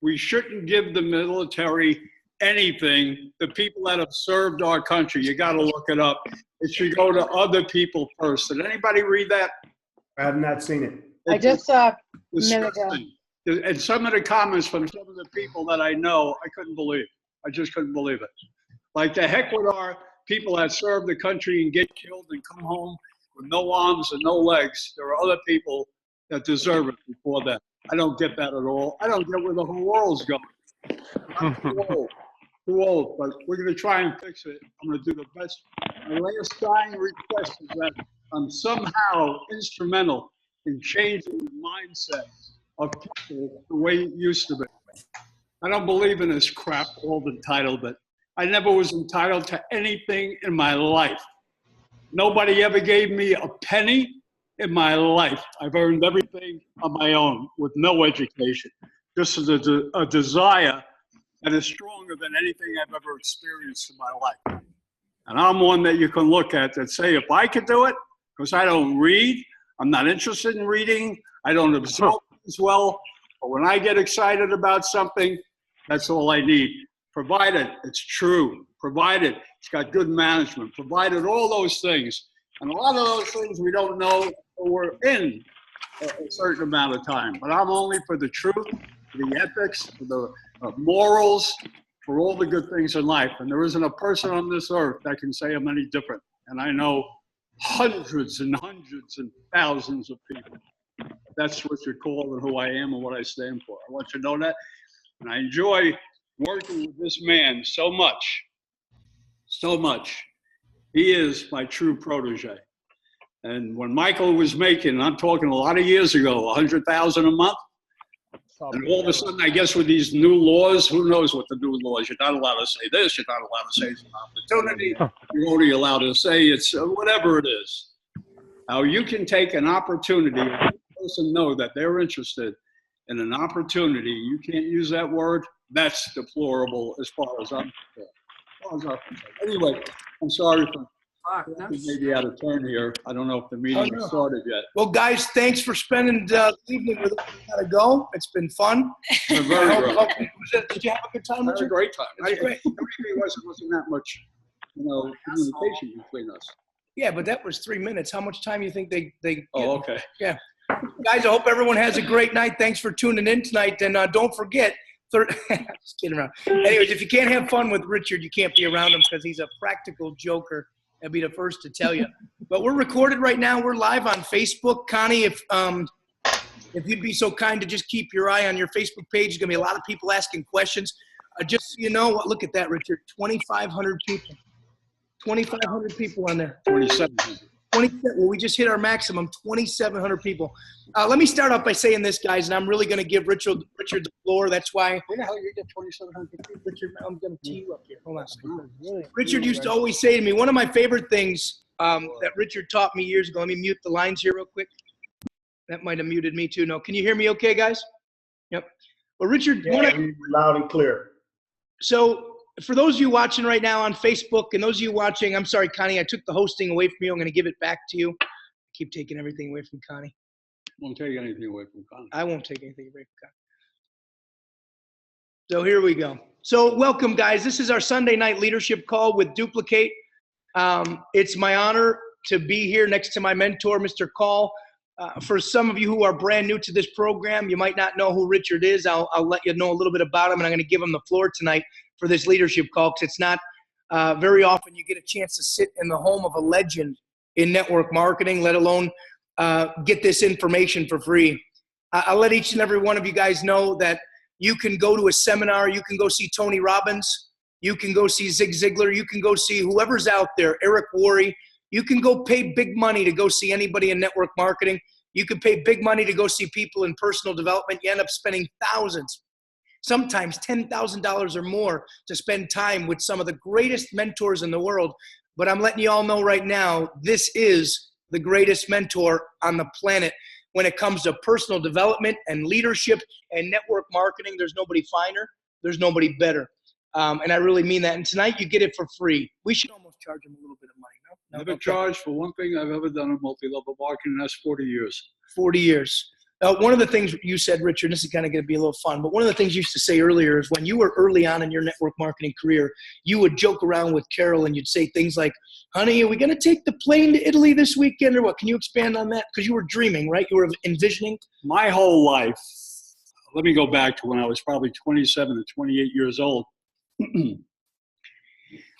We shouldn't give the military anything. The people that have served our country, you got to look it up. It should go to other people first. Did anybody read that? I have not seen it. I just saw a minute ago. And some of the comments from some of the people that I know, I couldn't believe. I just couldn't believe it. Like, the heck with our people that serve the country and get killed and come home with no arms and no legs. There are other people that deserve it before that. I don't get that at all. I don't get where the whole world's going. I'm too old, but we're going to try and fix it. I'm going to do the best. My last dying request is that I'm somehow instrumental in changing the mindset of people the way it used to be. I don't believe in this crap called entitlement. I never was entitled to anything in my life. Nobody ever gave me a penny in my life. I've earned everything on my own with no education. This is a desire that is stronger than anything I've ever experienced in my life. And I'm one that you can look at that say, if I could do it, because I don't read, I'm not interested in reading, I don't absorb as well, but when I get excited about something, that's all I need. Provided it's true, provided it's got good management, provided all those things. And a lot of those things we don't know we're in a certain amount of time. But I'm only for the truth, for the ethics, for the morals, for all the good things in life. And there isn't a person on this earth that can say I'm any different. And I know hundreds and hundreds and thousands of people. That's what you're called and who I am and what I stand for. I want you to know that. And I enjoy working with this man so much, so much. He is my true protege. And when Michael was making, I'm talking a lot of years ago, 100,000 a month, and all of a sudden, I guess with these new laws, who knows what the new laws? You're not allowed to say this. You're not allowed to say it's an opportunity. You're only allowed to say it's whatever it is. Now, you can take an opportunity and let the person know that they're interested in an opportunity. You can't use that word. That's deplorable as far as I'm concerned. Anyway, I'm sorry for maybe out of turn here. I don't know if the meeting has started yet. Well, guys, thanks for spending the evening with us. We gotta go. It's been fun. Very great. Did you have a good time? I had a great time. It's great. There wasn't that much, communication between us. Yeah, but that was 3 minutes. How much time do you think they Oh, okay. Yeah. Guys, I hope everyone has a great night. Thanks for tuning in tonight. And don't forget, just kidding around. Anyways, if you can't have fun with Richard, you can't be around him because he's a practical joker. I'll be the first to tell you. But we're recorded right now. We're live on Facebook. Connie, if you'd be so kind to just keep your eye on your Facebook page, there's going to be a lot of people asking questions. Just so you know, look at that, Richard, 2,500 people. 2,500 people on there. 2,700. Well, we just hit our maximum, 2,700 people. Let me start off by saying this, guys, and I'm really going to give Richard the floor. That's why. Where the hell you get 2,700 people? Richard, I'm going to tee you up here. Hold on a second. Richard used to always say to me, one of my favorite things that Richard taught me years ago. Let me mute the lines here real quick. That might have muted me too. No, can you hear me okay, guys? Yep. Well, Richard, loud and clear. So for those of you watching right now on Facebook and those of you watching, I'm sorry, Connie, I took the hosting away from you. I'm going to give it back to you. I keep taking everything away from Connie. Won't take anything away from Connie. I won't take anything away from Connie. So here we go. So welcome, guys. This is our Sunday night leadership call with duplik8. It's my honor to be here next to my mentor, Mr. Kall. For some of you who are brand new to this program, you might not know who Richard is. I'll let you know a little bit about him, and I'm going to give him the floor tonight for this leadership call, because it's not very often you get a chance to sit in the home of a legend in network marketing, let alone get this information for free. I'll let each and every one of you guys know that you can go to a seminar, you can go see Tony Robbins, you can go see Zig Ziglar, you can go see whoever's out there, Eric Worre. You can go pay big money to go see anybody in network marketing. You can pay big money to go see people in personal development. You end up spending thousands, sometimes $10,000 or more to spend time with some of the greatest mentors in the world. But I'm letting you all know right now, this is the greatest mentor on the planet when it comes to personal development and leadership and network marketing. There's nobody finer. There's nobody better. And I really mean that. And tonight you get it for free. We should almost charge them a little bit of money. No? Never charged for one thing I've ever done in multi-level marketing, and that's 40 years. 40 years. One of the things you said, Richard, this is kind of going to be a little fun, but one of the things you used to say earlier is when you were early on in your network marketing career, you would joke around with Carol and you'd say things like, honey, are we going to take the plane to Italy this weekend or what? Can you expand on that? Because you were dreaming, right? You were envisioning. My whole life, let me go back to when I was probably 27 or 28 years old.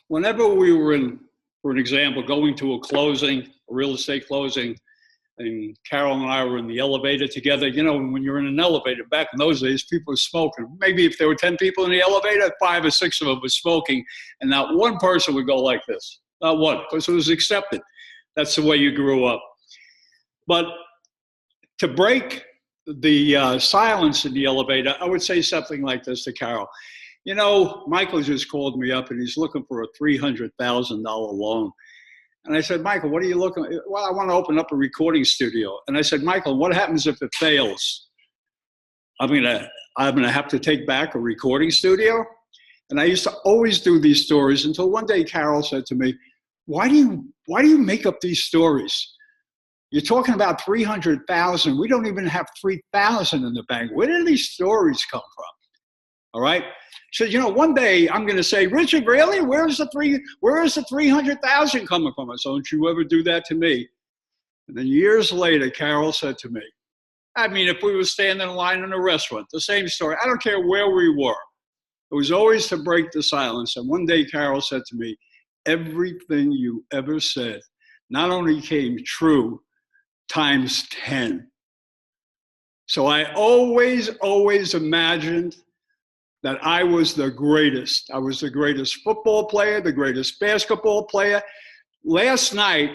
Whenever we were in, for an example, going to a closing, a real estate closing, and Carol and I were in the elevator together. You know, when you're in an elevator, back in those days, people were smoking. Maybe if there were 10 people in the elevator, 5 or 6 of them were smoking, and not one person would go like this. Not one, because it was accepted. That's the way you grew up. But to break the silence in the elevator, I would say something like this to Carol. You know, Michael just called me up, and he's looking for a $300,000 loan. And I said, Michael, what are you looking at? Well, I want to open up a recording studio. And I said, Michael, what happens if it fails? I'm gonna have to take back a recording studio? And I used to always do these stories until one day Carol said to me, why do you make up these stories? You're talking about 300,000. We don't even have 3,000 in the bank. Where did these stories come from? All right. She said, you know, one day I'm going to say, Richard, really? Where is the 300,000 coming from? I said, don't you ever do that to me. And then years later, Carol said to me, I mean, if we were standing in line in a restaurant, the same story. I don't care where we were. It was always to break the silence. And one day Carol said to me, everything you ever said not only came true, times 10. So I always imagined that I was the greatest. I was the greatest football player, the greatest basketball player. Last night,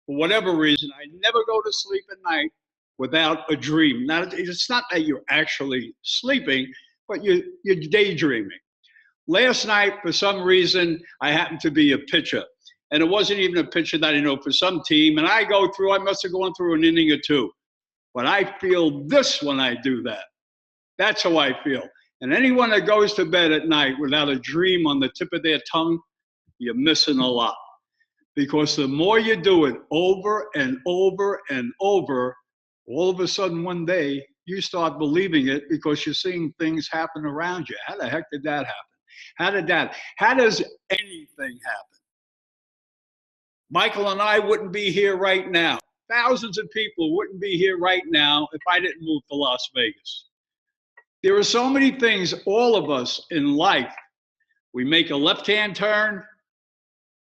for whatever reason, I never go to sleep at night without a dream. Now, it's not that you're actually sleeping, but you're daydreaming. Last night, for some reason, I happened to be a pitcher. And it wasn't even a pitcher that I know for some team. And I must have gone through an inning or two. But I feel this when I do that. That's how I feel. And anyone that goes to bed at night without a dream on the tip of their tongue, you're missing a lot. Because the more you do it over and over and over, all of a sudden one day you start believing it because you're seeing things happen around you. How the heck did that happen? How does anything happen? Michael and I wouldn't be here right now. Thousands of people wouldn't be here right now if I didn't move to Las Vegas. There are so many things, all of us in life, we make a left-hand turn,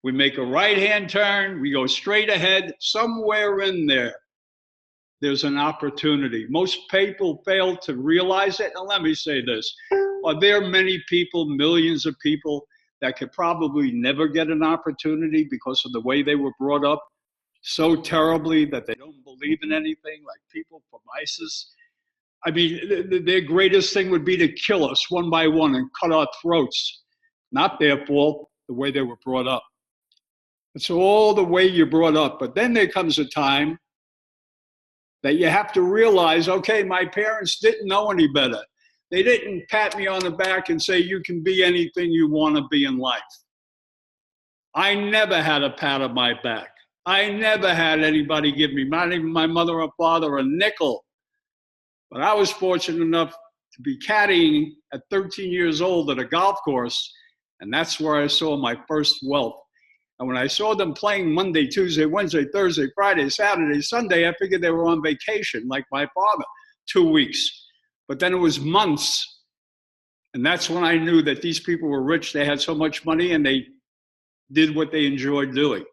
we make a right-hand turn, we go straight ahead. Somewhere in there, there's an opportunity. Most people fail to realize it. And let me say this, are there many people, millions of people, that could probably never get an opportunity because of the way they were brought up so terribly that they don't believe in anything, like people from ISIS? I mean, their greatest thing would be to kill us one by one and cut our throats. Not their fault, the way they were brought up. It's all the way you're brought up. But then there comes a time that you have to realize, okay, my parents didn't know any better. They didn't pat me on the back and say, you can be anything you want to be in life. I never had a pat on my back. I never had anybody give me, not even my mother or father, a nickel. But I was fortunate enough to be caddying at 13 years old at a golf course, and that's where I saw my first wealth. And when I saw them playing Monday, Tuesday, Wednesday, Thursday, Friday, Saturday, Sunday, I figured they were on vacation, like my father, 2 weeks. But then it was months, and that's when I knew that these people were rich. They had so much money, and they did what they enjoyed doing.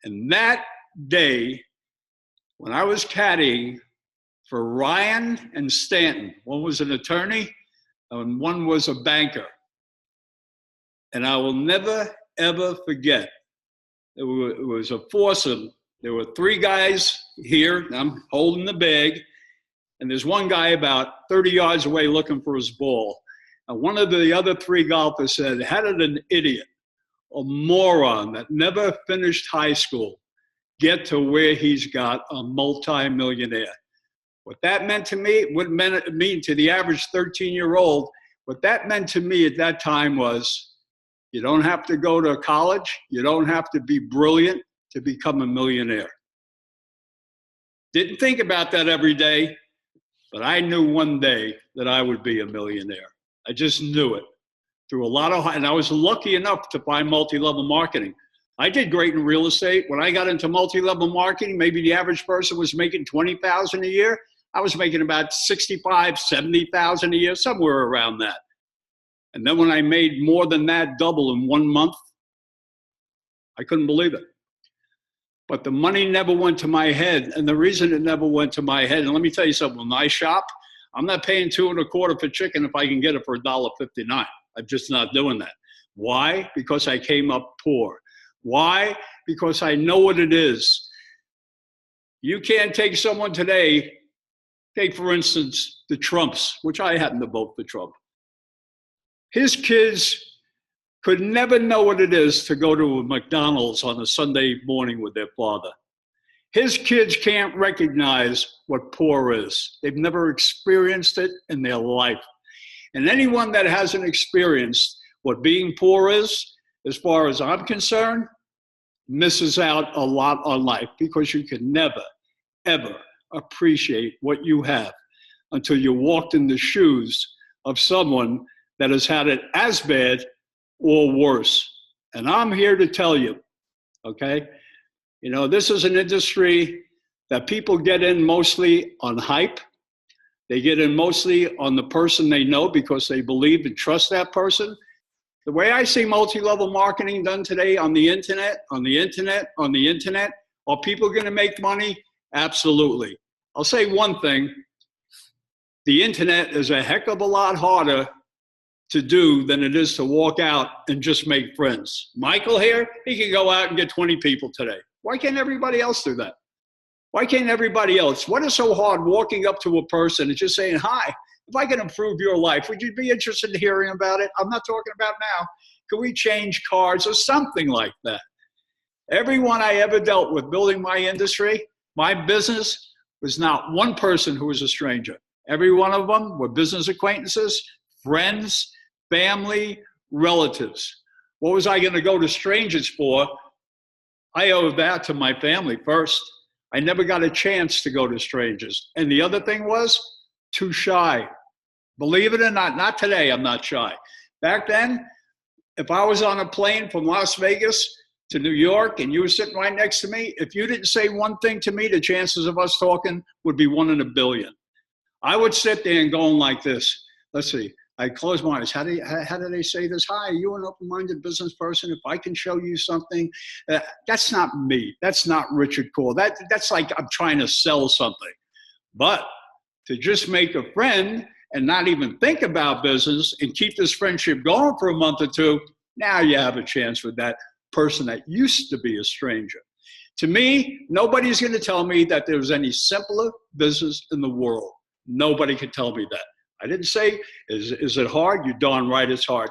And that day, when I was caddying for Ryan and Stanton, one was an attorney and one was a banker. And I will never, ever forget, it was a foursome. There were 3 guys here, I'm holding the bag, and there's one guy about 30 yards away looking for his ball. And one of the other 3 golfers said, how did an idiot, a moron that never finished high school, get to where he's got, a multi-millionaire? What that meant to me, what it mean to the average 13-year-old, what that meant to me at that time was, you don't have to go to college, you don't have to be brilliant to become a millionaire. Didn't think about that every day, But I knew one day that I would be a millionaire. I just knew it through a lot of, and I was lucky enough to find multi-level marketing. I did great in real estate. When I got into multi-level marketing, maybe the average person was making $20,000 a year. I was making about $65,000, $70,000 a year, somewhere around that. And then when I made more than that, double in 1 month, I couldn't believe it. But the money never went to my head. And the reason it never went to my head, and let me tell you something, when I shop, I'm not paying $2.25 for chicken if I can get it for $1.59. I'm just not doing that. Why? Because I came up poor. Why? Because I know what it is. You can't take someone today, take for instance, the Trumps, which I happen to vote for Trump. His kids could never know what it is to go to a McDonald's on a Sunday morning with their father. His kids can't recognize what poor is. They've never experienced it in their life. And anyone that hasn't experienced what being poor is, as far as I'm concerned, misses out a lot on life, because you can never, ever appreciate what you have until you walked in the shoes of someone that has had it as bad or worse. And I'm here to tell you, okay, you know, this is an industry that people get in mostly on hype. They get in mostly on the person they know because they believe and trust that person. The way I see multi-level marketing done today on the internet, are people going to make money? Absolutely. I'll say one thing. The internet is a heck of a lot harder to do than it is to walk out and just make friends. Michael here, he can go out and get 20 people today. Why can't everybody else do that? Why can't everybody else? What is so hard walking up to a person and just saying, hi, if I can improve your life, would you be interested in hearing about it? I'm not talking about now. Can we change cars or something like that? Everyone I ever dealt with building my industry, my business, was not one person who was a stranger. Every one of them were business acquaintances, friends, family, relatives. What was I going to go to strangers for? I owe that to my family first. I never got a chance to go to strangers. And the other thing was, too shy. Believe it or not today, I'm not shy. Back then, if I was on a plane from Las Vegas to New York and you were sitting right next to me, if you didn't say one thing to me, the chances of us talking would be 1 in a billion. I would sit there and going like this. Let's see. I close my eyes. How do they say this? Hi, are you an open-minded business person? If I can show you something, that's not me. That's not Richard Kall. That's like I'm trying to sell something. But to just make a friend and not even think about business and keep this friendship going for a month or two, now you have a chance with that person that used to be a stranger. To me, nobody's going to tell me that there's any simpler business in the world. Nobody can tell me that. I didn't say, is it hard? You're darn right it's hard.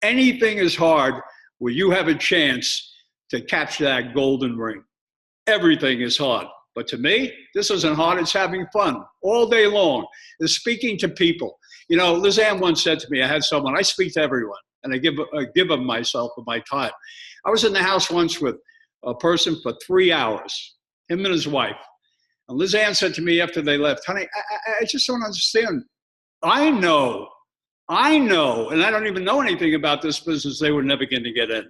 Anything is hard where you have a chance to capture that golden ring. Everything is hard. But to me, this isn't hard. It's having fun all day long. It's speaking to people. You know, Lizanne once said to me, I speak to everyone, and I give of myself and my time. I was in the house once with a person for 3 hours, him and his wife. And Lizanne said to me after they left, honey, I just don't understand. I know, and I don't even know anything about this business. They were never going to get in.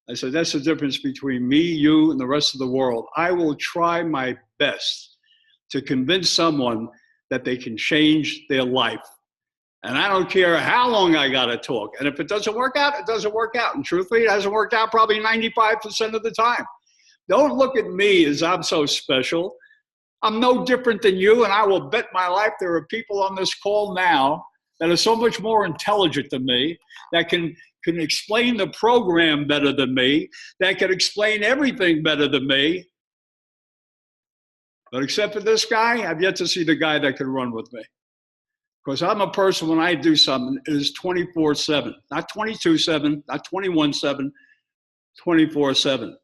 I said, that's the difference between me, you, and the rest of the world. I will try my best to convince someone that they can change their life. And I don't care how long I got to talk. And if it doesn't work out, it doesn't work out. And truthfully, it hasn't worked out probably 95% of the time. Don't look at me as I'm so special. I'm no different than you, and I will bet my life there are people on this call now that are so much more intelligent than me, that can explain the program better than me, that can explain everything better than me. But except for this guy, I've yet to see the guy that can run with me. Because I'm a person, when I do something, it is 24/7, not 22/7, not 21/7, 24/7.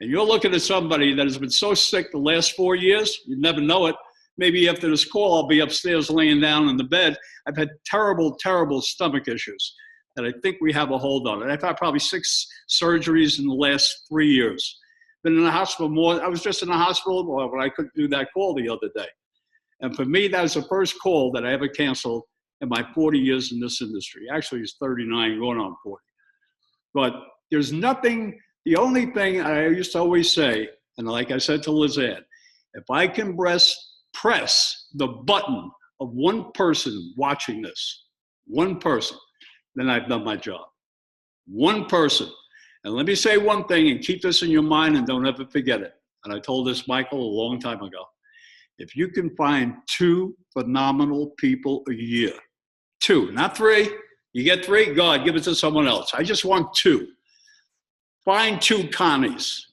And you're looking at somebody that has been so sick the last 4 years, you never know it. Maybe after this call, I'll be upstairs laying down in the bed. I've had terrible, terrible stomach issues that I think we have a hold on. And I've had probably 6 surgeries in the last 3 years. Been in the hospital more. I was just in the hospital when I couldn't do that call the other day. And for me, that was the first call that I ever canceled in my 40 years in this industry. Actually, it's 39 going on 40. But there's nothing, the only thing I used to always say, and like I said to Lizanne, if I can press the button of one person watching this, one person, then I've done my job. One person. And let me say one thing and keep this in your mind and don't ever forget it. And I told this Michael a long time ago. If you can find 2 phenomenal people a year, 2, not 3. You get 3, God, give it to someone else. I just want 2. Find 2 Connies.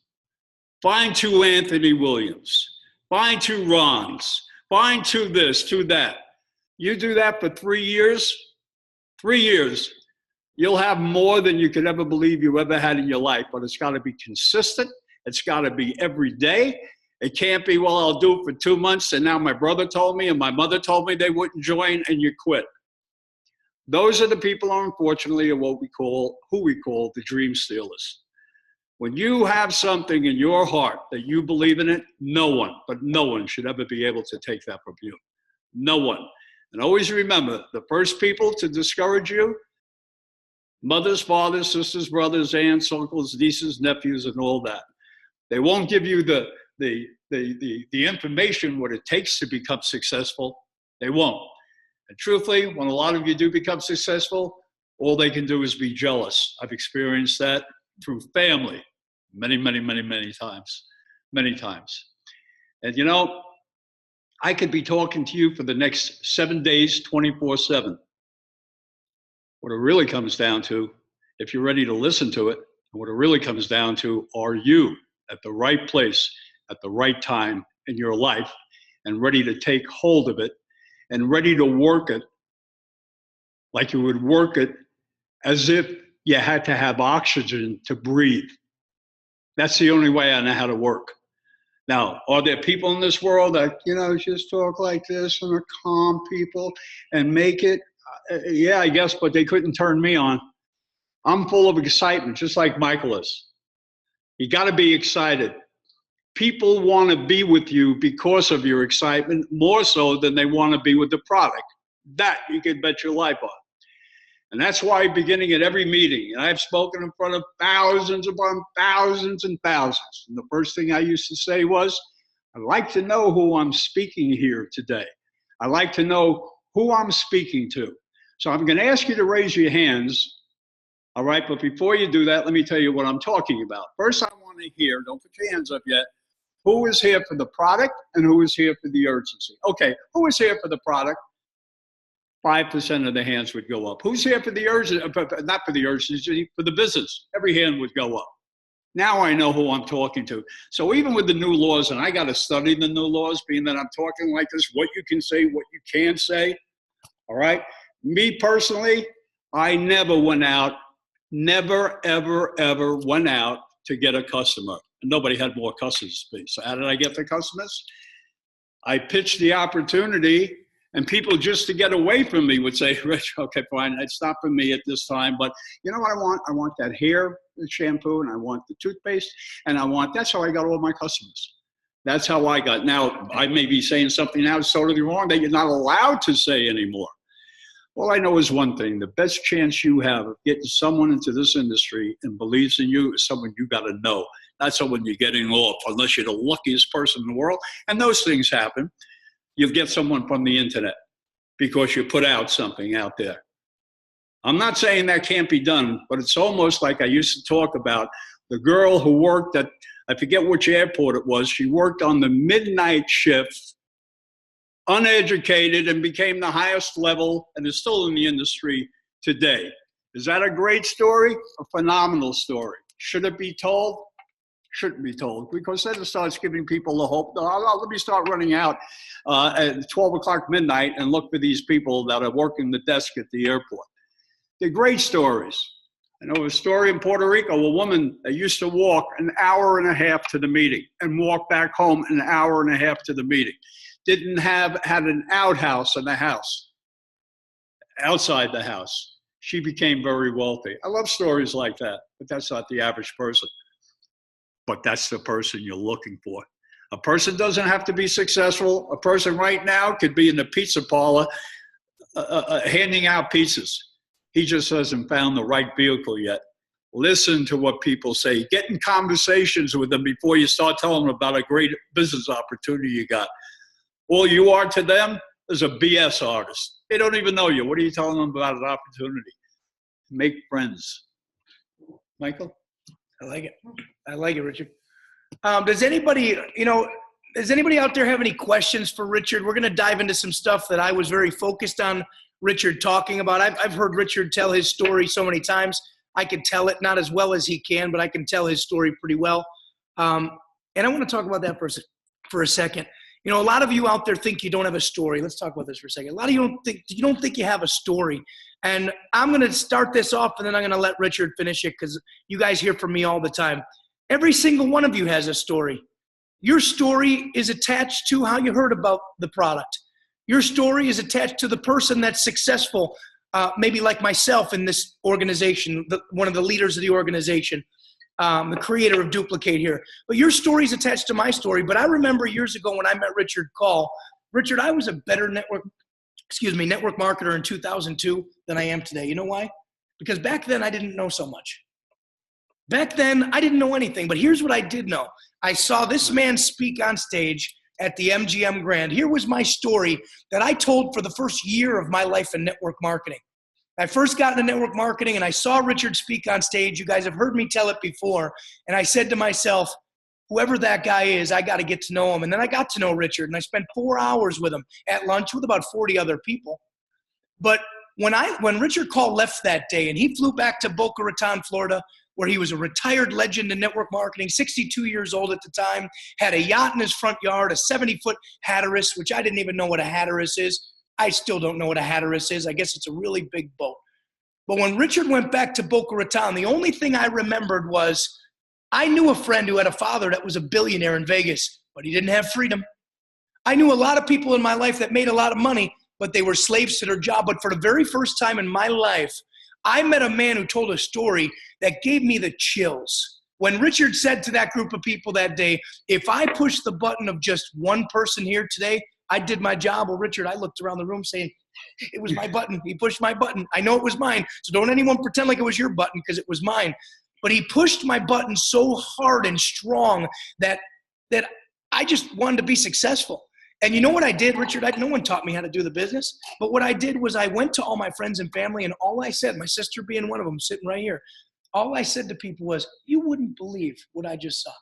Find 2 Anthony Williams. Find 2 Rons. Find 2 this, 2 that. You do that for 3 years, you'll have more than you could ever believe you ever had in your life, but it's got to be consistent. It's got to be every day. It can't be, well, I'll do it for 2 months, and now my brother told me and my mother told me they wouldn't join, and you quit. Those are the people, unfortunately, are who we call the dream stealers. When you have something in your heart that you believe in it, no one should ever be able to take that from you. No one. And always remember, the first people to discourage you, mothers, fathers, sisters, brothers, aunts, uncles, nieces, nephews, and all that. They won't give you the information, what it takes to become successful. They won't. And truthfully, when a lot of you do become successful, all they can do is be jealous. I've experienced that through family many times. And you know, I could be talking to you for the next 7 days, 24/7. What it really comes down to, if you're ready to listen to it, what it really comes down to, are you at the right place at the right time in your life and ready to take hold of it and ready to work it like you would work it as if you had to have oxygen to breathe. That's the only way I know how to work. Now, are there people in this world that, you know, just talk like this and are calm people and make it? Yeah, I guess, but they couldn't turn me on. I'm full of excitement, just like Michael is. You got to be excited. People want to be with you because of your excitement, more so than they want to be with the product. That you can bet your life on. And that's why beginning at every meeting, and I've spoken in front of thousands upon thousands and thousands. And the first thing I used to say was, I'd like to know who I'm speaking here today. I'd like to know who I'm speaking to. So I'm going to ask you to raise your hands. All right, but before you do that, let me tell you what I'm talking about. First, I want to hear, don't put your hands up yet, who is here for the product and who is here for the urgency? Okay, who is here for the product? 5% of the hands would go up. Who's here for the urgency? Not for the urgency, for the business. Every hand would go up. Now I know who I'm talking to. So even with the new laws, and I got to study the new laws, being that I'm talking like this, what you can say, what you can't say. All right? Me personally, I never went out, never, ever went out to get a customer. Nobody had more customers than me. So how did I get the customers? I pitched the opportunity, and people just to get away from me would say, Rich, okay, fine, it's not for me at this time, but you know what I want? I want that hair shampoo, and I want the toothpaste, and that's how I got all my customers. That's how I got. Now, I may be saying something now that's totally wrong that you're not allowed to say anymore. All I know is one thing, the best chance you have of getting someone into this industry and believes in you is someone you got to know, not someone you're getting off, unless you're the luckiest person in the world, and those things happen. You'll get someone from the internet because you put out something out there. I'm not saying that can't be done, but it's almost like I used to talk about the girl who worked at, I forget which airport it was, she worked on the midnight shift, uneducated, and became the highest level and is still in the industry today. Is that a great story? A phenomenal story. Should it be told? Shouldn't be told, because then it starts giving people the hope. Oh, let me start running out at 12 o'clock midnight and look for these people that are working the desk at the airport. They're great stories. I know a story in Puerto Rico, a woman that used to walk an hour and a half to the meeting and walk back home an hour and a half to the meeting. Had an outhouse in the house, outside the house. She became very wealthy. I love stories like that, but that's not the average person. But that's the person you're looking for. A person doesn't have to be successful. A person right now could be in the pizza parlor handing out pizzas. He just hasn't found the right vehicle yet. Listen to what people say. Get in conversations with them before you start telling them about a great business opportunity you got. All you are to them is a BS artist. They don't even know you. What are you telling them about an opportunity? Make friends. Michael? I like it. I like it, Richard. Does anybody out there have any questions for Richard? We're going to dive into some stuff that I was very focused on Richard talking about. I've heard Richard tell his story so many times. I can tell it not as well as he can, but I can tell his story pretty well. And I want to talk about that for a second. You know, a lot of you out there think you don't have a story. Let's talk about this for a second. A lot of you don't think you have a story. And I'm going to start this off, and then I'm going to let Richard finish it because you guys hear from me all the time. Every single one of you has a story. Your story is attached to how you heard about the product. Your story is attached to the person that's successful, maybe like myself in this organization, one of the leaders of the organization, the creator of duplik8 here. But your story is attached to my story. But I remember years ago when I met Richard Kall. Richard, I was a better network marketer in 2002 than I am today. You know why? Because back then I didn't know so much. Back then I didn't know anything, but here's what I did know. I saw this man speak on stage at the MGM Grand. Here was my story that I told for the first year of my life in network marketing. I first got into network marketing and I saw Richard speak on stage. You guys have heard me tell it before. And I said to myself, whoever that guy is, I got to get to know him. And then I got to know Richard and I spent 4 hours with him at lunch with about 40 other people. But when Richard Kall left that day and he flew back to Boca Raton, Florida, where he was a retired legend in network marketing, 62 years old at the time, had a yacht in his front yard, a 70-foot Hatteras, which I didn't even know what a Hatteras is. I still don't know what a Hatteras is. I guess it's a really big boat. But when Richard went back to Boca Raton, the only thing I remembered was I knew a friend who had a father that was a billionaire in Vegas, but he didn't have freedom. I knew a lot of people in my life that made a lot of money, but they were slaves to their job. But for the very first time in my life, I met a man who told a story that gave me the chills. When Richard said to that group of people that day, if I push the button of just one person here today, I did my job. Well, Richard, I looked around the room saying, it was my button. He pushed my button. I know it was mine. So don't anyone pretend like it was your button because it was mine. But he pushed my button so hard and strong that I just wanted to be successful. And you know what I did, Richard? No one taught me how to do the business. But what I did was I went to all my friends and family, and all I said, my sister being one of them, sitting right here, all I said to people was, you wouldn't believe what I just saw.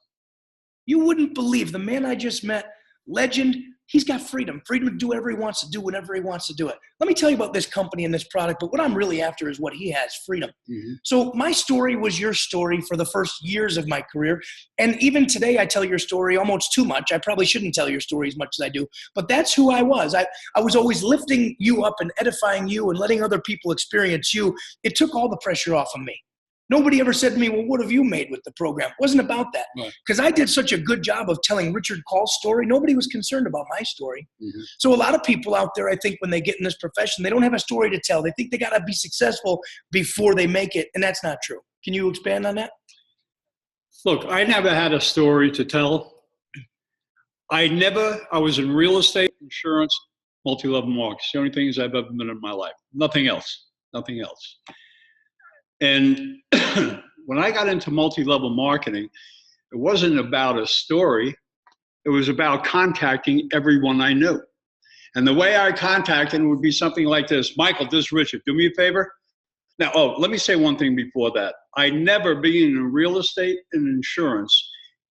You wouldn't believe the man I just met, legend. He's got freedom to do whatever he wants to do whenever he wants to do it. Let me tell you about this company and this product, but what I'm really after is what he has, freedom. Mm-hmm. So my story was your story for the first years of my career. And even today, I tell your story almost too much. I probably shouldn't tell your story as much as I do, but that's who I was. I was always lifting you up and edifying you and letting other people experience you. It took all the pressure off of me. Nobody ever said to me, well, what have you made with the program? It wasn't about that. Because I did such a good job of telling Richard Kall's story, nobody was concerned about my story. Mm-hmm. So a lot of people out there, I think, when they get in this profession, they don't have a story to tell. They think they got to be successful before they make it, and that's not true. Can you expand on that? Look, I never had a story to tell. I was in real estate, insurance, multi-level markets. The only things I've ever been in my life. Nothing else. Nothing else. And when I got into multi-level marketing, it wasn't about a story. It was about contacting everyone I knew. And the way I contacted would be something like this. Michael, this is Richard. Do me a favor. Now, let me say one thing before that. I never, being in real estate and insurance,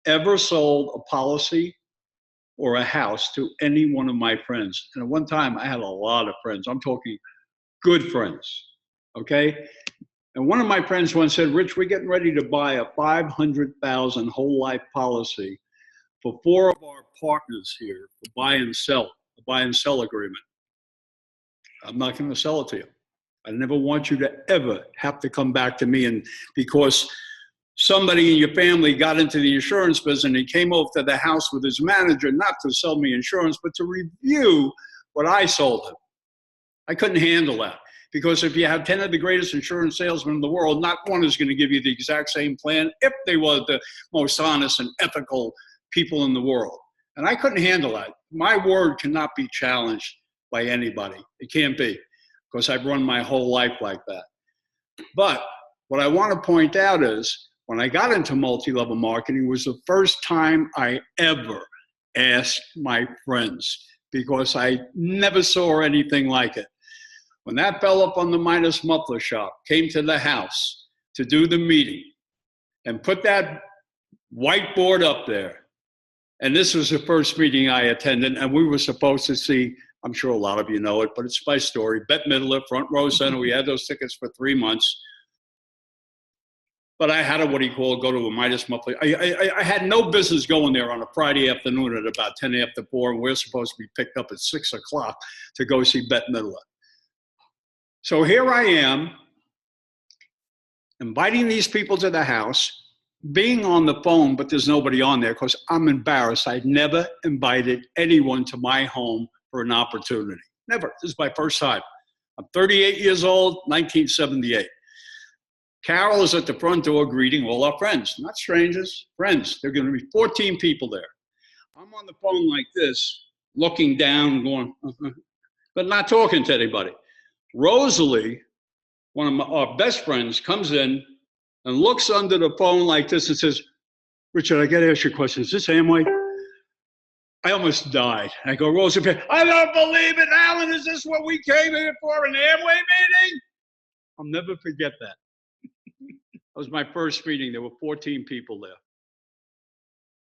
ever sold a policy or a house to any one of my friends. And at one time, I had a lot of friends. I'm talking good friends, okay? And one of my friends once said, Rich, we're getting ready to buy a $500,000 whole life policy for 4 of our partners here for buy and sell agreement. I'm not going to sell it to you. I never want you to ever have to come back to me. And because somebody in your family got into the insurance business and he came over to the house with his manager, not to sell me insurance, but to review what I sold him. I couldn't handle that. Because if you have 10 of the greatest insurance salesmen in the world, not one is going to give you the exact same plan if they were the most honest and ethical people in the world. And I couldn't handle that. My word cannot be challenged by anybody. It can't be, because I've run my whole life like that. But what I want to point out is when I got into multi-level marketing was the first time I ever asked my friends, because I never saw anything like it. When that fellow from the Midas Muffler Shop came to the house to do the meeting and put that whiteboard up there, and this was the first meeting I attended, and we were supposed to see, I'm sure a lot of you know it, but it's my story, Bette Midler, front row center. We had those tickets for 3 months. But I had to, go to a Midas Muffler. I had no business going there on a Friday afternoon at about 10 after 4, and we're supposed to be picked up at 6 o'clock to go see Bette Midler. So here I am, inviting these people to the house, being on the phone, but there's nobody on there because I'm embarrassed. I'd never invited anyone to my home for an opportunity. Never. This is my first time. I'm 38 years old, 1978. Carol is at the front door greeting all our friends, not strangers, friends. There are going to be 14 people there. I'm on the phone like this, looking down, going, but not talking to anybody. Rosalie, one of our best friends, comes in and looks under the phone like this and says, Richard, I got to ask you a question. Is this Amway? I almost died. I go, Rosalie, I don't believe it, Alan. Is this what we came here for, an Amway meeting? I'll never forget that. That was my first meeting. There were 14 people there.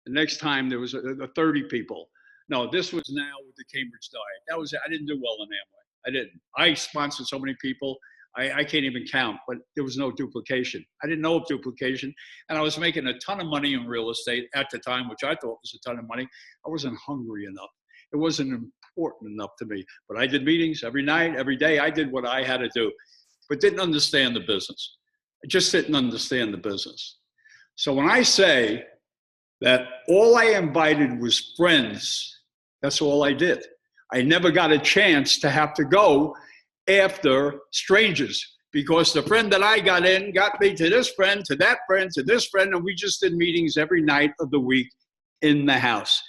The next time there was 30 people. No, this was now with the Cambridge diet. That was, I didn't do well in Amway. I didn't. I sponsored so many people. I can't even count, but there was no duplication. I didn't know of duplication. And I was making a ton of money in real estate at the time, which I thought was a ton of money. I wasn't hungry enough. It wasn't important enough to me. But I did meetings every night, every day. I did what I had to do, but didn't understand the business. I just didn't understand the business. So when I say that all I invited was friends, that's all I did. I never got a chance to have to go after strangers, because the friend that I got in got me to this friend, to that friend, to this friend, and we just did meetings every night of the week in the house.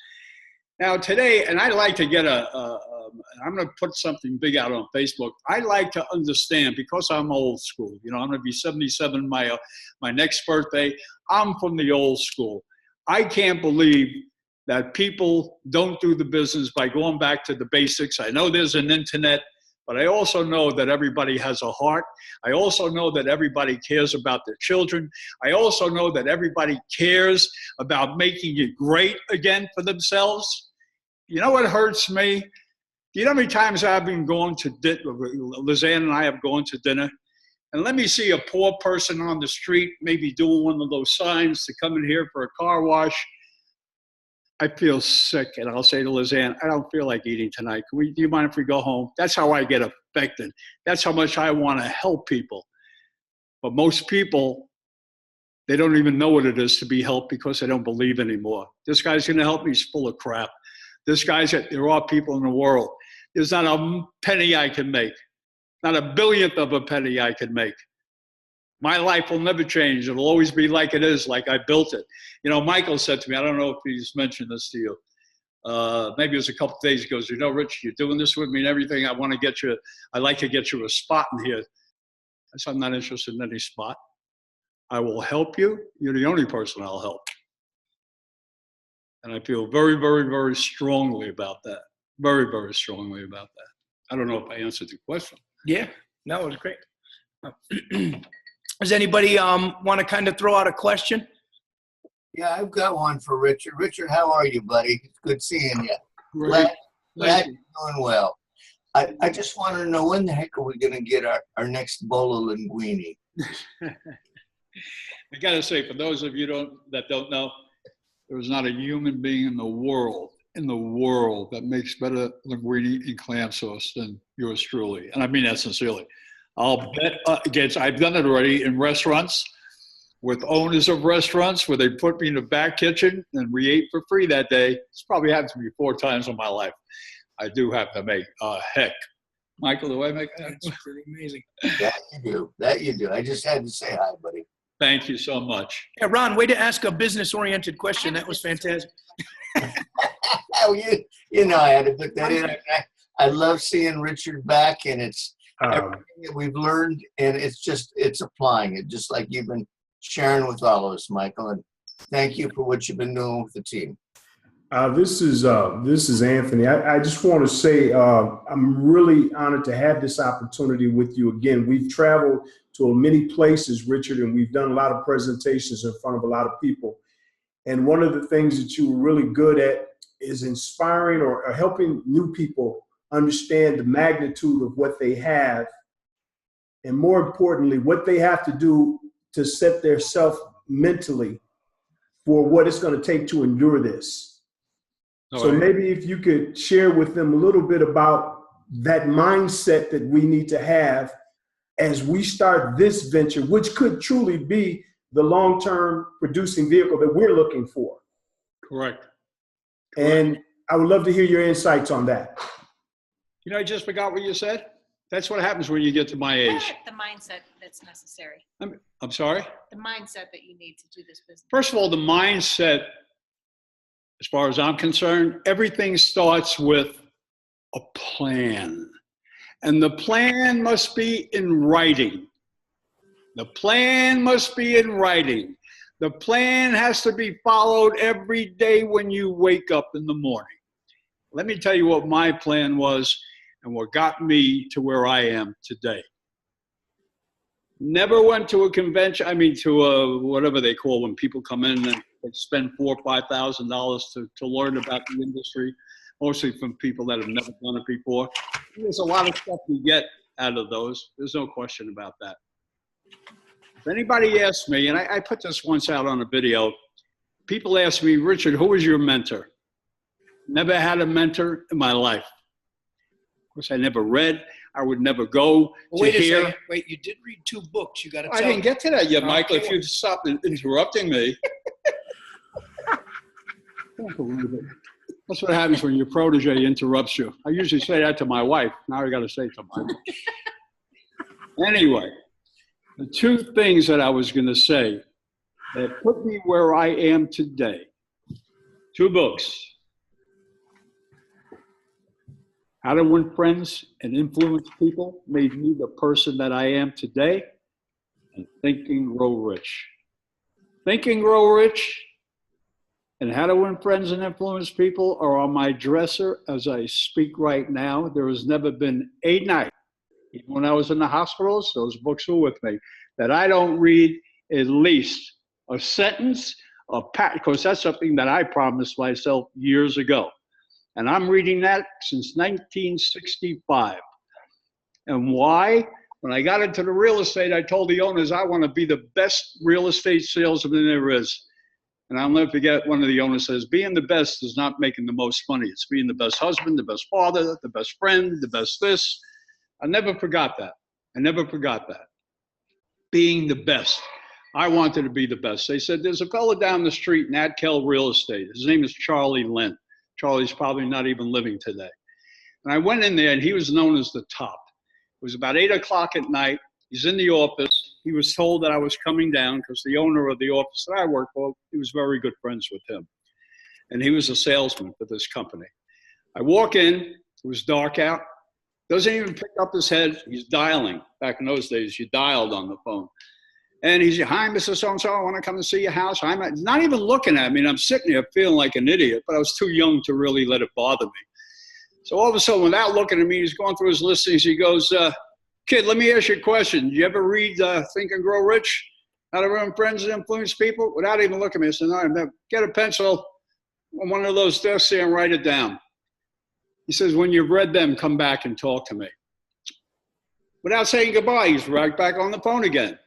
Now today, and I like to get I'm going to put something big out on Facebook. I like to understand, because I'm old school. You know, I'm going to be 77 my next birthday. I'm from the old school. I can't believe that people don't do the business by going back to the basics. I know there's an internet, but I also know that everybody has a heart. I also know that everybody cares about their children. I also know that everybody cares about making it great again for themselves. You know what hurts me? You know how many times I've been going to dinner, Lizanne and I have gone to dinner, and let me see a poor person on the street, maybe doing one of those signs to come in here for a car wash. I feel sick, and I'll say to Lizanne, I don't feel like eating tonight. Do you mind if we go home? That's how I get affected. That's how much I want to help people. But most people, they don't even know what it is to be helped because they don't believe anymore. This guy's going to help me. He's full of crap. This guy's, there are people in the world. There's not a penny I can make, not a billionth of a penny I can make. My life will never change. It'll always be like it is, like I built it. You know, Michael said to me, I don't know if he's mentioned this to you. Maybe it was a couple of days ago. You know, Rich, you're doing this with me and everything. I'd like to get you a spot in here. I said, I'm not interested in any spot. I will help you. You're the only person I'll help. And I feel very, very, very strongly about that. Very, very strongly about that. I don't know if I answered the question. Yeah, no, it was great. Does anybody want to kind of throw out a question? Yeah, I've got one for Richard. Richard, how are you, buddy? It's good seeing you. Right. Glad you're doing well. I just want to know, when the heck are we going to get our next bowl of linguine? I got to say, for those of you that don't know, there's not a human being in the world that makes better linguine and clam sauce than yours truly. And I mean that sincerely. I'll bet against, I've done it already in restaurants with owners of restaurants where they put me in the back kitchen and we ate for free that day. It's probably happened to me 4 times in my life. I do have to make heck. Michael, do I make that? That's pretty amazing. That you do. I just had to say hi, buddy. Thank you so much. Yeah, Ron, way to ask a business-oriented question. That was fantastic. Oh, you know I had to put that in. I love seeing Richard back, and it's everything that we've learned, and it's applying it, just like you've been sharing with all of us, Michael. And thank you for what you've been doing with the team. This is Anthony. I just want to say I'm really honored to have this opportunity with you again. We've traveled to many places, Richard, and we've done a lot of presentations in front of a lot of people. And one of the things that you were really good at is inspiring or helping new people understand the magnitude of what they have, and more importantly, what they have to do to set their self mentally for what it's going to take to endure this. So maybe if you could share with them a little bit about that mindset that we need to have as we start this venture, which could truly be the long-term producing vehicle that we're looking for. Correct. And I would love to hear your insights on that. You know, I just forgot what you said. That's what happens when you get to my age. The mindset that's necessary. I'm sorry? The mindset that you need to do this business. First of all, the mindset, as far as I'm concerned, everything starts with a plan. And the plan must be in writing. The plan must be in writing. The plan has to be followed every day when you wake up in the morning. Let me tell you what my plan was and what got me to where I am today. Never went to a convention, to a, whatever they call when people come in and they spend $4,000 or $5,000 to learn about the industry, mostly from people that have never done it before. There's a lot of stuff you get out of those. There's no question about that. If anybody asks me, and I put this once out on a video, people ask me, Richard, who was your mentor? Never had a mentor in my life. Of course, I never read. I would never go to hear. Second. Wait, you did read 2 books. You got to tell I didn't get to that yet, No, Michael. come If on. you'd stop interrupting me. Can't believe it. That's what happens when your protege interrupts you. I usually say that to my wife. Now I got to say it to my wife. Anyway, the 2 things that I was going to say that put me where I am today. 2 books. How to Win Friends and Influence People made me the person that I am today. And Think and Grow Rich. Think and Grow Rich and How to Win Friends and Influence People are on my dresser as I speak right now. There has never been a night, even when I was in the hospitals, those books were with me, that I don't read at least a sentence, because that's something that I promised myself years ago. And I'm reading that since 1965. And why? When I got into the real estate, I told the owners I want to be the best real estate salesman there is. And I'll never forget, one of the owners says, being the best is not making the most money. It's being the best husband, the best father, the best friend, the best this. I never forgot that. I never forgot that. Being the best. I wanted to be the best. They said, there's a fellow down the street in Kall Real Estate. His name is Charlie Lynn. Charlie's probably not even living today. And I went in there, and he was known as the top. It was about 8 o'clock at night. He's in the office. He was told that I was coming down because the owner of the office that I work for, he was very good friends with him. And he was a salesman for this company. I walk in. It was dark out. Doesn't even pick up his head. He's dialing. Back in those days, you dialed on the phone. And he's, hi, Mr. So-and-so, I want to come and see your house. I'm not even looking at me. And I'm sitting here feeling like an idiot, but I was too young to really let it bother me. So all of a sudden, without looking at me, he's going through his listings. He goes, kid, let me ask you a question. You ever read Think and Grow Rich? How to Win Friends and Influence People? Without even looking at me, I said, no, get a pencil on one of those desks there and write it down. He says, when you've read them, come back and talk to me. Without saying goodbye, he's right back on the phone again.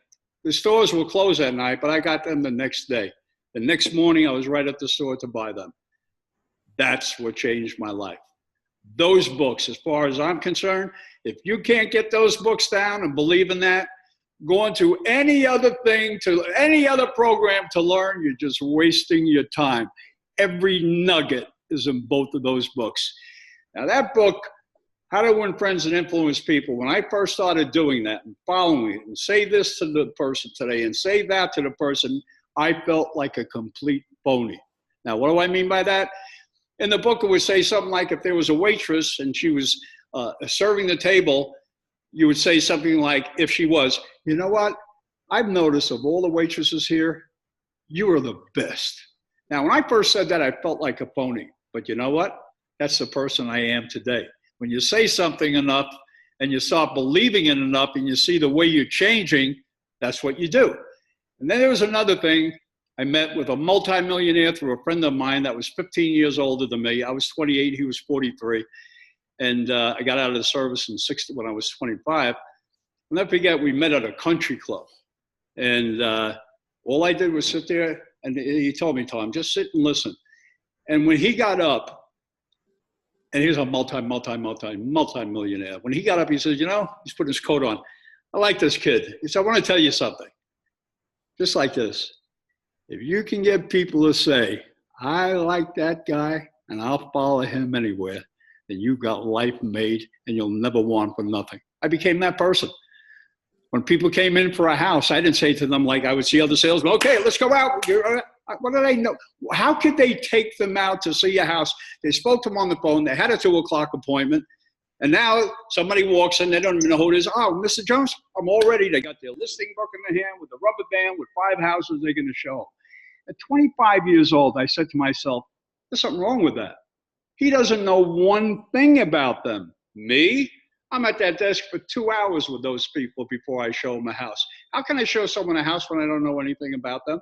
The stores were closed that night, but I got them the next day. The next morning, I was right at the store to buy them. That's what changed my life. Those books, as far as I'm concerned, if you can't get those books down and believe in that, going to any other thing, to any other program to learn, you're just wasting your time. Every nugget is in both of those books. Now that book, How to Win Friends and Influence People, when I first started doing that and following it and say this to the person today and say that to the person, I felt like a complete phony. Now, what do I mean by that? In the book, it would say something like, if there was a waitress and she was serving the table, you would say something like, if she was, you know what? I've noticed of all the waitresses here, you are the best. Now, when I first said that, I felt like a phony. But you know what? That's the person I am today. When you say something enough and you start believing it enough and you see the way you're changing, that's what you do. And then there was another thing. I met with a multimillionaire through a friend of mine that was 15 years older than me. I was 28, he was 43. And I got out of the service in 60 when I was 25. I'll never forget, we met at a country club. And all I did was sit there, and he told me, Tom, just sit and listen. And when he got up, and he was a multi-millionaire. When he got up, he says, you know, he's putting his coat on. I like this kid. He said, I want to tell you something. Just like this. If you can get people to say, I like that guy, and I'll follow him anywhere, then you've got life made, and you'll never want for nothing. I became that person. When people came in for a house, I didn't say to them like I would see other salesmen, okay, let's go out. What do they know? How could they take them out to see a house? They spoke to them on the phone. They had a 2 o'clock appointment. And now somebody walks in, they don't even know who it is. Oh, Mr. Jones, I'm all ready. They got their listing book in their hand with a rubber band with 5 houses they're going to show. At 25 years old, I said to myself, there's something wrong with that. He doesn't know one thing about them. Me? I'm at that desk for 2 hours with those people before I show them a house. How can I show someone a house when I don't know anything about them?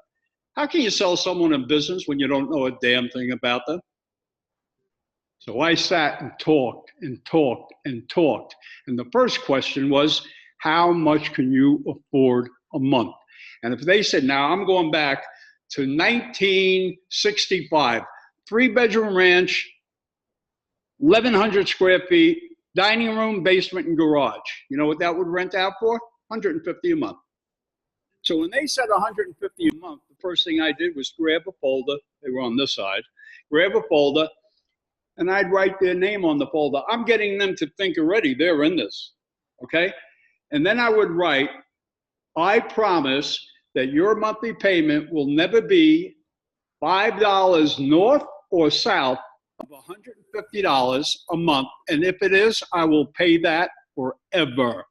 How can you sell someone a business when you don't know a damn thing about them? So I sat and talked and talked and talked. And the first question was, how much can you afford a month? And if they said, now I'm going back to 1965, 3-bedroom ranch, 1,100 square feet, dining room, basement, and garage. You know what that would rent out for? $150 a month. So when they said $150 a month, the first thing I did was grab a folder. They were on this side. Grab a folder, and I'd write their name on the folder. I'm getting them to think already they're in this, okay? And then I would write, I promise that your monthly payment will never be $5 north or south of $150 a month. And if it is, I will pay that forever.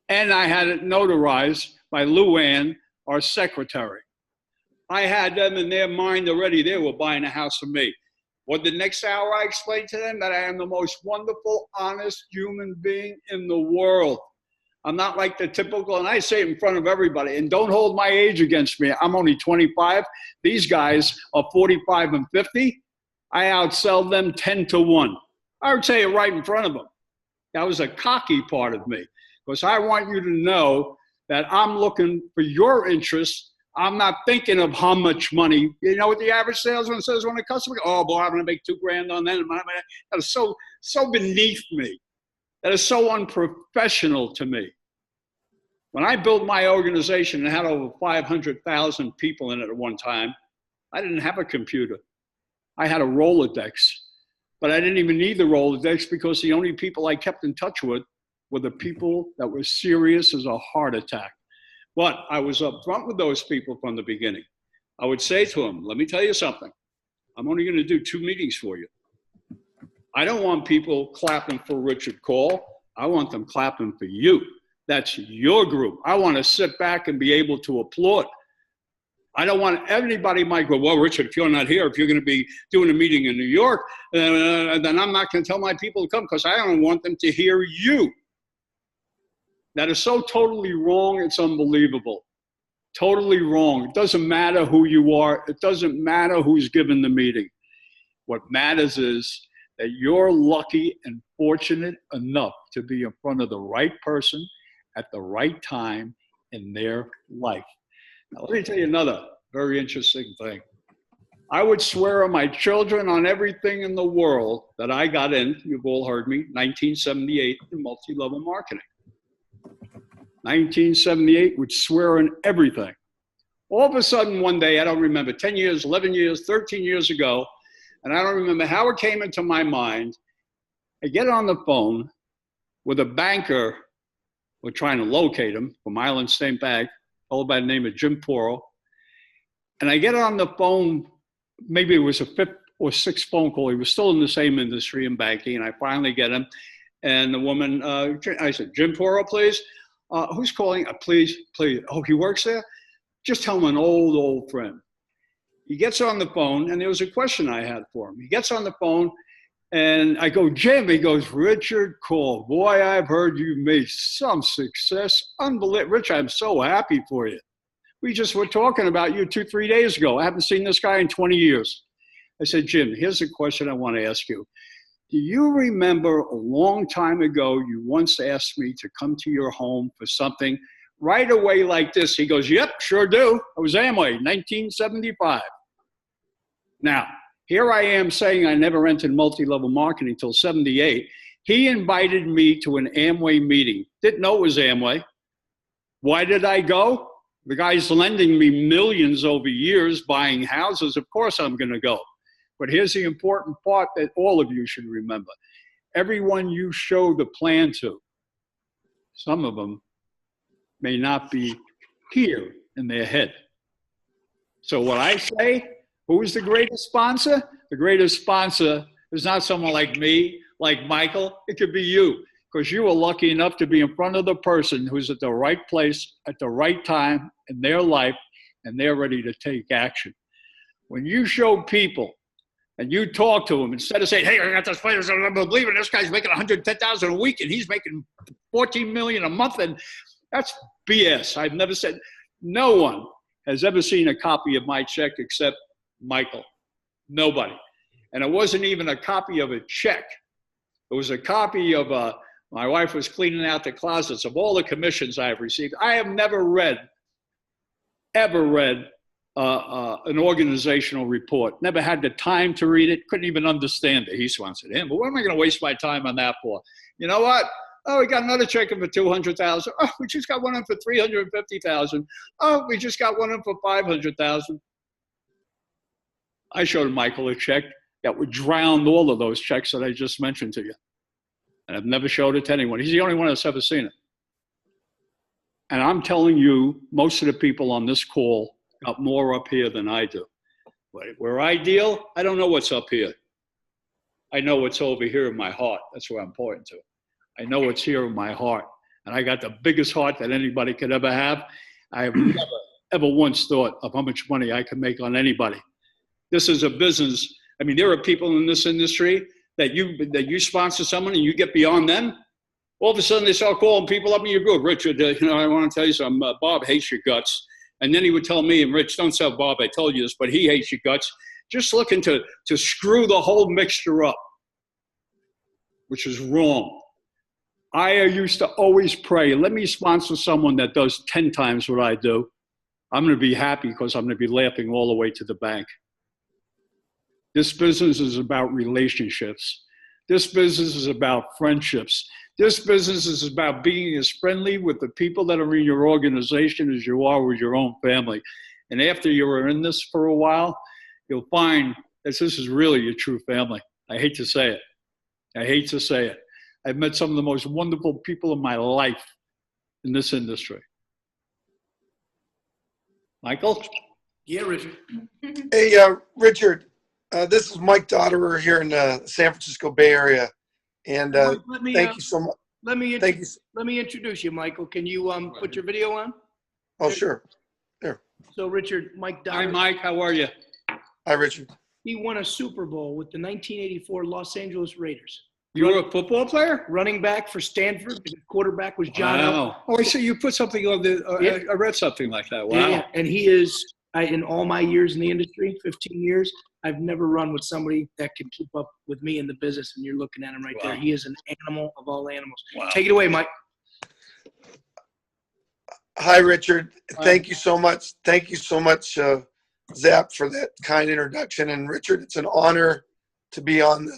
And I had it notarized by Luann, our secretary. I had them in their mind already. They were buying a house from me. What the next hour I explained to them that I am the most wonderful, honest human being in the world. I'm not like the typical, and I say it in front of everybody, and don't hold my age against me. I'm only 25. These guys are 45 and 50. I outsell them 10 to 1. I would say it right in front of them. That was a cocky part of me, because I want you to know that I'm looking for your interest. I'm not thinking of how much money. You know what the average salesman says when a customer goes, oh, boy, I'm going to make $2,000 on that. That is so beneath me. That is so unprofessional to me. When I built my organization and had over 500,000 people in it at one time, I didn't have a computer. I had a Rolodex, but I didn't even need the Rolodex because the only people I kept in touch with were the people that were serious as a heart attack. But I was up front with those people from the beginning. I would say to them, let me tell you something. I'm only going to do 2 meetings for you. I don't want people clapping for Richard Kall. I want them clapping for you. That's your group. I want to sit back and be able to applaud. I don't want anybody might go, well, Richard, if you're not here, if you're going to be doing a meeting in New York, then I'm not going to tell my people to come because I don't want them to hear you. That is so totally wrong. It's unbelievable. Totally wrong. It doesn't matter who you are. It doesn't matter who's given the meeting. What matters is that you're lucky and fortunate enough to be in front of the right person at the right time in their life. Now, let me tell you another very interesting thing. I would swear on my children on everything in the world that I got in, you've all heard me, 1978 in multi-level marketing. 1978 would swear on everything. All of a sudden one day, I don't remember, 10 years, 11 years, 13 years ago, and I don't remember how it came into my mind, I get on the phone with a banker. We're trying to locate him from Island State Bank, fellow by the name of Jim Poro. And I get on the phone, maybe it was a 5th or 6th phone call. He was still in the same industry in banking, and I finally get him. And the woman, I said, Jim Poro, please. Who's calling? Please. Oh, he works there? Just tell him an old friend. He gets on the phone, and there was a question I had for him. He gets on the phone, and I go, Jim. He goes, Richard Kall. Boy, I've heard you made some success. Unbelievable. Rich, I'm so happy for you. We just were talking about you 2-3 days ago. I haven't seen this guy in 20 years. I said, Jim, here's a question I want to ask you. Do you remember a long time ago you once asked me to come to your home for something right away like this? He goes, yep, sure do. It was Amway, 1975. Now, here I am saying I never entered multi-level marketing until 78. He invited me to an Amway meeting. Didn't know it was Amway. Why did I go? The guy's lending me millions over years, buying houses. Of course I'm going to go. But here's the important part that all of you should remember. Everyone you show the plan to, some of them may not be here in their head. So what I say, who is the greatest sponsor? The greatest sponsor is not someone like me, like Michael. It could be you, because you are lucky enough to be in front of the person who's at the right place at the right time in their life, and they're ready to take action. When you show people and you talk to them, instead of saying, hey, I got this player, I'm believing this guy's making $110,000 a week and he's making $14 million a month, and that's BS. I've never said, no one has ever seen a copy of my check except Michael. Nobody. And it wasn't even a copy of a check. It was a copy of my wife was cleaning out the closets of all the commissions I've received. I have never ever read an organizational report. Never had the time to read it. Couldn't even understand it. He sponsored him. But what am I going to waste my time on that for? You know what? Oh, we got another check in for $200,000. Oh, we just got one in for $350,000. Oh, we just got one in for $500,000. I showed Michael a check that would drown all of those checks that I just mentioned to you. And I've never showed it to anyone. He's the only one that's ever seen it. And I'm telling you, most of the people on this call got more up here than I do. But where I deal, I don't know what's up here. I know what's over here in my heart. That's where I'm pointing to. I know what's here in my heart. And I got the biggest heart that anybody could ever have. I have never, ever once thought of how much money I can make on anybody. This is a business. I mean, there are people in this industry that you sponsor someone and you get beyond them. All of a sudden they start calling people up and you're good. Richard, I want to tell you something. Bob hates your guts. And then he would tell me, and Rich, don't tell Bob I told you this, but he hates your guts. Just looking to screw the whole mixture up, which is wrong. I used to always pray, let me sponsor someone that does 10 times what I do. I'm going to be happy because I'm going to be laughing all the way to the bank. This business is about relationships. This business is about friendships. This business is about being as friendly with the people that are in your organization as you are with your own family. And after you're in this for a while, you'll find that this is really your true family. I hate to say it. I hate to say it. I've met some of the most wonderful people in my life in this industry. Michael? Yeah, Richard. Hey, Richard, this is Mike Dotterer here in the San Francisco Bay Area. And thank you so much. Let me introduce you, Michael. Can you put your video on? Oh, sure. There. So, Richard, Mike Dotterer. Hi, Mike. How are you? Hi, Richard. He won a Super Bowl with the 1984 Los Angeles Raiders. You were a football player? Running back for Stanford. The quarterback was John Elway. Wow. Oh, I see you put something on the, Yeah. I read something like that. Wow. Yeah, and he is, in all my years in the industry, 15 years, I've never run with somebody that can keep up with me in the business, and you're looking at him right there. He is an animal of all animals. Wow. Take it away, Mike. Hi, Richard. Hi. Thank you so much. Thank you so much, Zap, for that kind introduction. And Richard, it's an honor to be on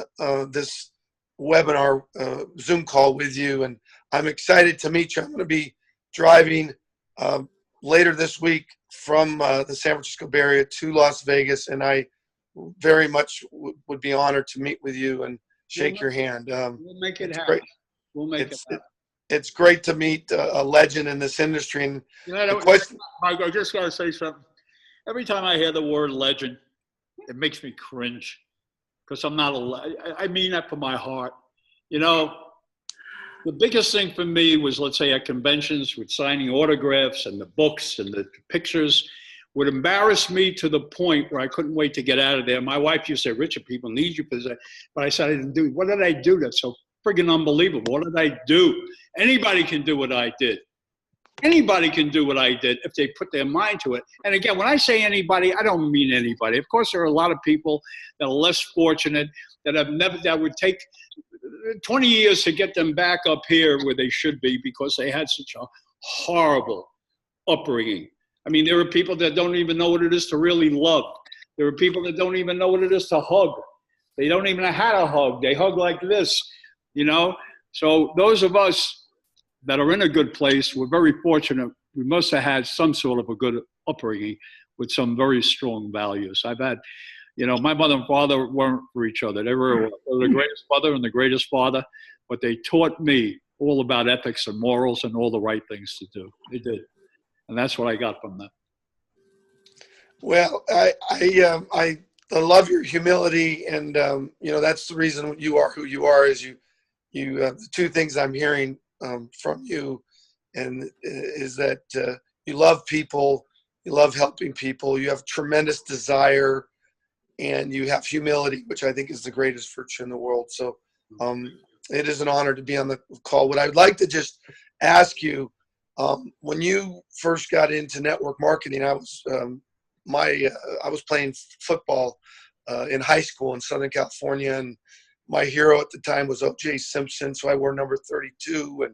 this webinar Zoom call with you, and I'm excited to meet you. I'm going to be driving later this week from the San Francisco Bay Area to Las Vegas, and I very much would be honored to meet with you and shake your hand. We'll make it happen. Great. We'll make it happen. It's great to meet a legend in this industry. And You know, the question, Mike, I just got to say something. Every time I hear the word legend, it makes me cringe. because I'm not I mean that from my heart. You know, the biggest thing for me was, let's say, at conventions with signing autographs and the books and the pictures would embarrass me to the point where I couldn't wait to get out of there. My wife used to say, Richard, people need you for that. But I said, I didn't do it. What did I do that's so friggin' unbelievable? What did I do? Anybody can do what I did. Anybody can do what I did if they put their mind to it. And again, when I say anybody, I don't mean anybody. Of course, there are a lot of people that are less fortunate, that would take 20 years to get them back up here where they should be because they had such a horrible upbringing. I mean, there are people that don't even know what it is to really love. There are people that don't even know what it is to hug. They don't even know how to hug. They hug like this, you know? So those of us that are in a good place, we're very fortunate. We must have had some sort of a good upbringing with some very strong values. I've had, you know, my mother and father weren't for each other. They were the greatest mother and the greatest father, but they taught me all about ethics and morals and all the right things to do. They did. And that's what I got from them. Well, I love your humility, and you know, that's the reason you are who you are. Is you the two things I'm hearing from you, and is that you love people, you love helping people, you have tremendous desire, and you have humility, which I think is the greatest virtue in the world. So it is an honor to be on the call. What I would like to just ask you, when you first got into network marketing, I was playing football in high school in Southern California, and my hero at the time was O.J. Simpson, so I wore number 32. And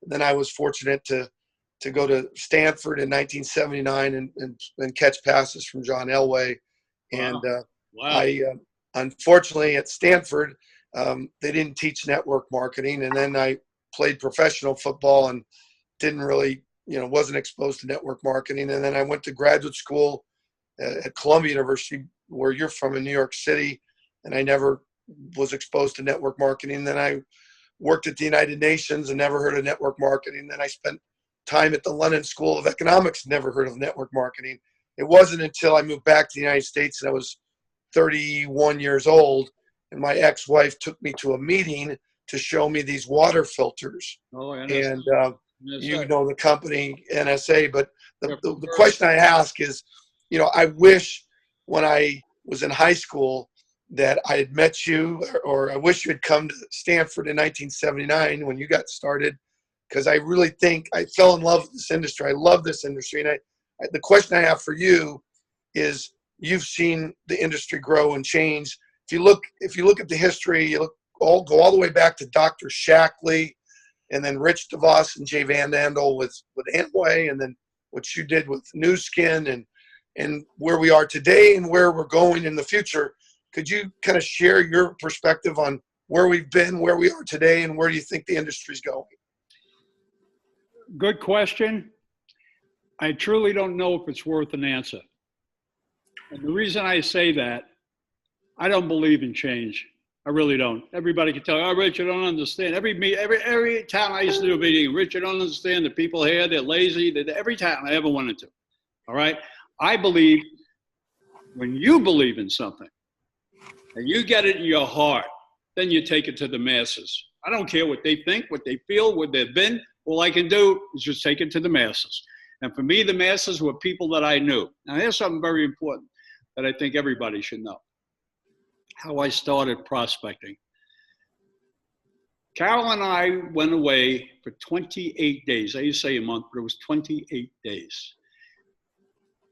then I was fortunate to go to Stanford in 1979 and catch passes from John Elway. And Wow. unfortunately at Stanford, they didn't teach network marketing. And then I played professional football and didn't really, wasn't exposed to network marketing. And then I went to graduate school at Columbia University, where you're from, in New York City, and I never was exposed to network marketing. Then I worked at the United Nations and never heard of network marketing. Then I spent time at the London School of Economics, never heard of network marketing. It wasn't until I moved back to the United States and I was 31 years old, and my ex-wife took me to a meeting to show me these water filters. Oh, and NSA. know the company NSA, but the question I ask is, I wish when I was in high school that I had met you, or I wish you had come to Stanford in 1979 when you got started, because I really think I fell in love with this industry. I love this industry. And the question I have for you is, you've seen the industry grow and change. If you look at the history, go all the way back to Dr. Shackley, and then Rich DeVos and Jay Van Andel with Amway, and then what you did with Nu Skin, and where we are today and where we're going in the future. Could you kind of share your perspective on where we've been, where we are today, and where do you think the industry's going? Good question. I truly don't know if it's worth an answer. And the reason I say that, I don't believe in change. I really don't. Everybody can tell, oh, Rich, you don't understand. Every town I used to do a meeting, Rich, you don't understand. The people here, they're lazy. Every town I ever went into. All right? I believe when you believe in something and you get it in your heart, then you take it to the masses. I don't care what they think, what they feel, what they've been. All I can do is just take it to the masses. And for me, the masses were people that I knew. Now, here's something very important that I think everybody should know. How I started prospecting. Carol and I went away for 28 days. I used to say a month, but it was 28 days.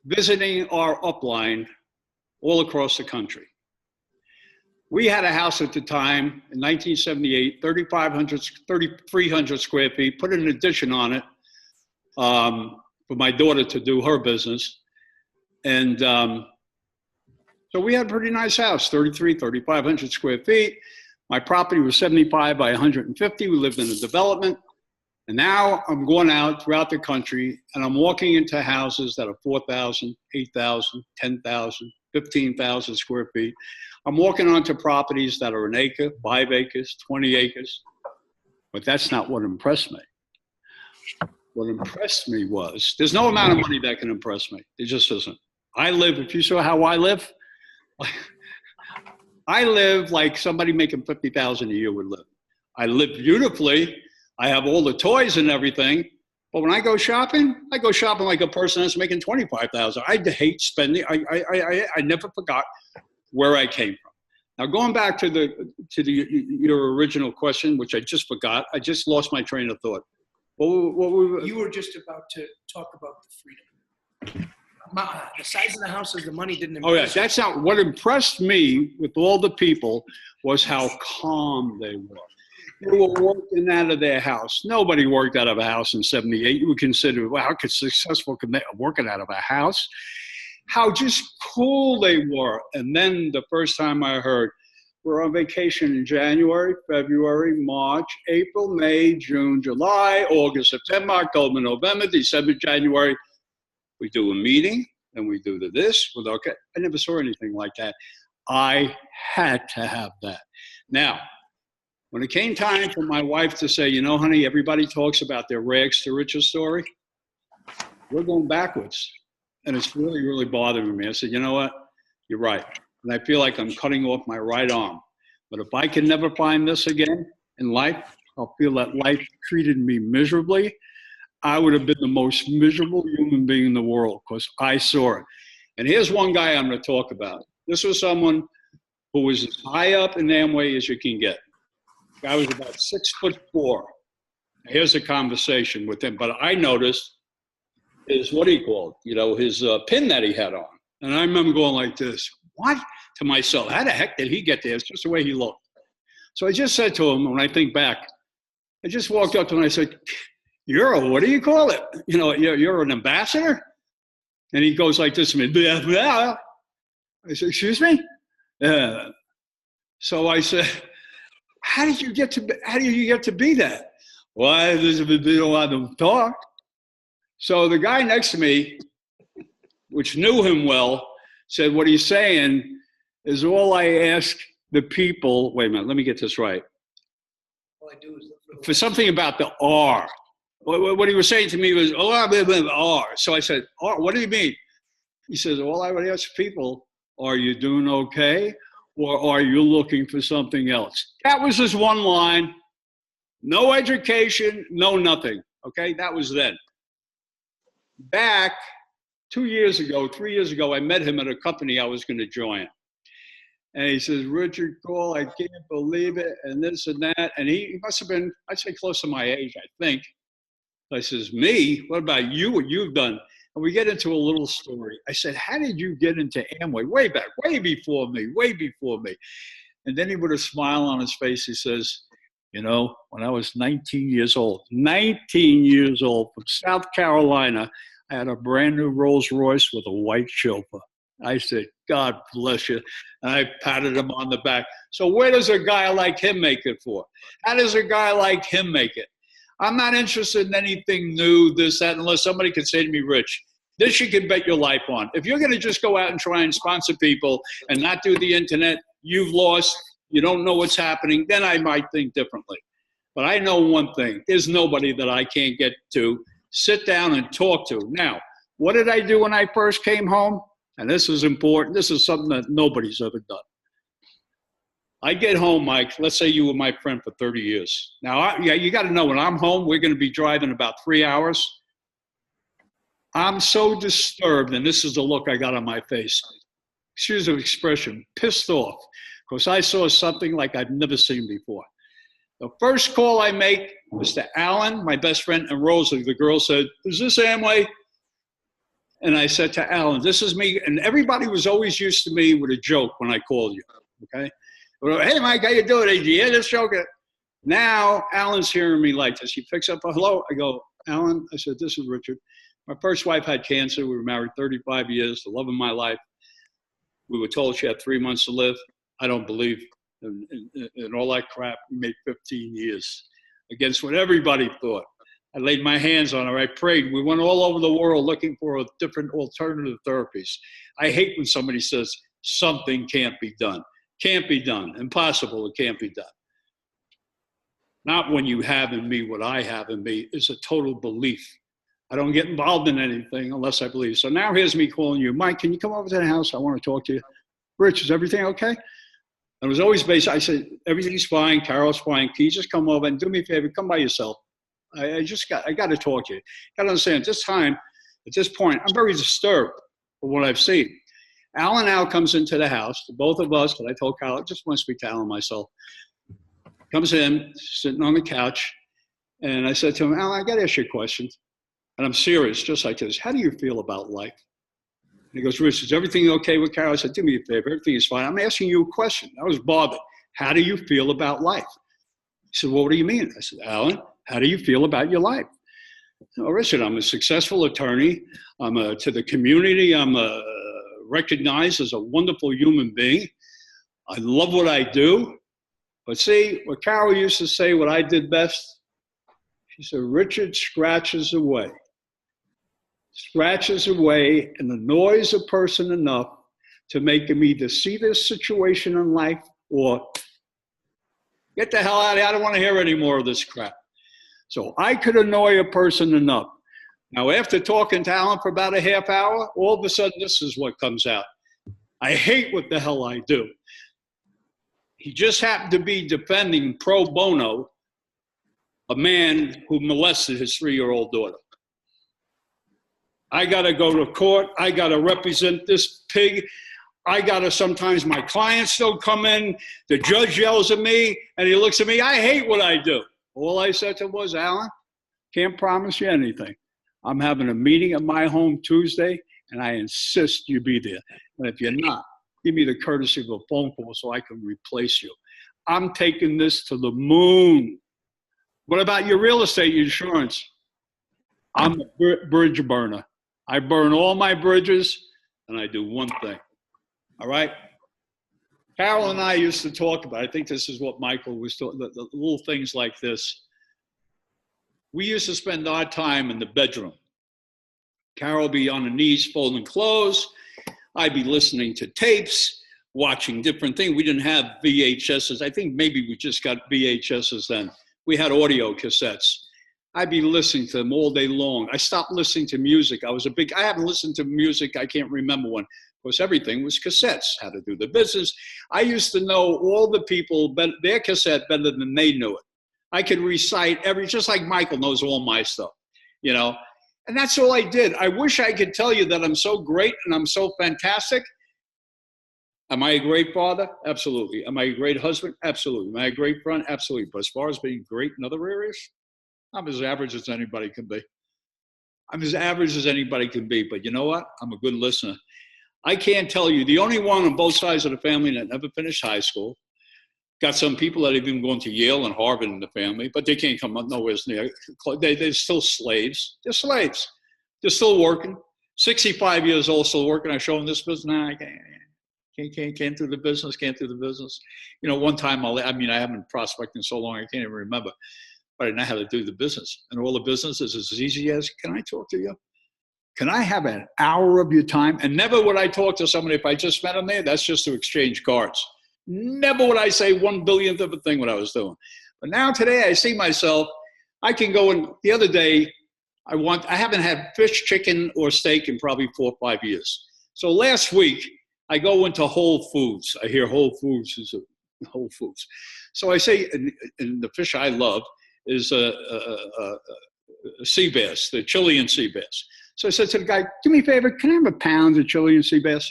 Visiting our upline all across the country. We had a house at the time in 1978, 3,300 square feet, put an addition on it for my daughter to do her business. And so we had a pretty nice house, 3,500 square feet. My property was 75 by 150. We lived in a development. And now I'm going out throughout the country and I'm walking into houses that are 4,000, 8,000, 10,000, 15,000 square feet. I'm walking onto properties that are an acre, 5 acres, 20 acres. But that's not what impressed me. What impressed me was, there's no amount of money that can impress me. It just isn't. I live, if you saw how I live, I live like somebody making 50,000 a year would live. I live beautifully. I have all the toys and everything. But when I go shopping like a person that's making 25,000. I hate spending. I never forgot where I came from. Now going back to your original question, which I just forgot. I just lost my train of thought. You were just about to talk about the freedom. The size of the houses, the money didn't impress. Oh yeah, that's not what impressed me with all the people was how calm they were. They were working out of their house. Nobody worked out of a house in '78. You would consider, well, how could successful working out of a house? How just cool they were. And then the first time I heard, we're on vacation in January, February, March, April, May, June, July, August, September, October, November, December, January. We do a meeting and we do this. Well, okay, I never saw anything like that. I had to have that. Now, when it came time for my wife to say, you know, honey, everybody talks about their rags to riches story. We're going backwards. And it's really, really bothering me. I said, you know what? You're right. And I feel like I'm cutting off my right arm. But if I can never find this again in life, I'll feel that life treated me miserably. I would have been the most miserable human being in the world because I saw it. And here's one guy I'm going to talk about. This was someone who was as high up in Amway as you can get. The guy was about 6'4". Here's a conversation with him. But I noticed his, what he called, you know, his pin that he had on. And I remember going like this, what? To myself, how the heck did he get there? It's just the way he looked. So I just said to him, when I think back, I just walked up to him and I said, you're a, what do you call it? You know, you're an ambassador? And he goes like this to me, blah, blah. I said, excuse me? So I said, how did you get to be that? Well, I don't want to talk. So the guy next to me, which knew him well, said, what he's saying is all I ask the people, wait a minute, let me get this right. All I do is look For something about the R. What he was saying to me was, oh, R. So I said, R, what do you mean? He says, all I would ask people, are you doing okay? Or are you looking for something else? That was his one line. No education, no nothing. Okay, that was then. Back 3 years ago, I met him at a company I was going to join. And he says, Richard Kall, I can't believe it, and this and that. And he must have been, I'd say close to my age, I think. I says, me? What about you, what you've done? And we get into a little story. I said, how did you get into Amway? Way back, way before me. And then he with a smile on his face, he says, you know, when I was 19 years old from South Carolina, I had a brand new Rolls Royce with a white chauffeur. I said, God bless you. And I patted him on the back. So where does a guy like him make it for? How does a guy like him make it? I'm not interested in anything new, this, that, unless somebody can say to me, Rich, this you can bet your life on. If you're going to just go out and try and sponsor people and not do the internet, you've lost, you don't know what's happening, then I might think differently. But I know one thing, there's nobody that I can't get to, sit down and talk to. Now, what did I do when I first came home? And this is important. This is something that nobody's ever done. I get home, Mike. Let's say you were my friend for 30 years. Now, you got to know when I'm home, we're going to be driving about 3 hours. I'm so disturbed, and this is the look I got on my face. Excuse the expression, pissed off, because I saw something like I've never seen before. The first call I make was to Alan, my best friend, and Rosalie. The girl said, is this Amway? And I said to Alan, this is me. And everybody was always used to me with a joke when I called you, okay? Hey, Mike, how you doing? Did you hear this joke? Now, Alan's hearing me like this. He picks up a hello. I go, Alan, I said, this is Richard. My first wife had cancer. We were married 35 years, the love of my life. We were told she had 3 months to live. I don't believe in all that crap. We made 15 years against what everybody thought. I laid my hands on her. I prayed. We went all over the world looking for different alternative therapies. I hate when somebody says something can't be done. Can't be done. Impossible. It can't be done. Not when you have in me what I have in me is a total belief. I don't get involved in anything unless I believe. So now here's me calling you. Mike, can you come over to the house? I want to talk to you. Rich, is everything okay? It was always based, I said, everything's fine, Carol's fine. Can you just come over and do me a favor? Come by yourself. I got to talk to you. Got to understand, at this point, I'm very disturbed for what I've seen. Alan now comes into the house, both of us, because I told Kyle, I just want to speak to Alan myself. Comes in, sitting on the couch, and I said to him, Alan, I got to ask you a question. And I'm serious, just like this. How do you feel about life? And he goes, Rich, is everything okay with Carol? I said, do me a favor, everything is fine. I'm asking you a question. I was bothered. How do you feel about life? He said, well, what do you mean? I said, Alan, how do you feel about your life? Oh, Richard, I'm a successful attorney. To the community, I'm recognized as a wonderful human being. I love what I do. But see, what Carol used to say, what I did best, she said, Richard scratches away. Scratches away and annoys a person enough to make him either see this situation in life or get the hell out of here. I don't want to hear any more of this crap. So I could annoy a person enough. Now, after talking to Alan for about a half hour, all of a sudden, this is what comes out. I hate what the hell I do. He just happened to be defending pro bono a man who molested his 3-year-old daughter. I got to go to court. I got to represent this pig. I got to, sometimes my clients don't come in. The judge yells at me and he looks at me. I hate what I do. All I said to him was, Alan, can't promise you anything. I'm having a meeting at my home Tuesday and I insist you be there. And if you're not, give me the courtesy of a phone call so I can replace you. I'm taking this to the moon. What about your real estate insurance? I'm a bridge burner. I burn all my bridges, and I do one thing. All right? Carol and I used to talk about, I think this is what Michael was talking, the little things like this. We used to spend our time in the bedroom. Carol would be on her knees folding clothes. I'd be listening to tapes, watching different things. We didn't have VHSs. I think maybe we just got VHSs then. We had audio cassettes. I'd be listening to them all day long. I stopped listening to music. I haven't listened to music, I can't remember when. Of course, everything was cassettes, how to do the business. I used to know all the people, their cassette better than they knew it. I could recite just like Michael knows all my stuff, you know. And that's all I did. I wish I could tell you that I'm so great and I'm so fantastic. Am I a great father? Absolutely. Am I a great husband? Absolutely. Am I a great friend? Absolutely. But as far as being great in other areas, I'm as average as anybody can be. I'm as average as anybody can be. But you know what? I'm a good listener. I can't tell you. The only one on both sides of the family that never finished high school. Got some people that have even gone to Yale and Harvard in the family, but they can't come up nowhere near. They're still slaves. They're slaves. They're still working. 65 years old, still working. I show them this business. Nah, I can't do the business. Can't do the business. You know, one time I haven't been prospecting so long I can't even remember, but I know how to do the business. And all the business is as easy as, can I talk to you? Can I have an hour of your time? And never would I talk to somebody if I just met them there. That's just to exchange cards. Never would I say 1/1000th of a thing what I was doing. But now today I see myself, I can go in, the other day, I haven't had fish, chicken, or steak in probably 4 or 5 years. So last week, I go into Whole Foods. I hear Whole Foods is Whole Foods. So I say, and the fish I love is a sea bass, the Chilean sea bass. So I said to the guy, do me a favor, can I have a pound of Chilean sea bass?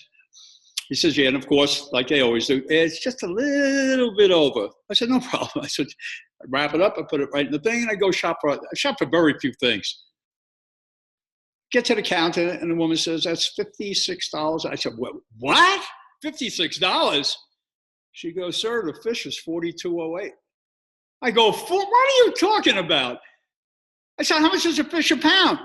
He says, yeah, and of course, like they always do, it's just a little bit over. I said, no problem. I said, I wrap it up, I put it right in the thing, and I go shop for very few things. Get to the counter, and the woman says, that's $56. I said, what? $56? She goes, sir, the fish is $42.08. I go, what are you talking about? I said, how much is a fish a pound?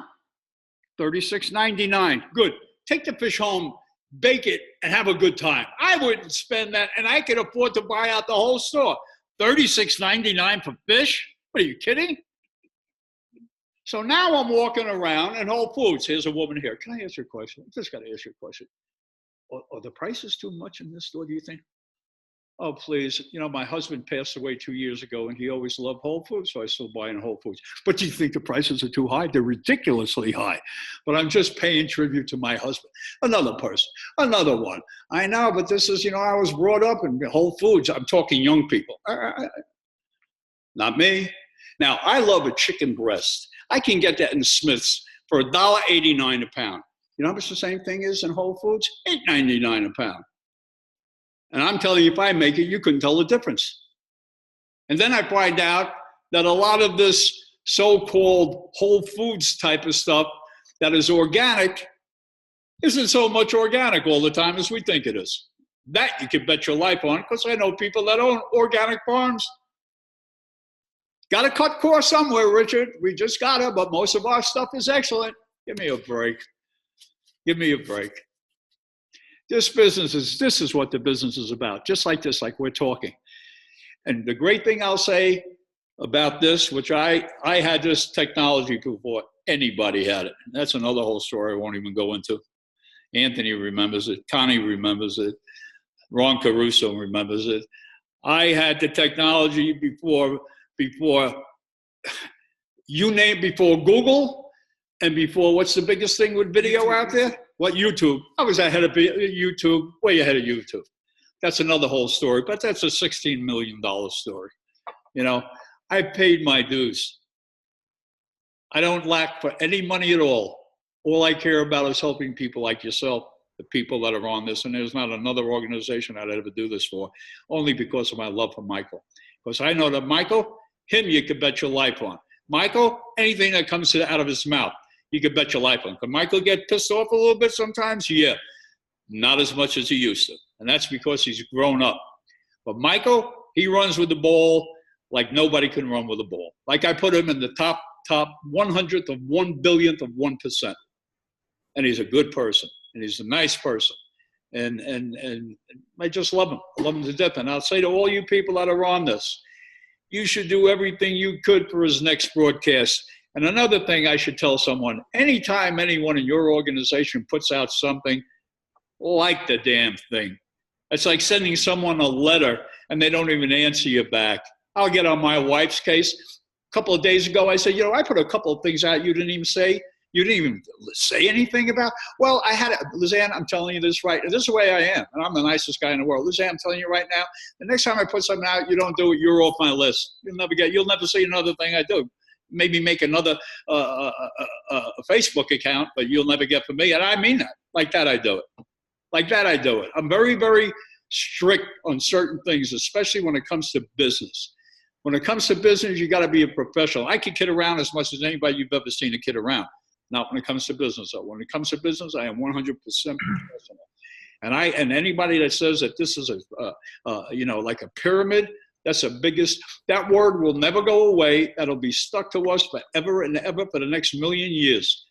$36.99. Good. Take the fish home, bake it, and have a good time. I wouldn't spend that, and I could afford to buy out the whole store. $36.99 for fish? What, are you kidding? So now I'm walking around in Whole Foods. Here's a woman here. Can I ask you a question? I just got to ask you a question. Are the prices too much in this store, do you think? oh, please, you know, my husband passed away 2 years ago and he always loved Whole Foods, so I still buy in Whole Foods. But do you think the prices are too high? They're ridiculously high. But I'm just paying tribute to my husband. Another person, another one. I know, but this is, you know, I was brought up in Whole Foods. I'm talking young people. Not me. Now, I love a chicken breast. I can get that in Smith's for $1.89 a pound. You know how much the same thing is in Whole Foods? $8.99 a pound. And I'm telling you, if I make it, you couldn't tell the difference. And then I find out that a lot of this so-called Whole Foods type of stuff that is organic isn't so much organic all the time as we think it is. That you can bet your life on, because I know people that own organic farms. Got to cut costs somewhere, Richard. We just got to, but most of our stuff is excellent. Give me a break. Give me a break. This is what the business is about, just like this, like we're talking. And the great thing I'll say about this, which I had this technology before anybody had it. That's another whole story I won't even go into. Anthony remembers it. Connie remembers it. Ron Caruso remembers it. I had the technology before Google and before, what's the biggest thing with video out there? What, YouTube? I was ahead of YouTube, way ahead of YouTube. That's another whole story, but that's a $16 million story. You know, I paid my dues. I don't lack for any money at all. All I care about is helping people like yourself, the people that are on this, and there's not another organization I'd ever do this for, only because of my love for Michael. Because I know that Michael, him you could bet your life on. Michael, anything that comes out of his mouth, you could bet your life on. Can Michael get pissed off a little bit sometimes? Yeah, not as much as he used to. And that's because he's grown up. But Michael, he runs with the ball like nobody can run with a ball. Like I put him in the top 100th of 1 billionth of 1%. And he's a good person. And he's a nice person. And I just love him. I love him to death. And I'll say to all you people that are on this, you should do everything you could for his next broadcast. And another thing I should tell someone, anytime anyone in your organization puts out something, like the damn thing. It's like sending someone a letter and they don't even answer you back. I'll get on my wife's case. A couple of days ago, I said, you know, I put a couple of things out you didn't even say. You didn't even say anything about. Well, Lizanne, I'm telling you this right. This is the way I am. And I'm the nicest guy in the world. Lizanne, I'm telling you right now, the next time I put something out, you don't do it, you're off my list. You'll never see another thing I do. Maybe make another Facebook account, but you'll never get from me. And I mean that. Like that, I do it. Like that, I do it. I'm very, very strict on certain things, especially when it comes to business. When it comes to business, you got to be a professional. I can kid around as much as anybody you've ever seen a kid around. Not when it comes to business, though. When it comes to business, I am 100% professional. And anybody that says that this is like a pyramid, that's the biggest. That word will never go away. That'll be stuck to us forever and ever for the next million years.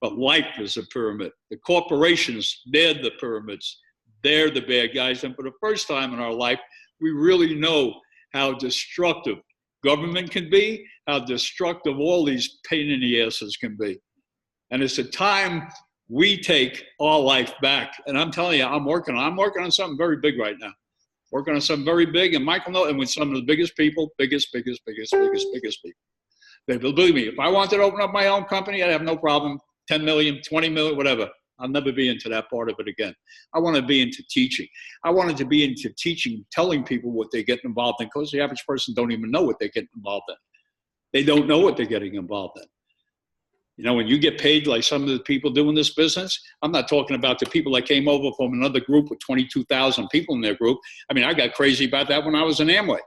But life is a pyramid. The corporations, they're the pyramids. They're the bad guys. And for the first time in our life, we really know how destructive government can be, how destructive all these pain in the asses can be. And it's a time we take our life back. And I'm telling you, I'm working on something very big right now. Working on something very big, and Michael knows, and with some of the biggest people, biggest people. They believe me, if I wanted to open up my own company, I'd have no problem, 10 million, 20 million, whatever. I'll never be into that part of it again. I want to be into teaching. I wanted to be into teaching, telling people what they get involved in, because the average person don't even know what they get involved in. They don't know what they're getting involved in. You know, when you get paid like some of the people doing this business, I'm not talking about the people that came over from another group with 22,000 people in their group. I mean, I got crazy about that when I was in Amway.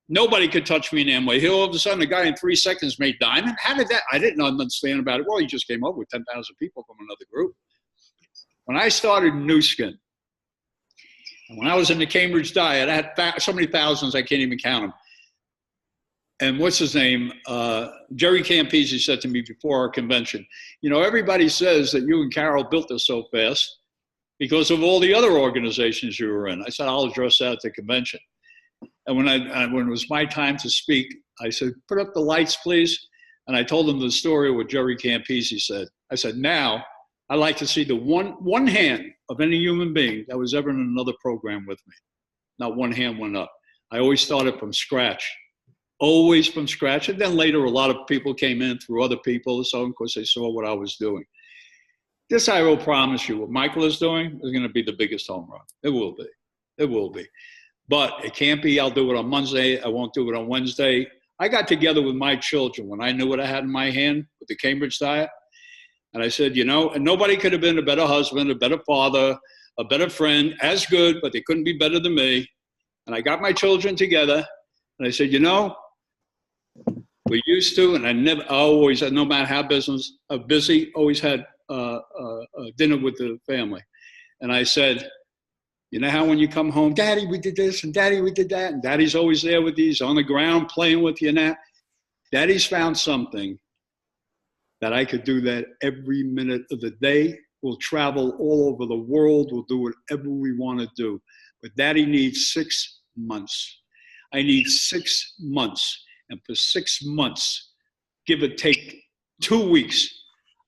Nobody could touch me in Amway. Here, all of a sudden, a guy in 3 seconds made diamond. How did that? I didn't understand about it. Well, he just came over with 10,000 people from another group. When I started New Skin, and when I was in the Cambridge Diet, I had so many thousands, I can't even count them. And what's his name? Jerry Campese said to me before our convention, you know, everybody says that you and Carol built this so fast because of all the other organizations you were in. I said, I'll address that at the convention. And when it was my time to speak, I said, put up the lights, please. And I told them the story of what Jerry Campese said. I said, now I'd like to see the one hand of any human being that was ever in another program with me. Not one hand went up. I always started from scratch. Always from scratch. And then later, a lot of people came in through other people. So, of course, they saw what I was doing. This, I will promise you, what Michael is doing is going to be the biggest home run. It will be. It will be. But it can't be, I'll do it on Monday. I won't do it on Wednesday. I got together with my children when I knew what I had in my hand with the Cambridge diet. And I said, and nobody could have been a better husband, a better father, a better friend, as good, but they couldn't be better than me. And I got my children together and I said, we used to, and I always, no matter how busy, always had dinner with the family. And I said, you know how when you come home, Daddy, we did this, and Daddy, we did that, and Daddy's always there with these on the ground playing with you and that. Daddy's found something that I could do that every minute of the day. We'll travel all over the world. We'll do whatever we want to do. But Daddy needs 6 months. I need 6 months. And for 6 months, give or take 2 weeks,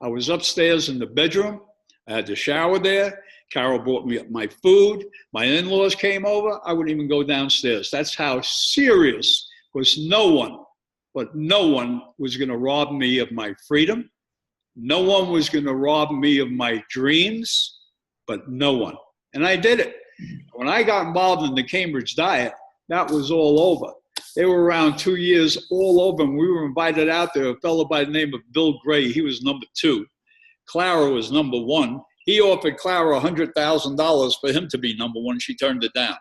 I was upstairs in the bedroom. I had the shower there. Carol brought me up my food. My in-laws came over. I wouldn't even go downstairs. That's how serious, because no one was going to rob me of my freedom. No one was going to rob me of my dreams, but no one. And I did it. When I got involved in the Cambridge diet, that was all over. They were around 2 years all over, and we were invited out there. A fellow by the name of Bill Gray, he was number 2. Clara was number 1. He offered Clara $100,000 for him to be number 1. She turned it down.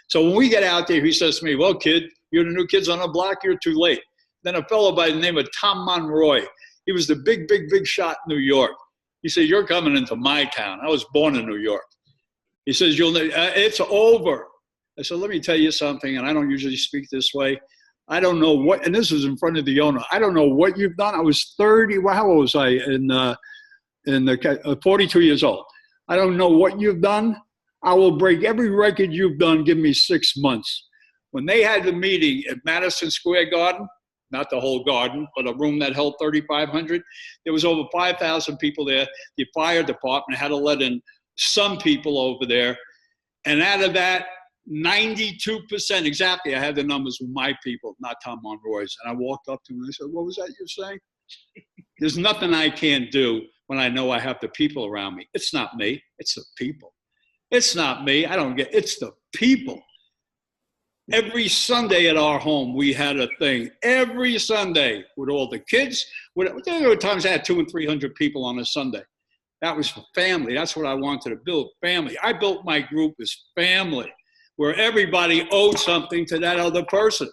So when we get out there, he says to me, well, kid, you're the new kids on the block, you're too late. Then a fellow by the name of Tom Monroy, he was the big shot in New York. He said, you're coming into my town. I was born in New York. He says, it's over. I said, let me tell you something, and I don't usually speak this way. I don't know what, and this was in front of the owner. I don't know what you've done. I was 30, well, how old was I? In 42 years old. I don't know what you've done. I will break every record you've done. Give me 6 months. When they had the meeting at Madison Square Garden, not the whole garden, but a room that held 3,500, there was over 5,000 people there. The fire department had to let in some people over there. And out of that, 92% exactly, I had the numbers with my people, not Tom Monroy's. And I walked up to him and I said, what was that you're saying? There's nothing I can't do when I know I have the people around me. It's not me, it's the people. It's not me, it's the people. Every Sunday at our home, we had a thing. Every Sunday with all the kids. There were times I had 200 and 300 people on a Sunday. That was for family. That's what I wanted to build, family. I built my group as family, where everybody owed something to that other person.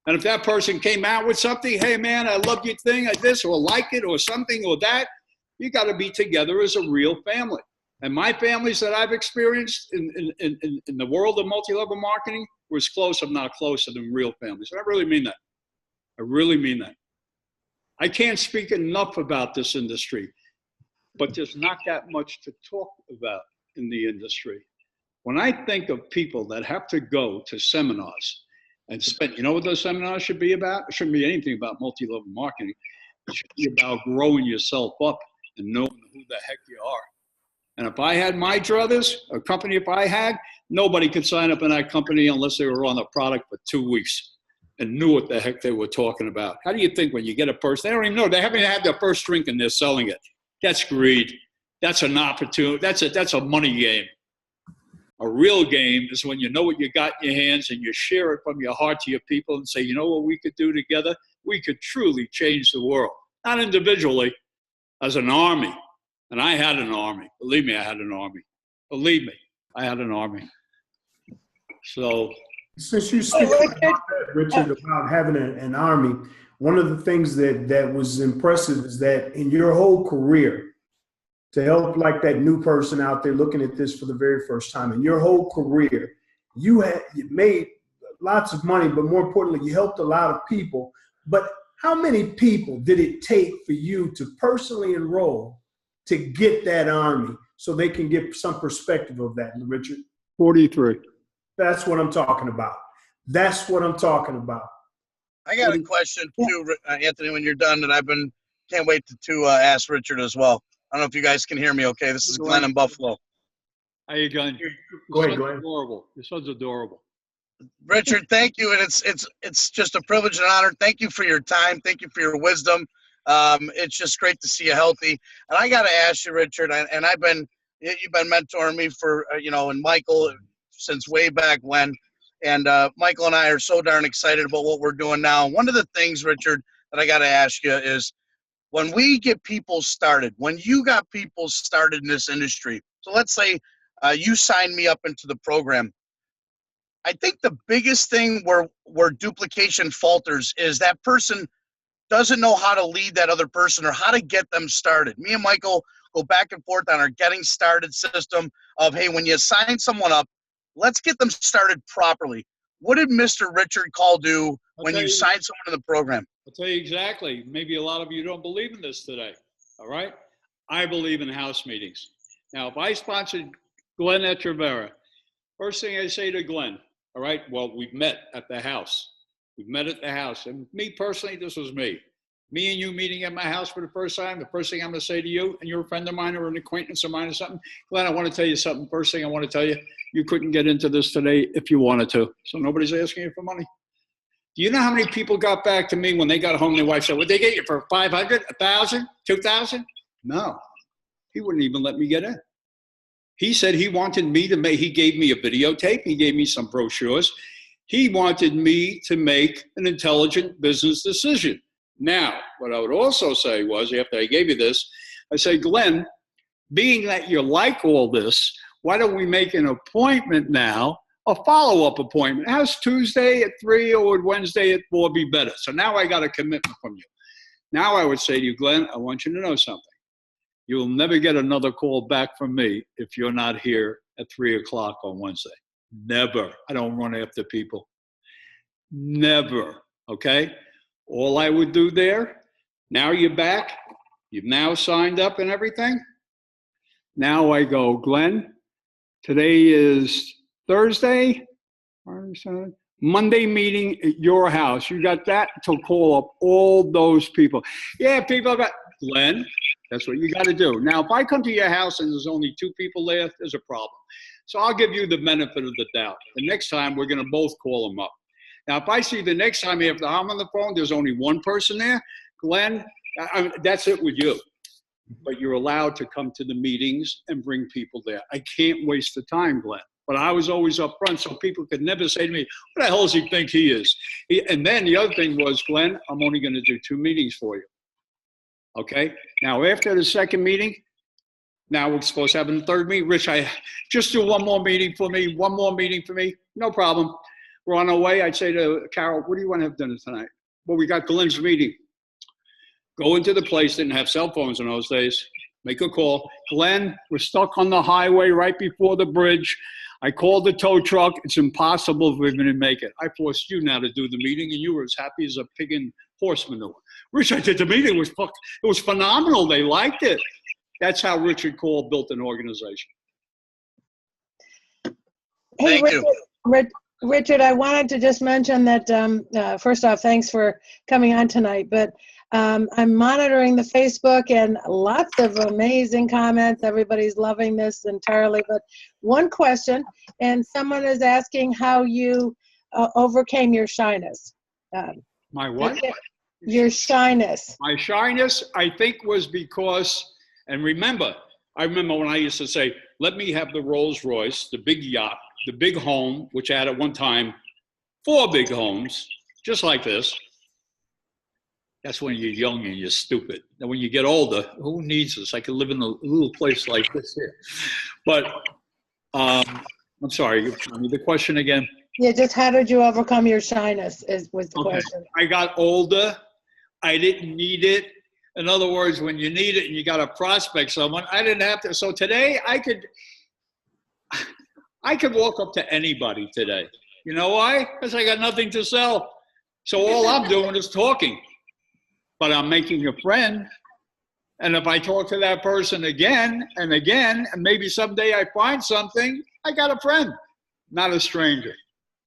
And if that person came out with something, hey man, I love your thing, like this, or like it, or something, or that, you got to be together as a real family. And my families that I've experienced in the world of multi-level marketing was close, if not closer, than real families. And I really mean that. I really mean that. I can't speak enough about this industry, but there's not that much to talk about in the industry. When I think of people that have to go to seminars and spend, you know what those seminars should be about? It shouldn't be anything about multi-level marketing. It should be about growing yourself up and knowing who the heck you are. And if I had my druthers, a company if I had, nobody could sign up in that company unless they were on the product for 2 weeks and knew what the heck they were talking about. How do you think when you get a person, they don't even know, they haven't had their first drink and they're selling it. That's greed. That's an opportunity. That's a money game. A real game is when you know what you got in your hands and you share it from your heart to your people and say, you know what we could do together? We could truly change the world. Not individually, as an army. And I had an army. Believe me, I had an army. Believe me, I had an army. So. Since you speak Richard, about having an army, one of the things that was impressive is that in your whole career, to help like that new person out there looking at this for the very first time, in your whole career, you made lots of money, but more importantly, you helped a lot of people. But how many people did it take for you to personally enroll to get that army so they can get some perspective of that, Richard? 43. That's what I'm talking about. That's what I'm talking about. I got a question too, Anthony, when you're done, and can't wait to ask Richard as well. I don't know if you guys can hear me okay. This is Glenn in Buffalo. How you going? Go ahead, Your son's Glenn. adorable. Your son's adorable. Richard, thank you, and it's just a privilege and honor. Thank you for your time. Thank you for your wisdom. It's just great to see you healthy. And I got to ask you, Richard, and you've been mentoring me for and Michael since way back when. And Michael and I are so darn excited about what we're doing now. One of the things, Richard, that I got to ask you is when we get people started, when you got people started in this industry. So let's say you signed me up into the program. I think the biggest thing where duplication falters is that person doesn't know how to lead that other person or how to get them started. Me and Michael go back and forth on our getting started system of, hey, when you sign someone up, let's get them started properly. What did Mr. Richard Kall do when you signed someone in the program? I'll tell you exactly. Maybe a lot of you don't believe in this today. All right? I believe in house meetings. Now, if I sponsored Glenn Echeverria, first thing I say to Glenn, all right, well, we've met at the house. We've met at the house. And me personally, this was me. Me and you meeting at my house for the first time, the first thing I'm going to say to you, and you're a friend of mine or an acquaintance of mine or something, Glenn, I want to tell you something. First thing I want to tell you, you couldn't get into this today if you wanted to. So nobody's asking you for money. Do you know how many people got back to me when they got home? Their wife said, would they get you for 500, 1,000, 2,000? No, he wouldn't even let me get in. He said he wanted me to make, he gave me a videotape. He gave me some brochures. He wanted me to make an intelligent business decision. Now, what I would also say was, after I gave you this, I said, Glenn, being that you like all this, why don't we make an appointment now, a follow-up appointment? How's Tuesday at 3 or would Wednesday at 4 be better? So now I got a commitment from you. Now I would say to you, Glenn, I want you to know something. You will never get another call back from me if you're not here at 3 o'clock on Wednesday. Never. I don't run after people. Never. Okay? All I would do there, now you're back. You've now signed up and everything. Now I go, Glenn, today is Thursday, Monday meeting at your house. You got that to call up all those people. Yeah, people got, Glenn, that's what you got to do. Now, if I come to your house and there's only 2 people there, there's a problem. So I'll give you the benefit of the doubt. The next time, we're going to both call them up. Now, if I see the next time after I'm on the phone, there's only 1 person there, Glenn, that's it with you. But you're allowed to come to the meetings and bring people there. I can't waste the time, Glenn. But I was always up front, so people could never say to me, what the hell does he think he is? And then the other thing was, Glenn, I'm only going to do 2 meetings for you. Okay? Now, after the second meeting, now we're supposed to have a third meeting. Rich, just do 1 more meeting for me, 1 more meeting for me. No problem. We're on our way. I'd say to Carol, what do you want to have dinner tonight? Well, we got Glenn's meeting. Go into the place, didn't have cell phones in those days. Make a call. Glenn, we're stuck on the highway right before the bridge. I called the tow truck. It's impossible for me to make it. I forced you now to do the meeting, and you were as happy as a pig in horse manure. Rich, I did the meeting. It was phenomenal. They liked it. That's how Richard Kall built an organization. Hey, Thank you. Richard, I wanted to just mention that, first off, thanks for coming on tonight, but I'm monitoring the Facebook and lots of amazing comments. Everybody's loving this entirely, but one question, and someone is asking how you overcame your shyness. My what? Your shyness. My shyness, I think, was because, and remember, I remember when I used to say, let me have the Rolls Royce, the big yacht, the big home, which I had at one time 4 big homes, just like this. That's when you're young and you're stupid. And when you get older, who needs this? I could live in a little place like this here. But I'm sorry, the question again. Yeah, just how did you overcome your shyness was the question. I got older. I didn't need it. In other words, when you need it and you got to prospect someone, I didn't have to. So today I could walk up to anybody today. You know why? Because I got nothing to sell. So all I'm doing is talking. But I'm making a friend. And if I talk to that person again and again, and maybe someday I find something, I got a friend, not a stranger.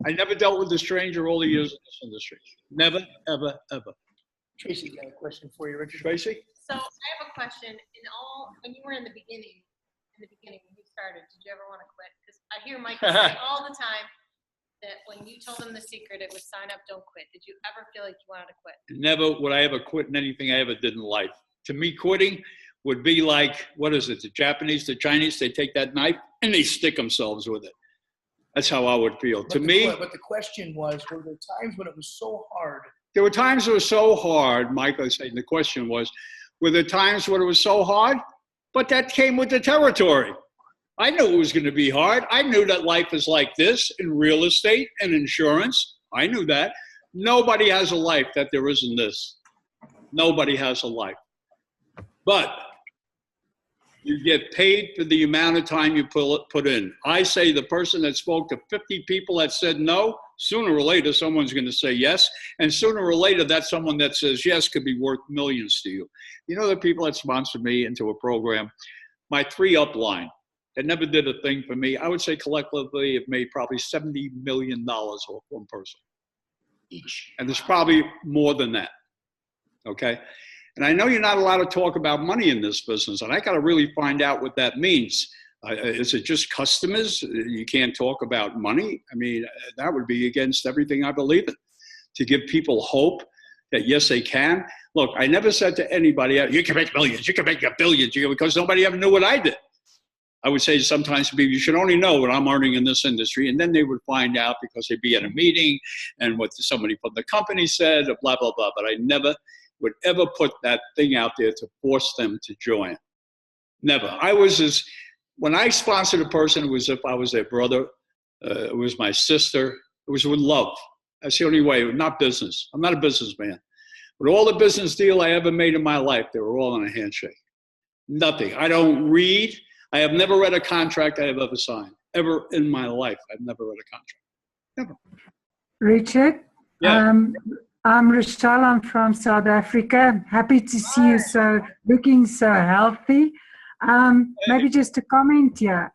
I never dealt with a stranger all the years in this industry. Never, ever, ever. Tracy got a question for you, Richard. Tracy? So I have a question. When you were in the beginning when you started, did you ever want to quit? Because I hear Michael say all the time that when you told him the secret, it was sign up, don't quit. Did you ever feel like you wanted to quit? Never would I ever quit in anything I ever did in life. To me, quitting would be like, what is it? The Japanese, the Chinese, they take that knife and they stick themselves with it. That's how I would feel. But To me, but the question was, were there times when it was so hard? there were times it was so hard, Michael was saying, the question was, were there times when it was so hard? But that came with the territory. I knew it was going to be hard. I knew that life is like this in real estate and insurance. I knew that. Nobody has a life that there isn't this. Nobody has a life. But you get paid for the amount of time you put in. I say the person that spoke to 50 people that said no, sooner or later someone's going to say yes. And sooner or later that someone that says yes could be worth millions to you. You know the people that sponsored me into a program, my 3 upline, that never did a thing for me, I would say collectively it made probably $70 million off one person each. And there's probably more than that, okay? And I know you're not allowed to talk about money in this business, and I got to really find out what that means. Is it just customers? You can't talk about money? I mean, that would be against everything I believe in. To give people hope that yes, they can. Look, I never said to anybody, you can make millions, you can make billions, because nobody ever knew what I did. I would say sometimes to people, you should only know what I'm earning in this industry, and then they would find out because they'd be at a meeting and what somebody from the company said, blah, blah, blah. But I never would ever put that thing out there to force them to join. Never. When I sponsored a person, it was as if I was their brother. It was my sister. It was with love. That's the only way, not business. I'm not a businessman. But all the business deal I ever made in my life, they were all on a handshake. Nothing. I don't read. I have never read a contract I have ever signed. Ever in my life, I've never read a contract. Never. Richard? Yeah. I'm Rochelle. I'm from South Africa. Happy to see you looking so healthy. Maybe just a comment here.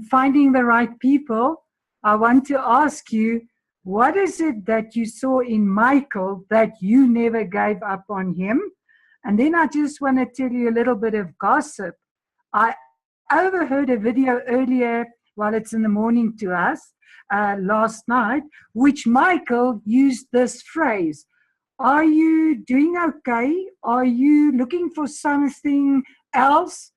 Finding the right people. I want to ask you, what is it that you saw in Michael that you never gave up on him? And then I just want to tell you a little bit of gossip. I overheard a video earlier, while it's in the morning to us, last night, which Michael used this phrase: are you doing okay? Are you looking for something else?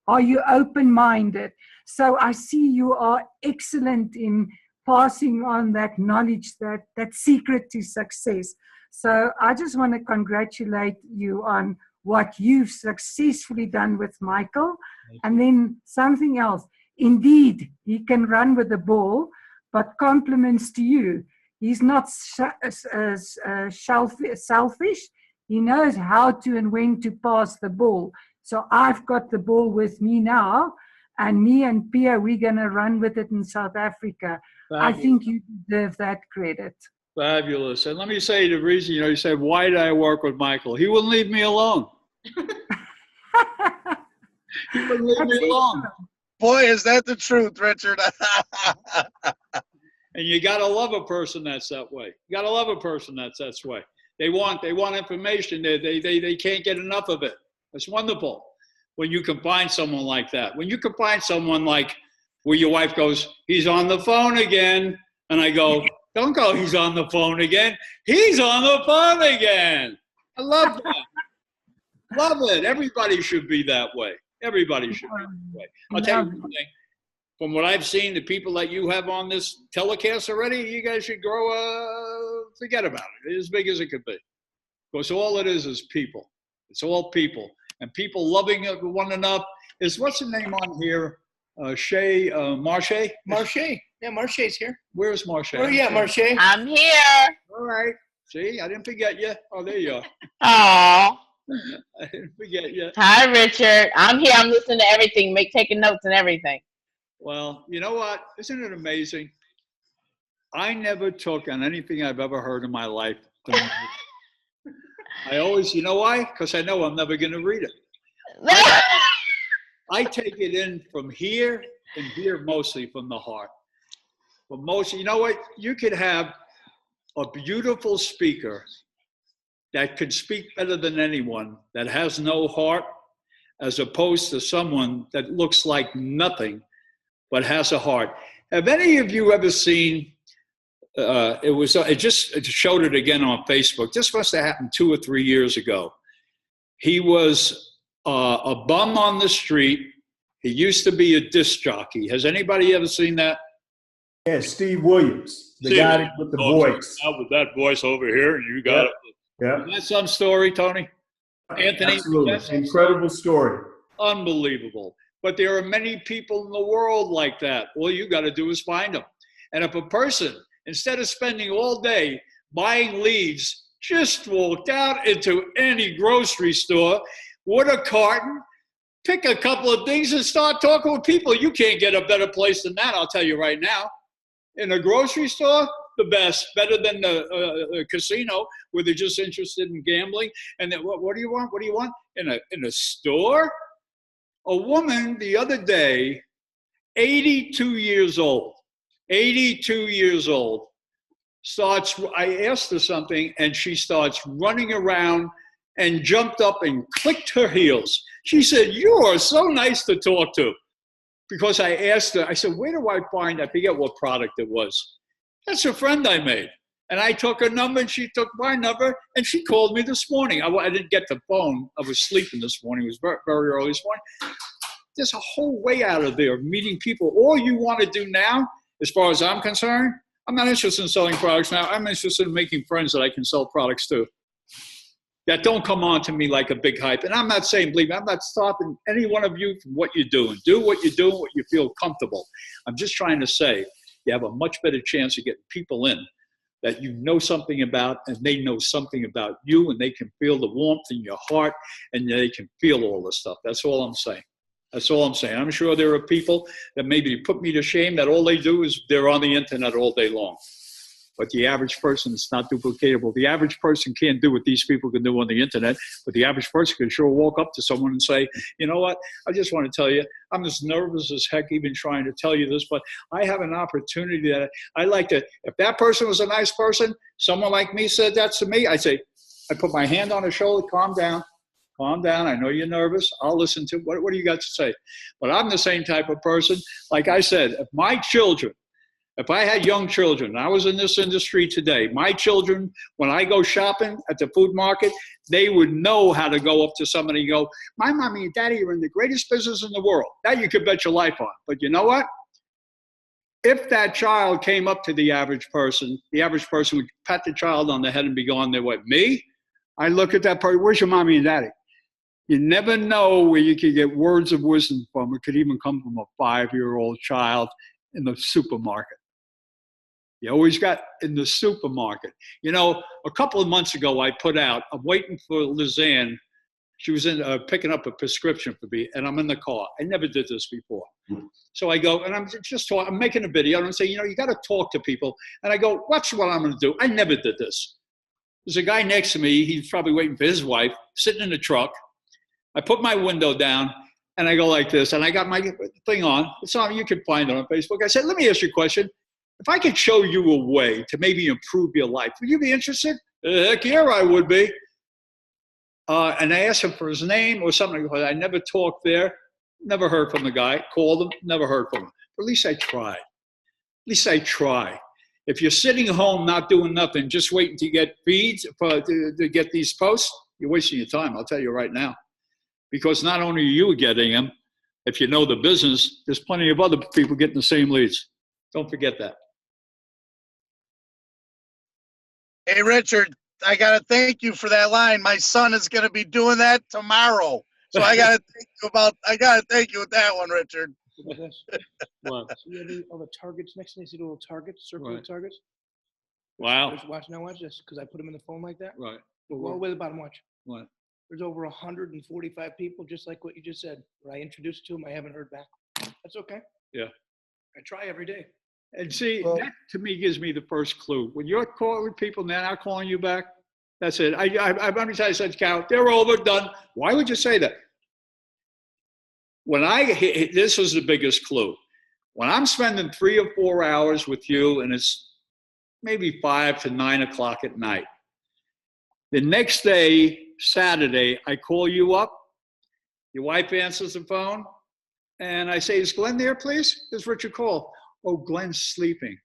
Are you open-minded? So I see you are excellent in passing on that knowledge, that secret to success. So I just want to congratulate you on what you've successfully done with Michael. And then something else. Indeed, he can run with the ball, but compliments to you. He's not selfish. He knows how to and when to pass the ball. So I've got the ball with me now, and me and Pia, we're going to run with it in South Africa. Fabulous. I think you deserve that credit. Fabulous. And let me say the reason, you said, why did I work with Michael? He wouldn't leave me alone. He wouldn't leave me alone. Boy, is that the truth, Richard. And you got to love a person that's that way. You got to love a person that's that way. They want information. They can't get enough of it. It's wonderful when you can find someone like that. When you can find someone like where your wife goes, he's on the phone again. And I go, don't go, he's on the phone again. He's on the phone again. I love that. Love it. Everybody should be that way. Everybody should be that way. I'll tell you one thing. From what I've seen, the people that you have on this telecast already, you guys should grow, forget about it. It's as big as it could be. Because all it is people. It's all people. And people loving one another. What's the name on here? Marche? Marche. Yeah, Marche's here. Where's Marche? Oh, yeah, Marche. I'm here. All right. See, I didn't forget you. Oh, there you are. Oh. I didn't forget you. Hi, Richard. I'm here. I'm listening to everything, taking notes and everything. Well, you know what? Isn't it amazing? I never took on anything I've ever heard in my life. I always, you know why? Because I know I'm never going to read it. I take it in from here and here, mostly from the heart. But mostly, you know what? You could have a beautiful speaker that could speak better than anyone, that has no heart, as opposed to someone that looks like nothing, but has a heart. Have any of you ever seen, it showed it again on Facebook. This must have happened 2 or 3 years ago. He was a bum on the street. He used to be a disc jockey. Has anybody ever seen that? Yeah, Steve Williams, the guy with the voice. Out with that voice over here, and you got it. Yeah. Is that some story, Tony? Anthony? Absolutely. Incredible story. Unbelievable. But there are many people in the world like that. All you got to do is find them. And if a person, instead of spending all day buying leads, just walked out into any grocery store with a carton, pick a couple of things and start talking with people. You can't get a better place than that, I'll tell you right now. In a grocery store, the best, better than the casino where they're just interested in gambling. And then, what do you want? What do you want? In a store? A woman the other day, 82 years old, I asked her something, and she starts running around and jumped up and clicked her heels. She said, "You are so nice to talk to." Because I asked her, I said, "Where do I find," I forget what product it was. "That's a friend I made." And I took her number, and she took my number, and she called me this morning. I didn't get the phone. I was sleeping this morning. It was very, very early this morning. There's a whole way out of there, meeting people. All you want to do now, as far as I'm concerned, I'm not interested in selling products now. I'm interested in making friends that I can sell products to, that don't come on to me like a big hype. And I'm not saying, believe me, I'm not stopping any one of you from what you're doing. Do what you're doing, what you feel comfortable. I'm just trying to say you have a much better chance of getting people in that you know something about, and they know something about you, and they can feel the warmth in your heart, and they can feel all this stuff. That's all I'm saying. That's all I'm saying. I'm sure there are people that maybe put me to shame that all they do is they're on the internet all day long. But the average person is not duplicatable. The average person can't do what these people can do on the internet, but the average person can sure walk up to someone and say, "You know what, I just want to tell you, I'm as nervous as heck even trying to tell you this, but I have an opportunity that I like to," if that person was a nice person, someone like me said that to me, I say, I put my hand on her shoulder, "Calm down. Calm down. I know you're nervous. I'll listen to what do you got to say?" But I'm the same type of person. Like I said, if I had young children, and I was in this industry today, my children, when I go shopping at the food market, they would know how to go up to somebody and go, "My mommy and daddy are in the greatest business in the world." That you could bet your life on. But you know what? If that child came up to the average person would pat the child on the head and be going their way. Me? I look at that person, "Where's your mommy and daddy?" You never know where you can get words of wisdom from. It could even come from a 5-year-old child in the supermarket. You always got in the supermarket. You know, a couple of months ago, I put out, I'm waiting for Lizanne. She was in picking up a prescription for me, and I'm in the car. I never did this before. So I go, and I'm just talking, I'm making a video, and I'm saying, you got to talk to people. And I go, watch what I'm going to do. I never did this. There's a guy next to me. He's probably waiting for his wife, sitting in the truck. I put my window down, and I go like this, and I got my thing on. It's on. You can find it on Facebook. I said, "Let me ask you a question. If I could show you a way to maybe improve your life, would you be interested?" "Heck yeah, I would be." And I asked him for his name or something. I never talked there. Never heard from the guy. Called him. Never heard from him. But at least I tried. At least I try. If you're sitting home not doing nothing, just waiting to get feeds to get these posts, you're wasting your time. I'll tell you right now. Because not only are you getting them, if you know the business, there's plenty of other people getting the same leads. Don't forget that. Hey, Richard, I got to thank you for that line. My son is going to be doing that tomorrow. So I got to thank you with that one, Richard. What? See all the targets next to me? See the little targets, circle Right. of targets? Wow. Watch this, because I put them in the phone like that. Right. Well, wait, the bottom, watch. What? There's over 145 people, just like what you just said. When I introduced to them, I haven't heard back. That's okay. Yeah. I try every day. And see, Well- that to me gives me the first clue. When you're calling people now, not calling you back, that's it. I'm going to say, Kall, they're overdone. Why would you say that? This was the biggest clue. When I'm spending 3 or 4 hours with you, and it's maybe 5 to 9 o'clock at night, the next day, Saturday, I call you up, your wife answers the phone, And I say, is Glenn there, please? It's Richard Kall. Oh, Glenn's sleeping.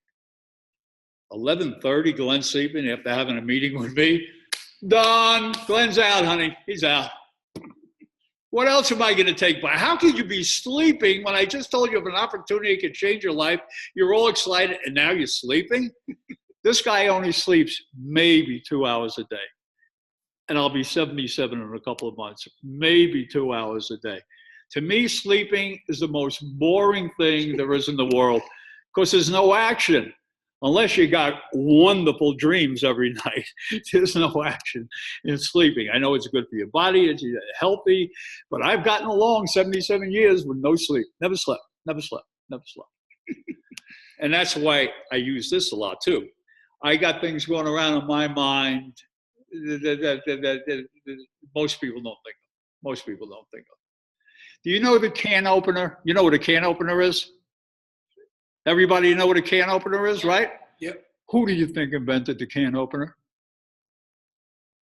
11:30, Glenn's sleeping after having a meeting with me. Done. Glenn's out, honey. He's out. What else am I going to take by? How could you be sleeping when I just told you of an opportunity that could change your life? You're all excited, and now you're sleeping? This guy only sleeps maybe 2 hours a day. And I'll be 77 in a couple of months. Maybe 2 hours a day. To me, sleeping is the most boring thing there is in the world because there's no action. Unless you got wonderful dreams every night, there's no action in sleeping. I know it's good for your body, it's healthy, but I've gotten along 77 years with no sleep. Never slept, never slept, never slept. And that's why I use this a lot too. I got things going around in my mind that most people don't think of. Most people don't think of. Do you know the can opener? You know what a can opener is? Everybody know what a can opener is, right? Yep. Who do you think invented the can opener?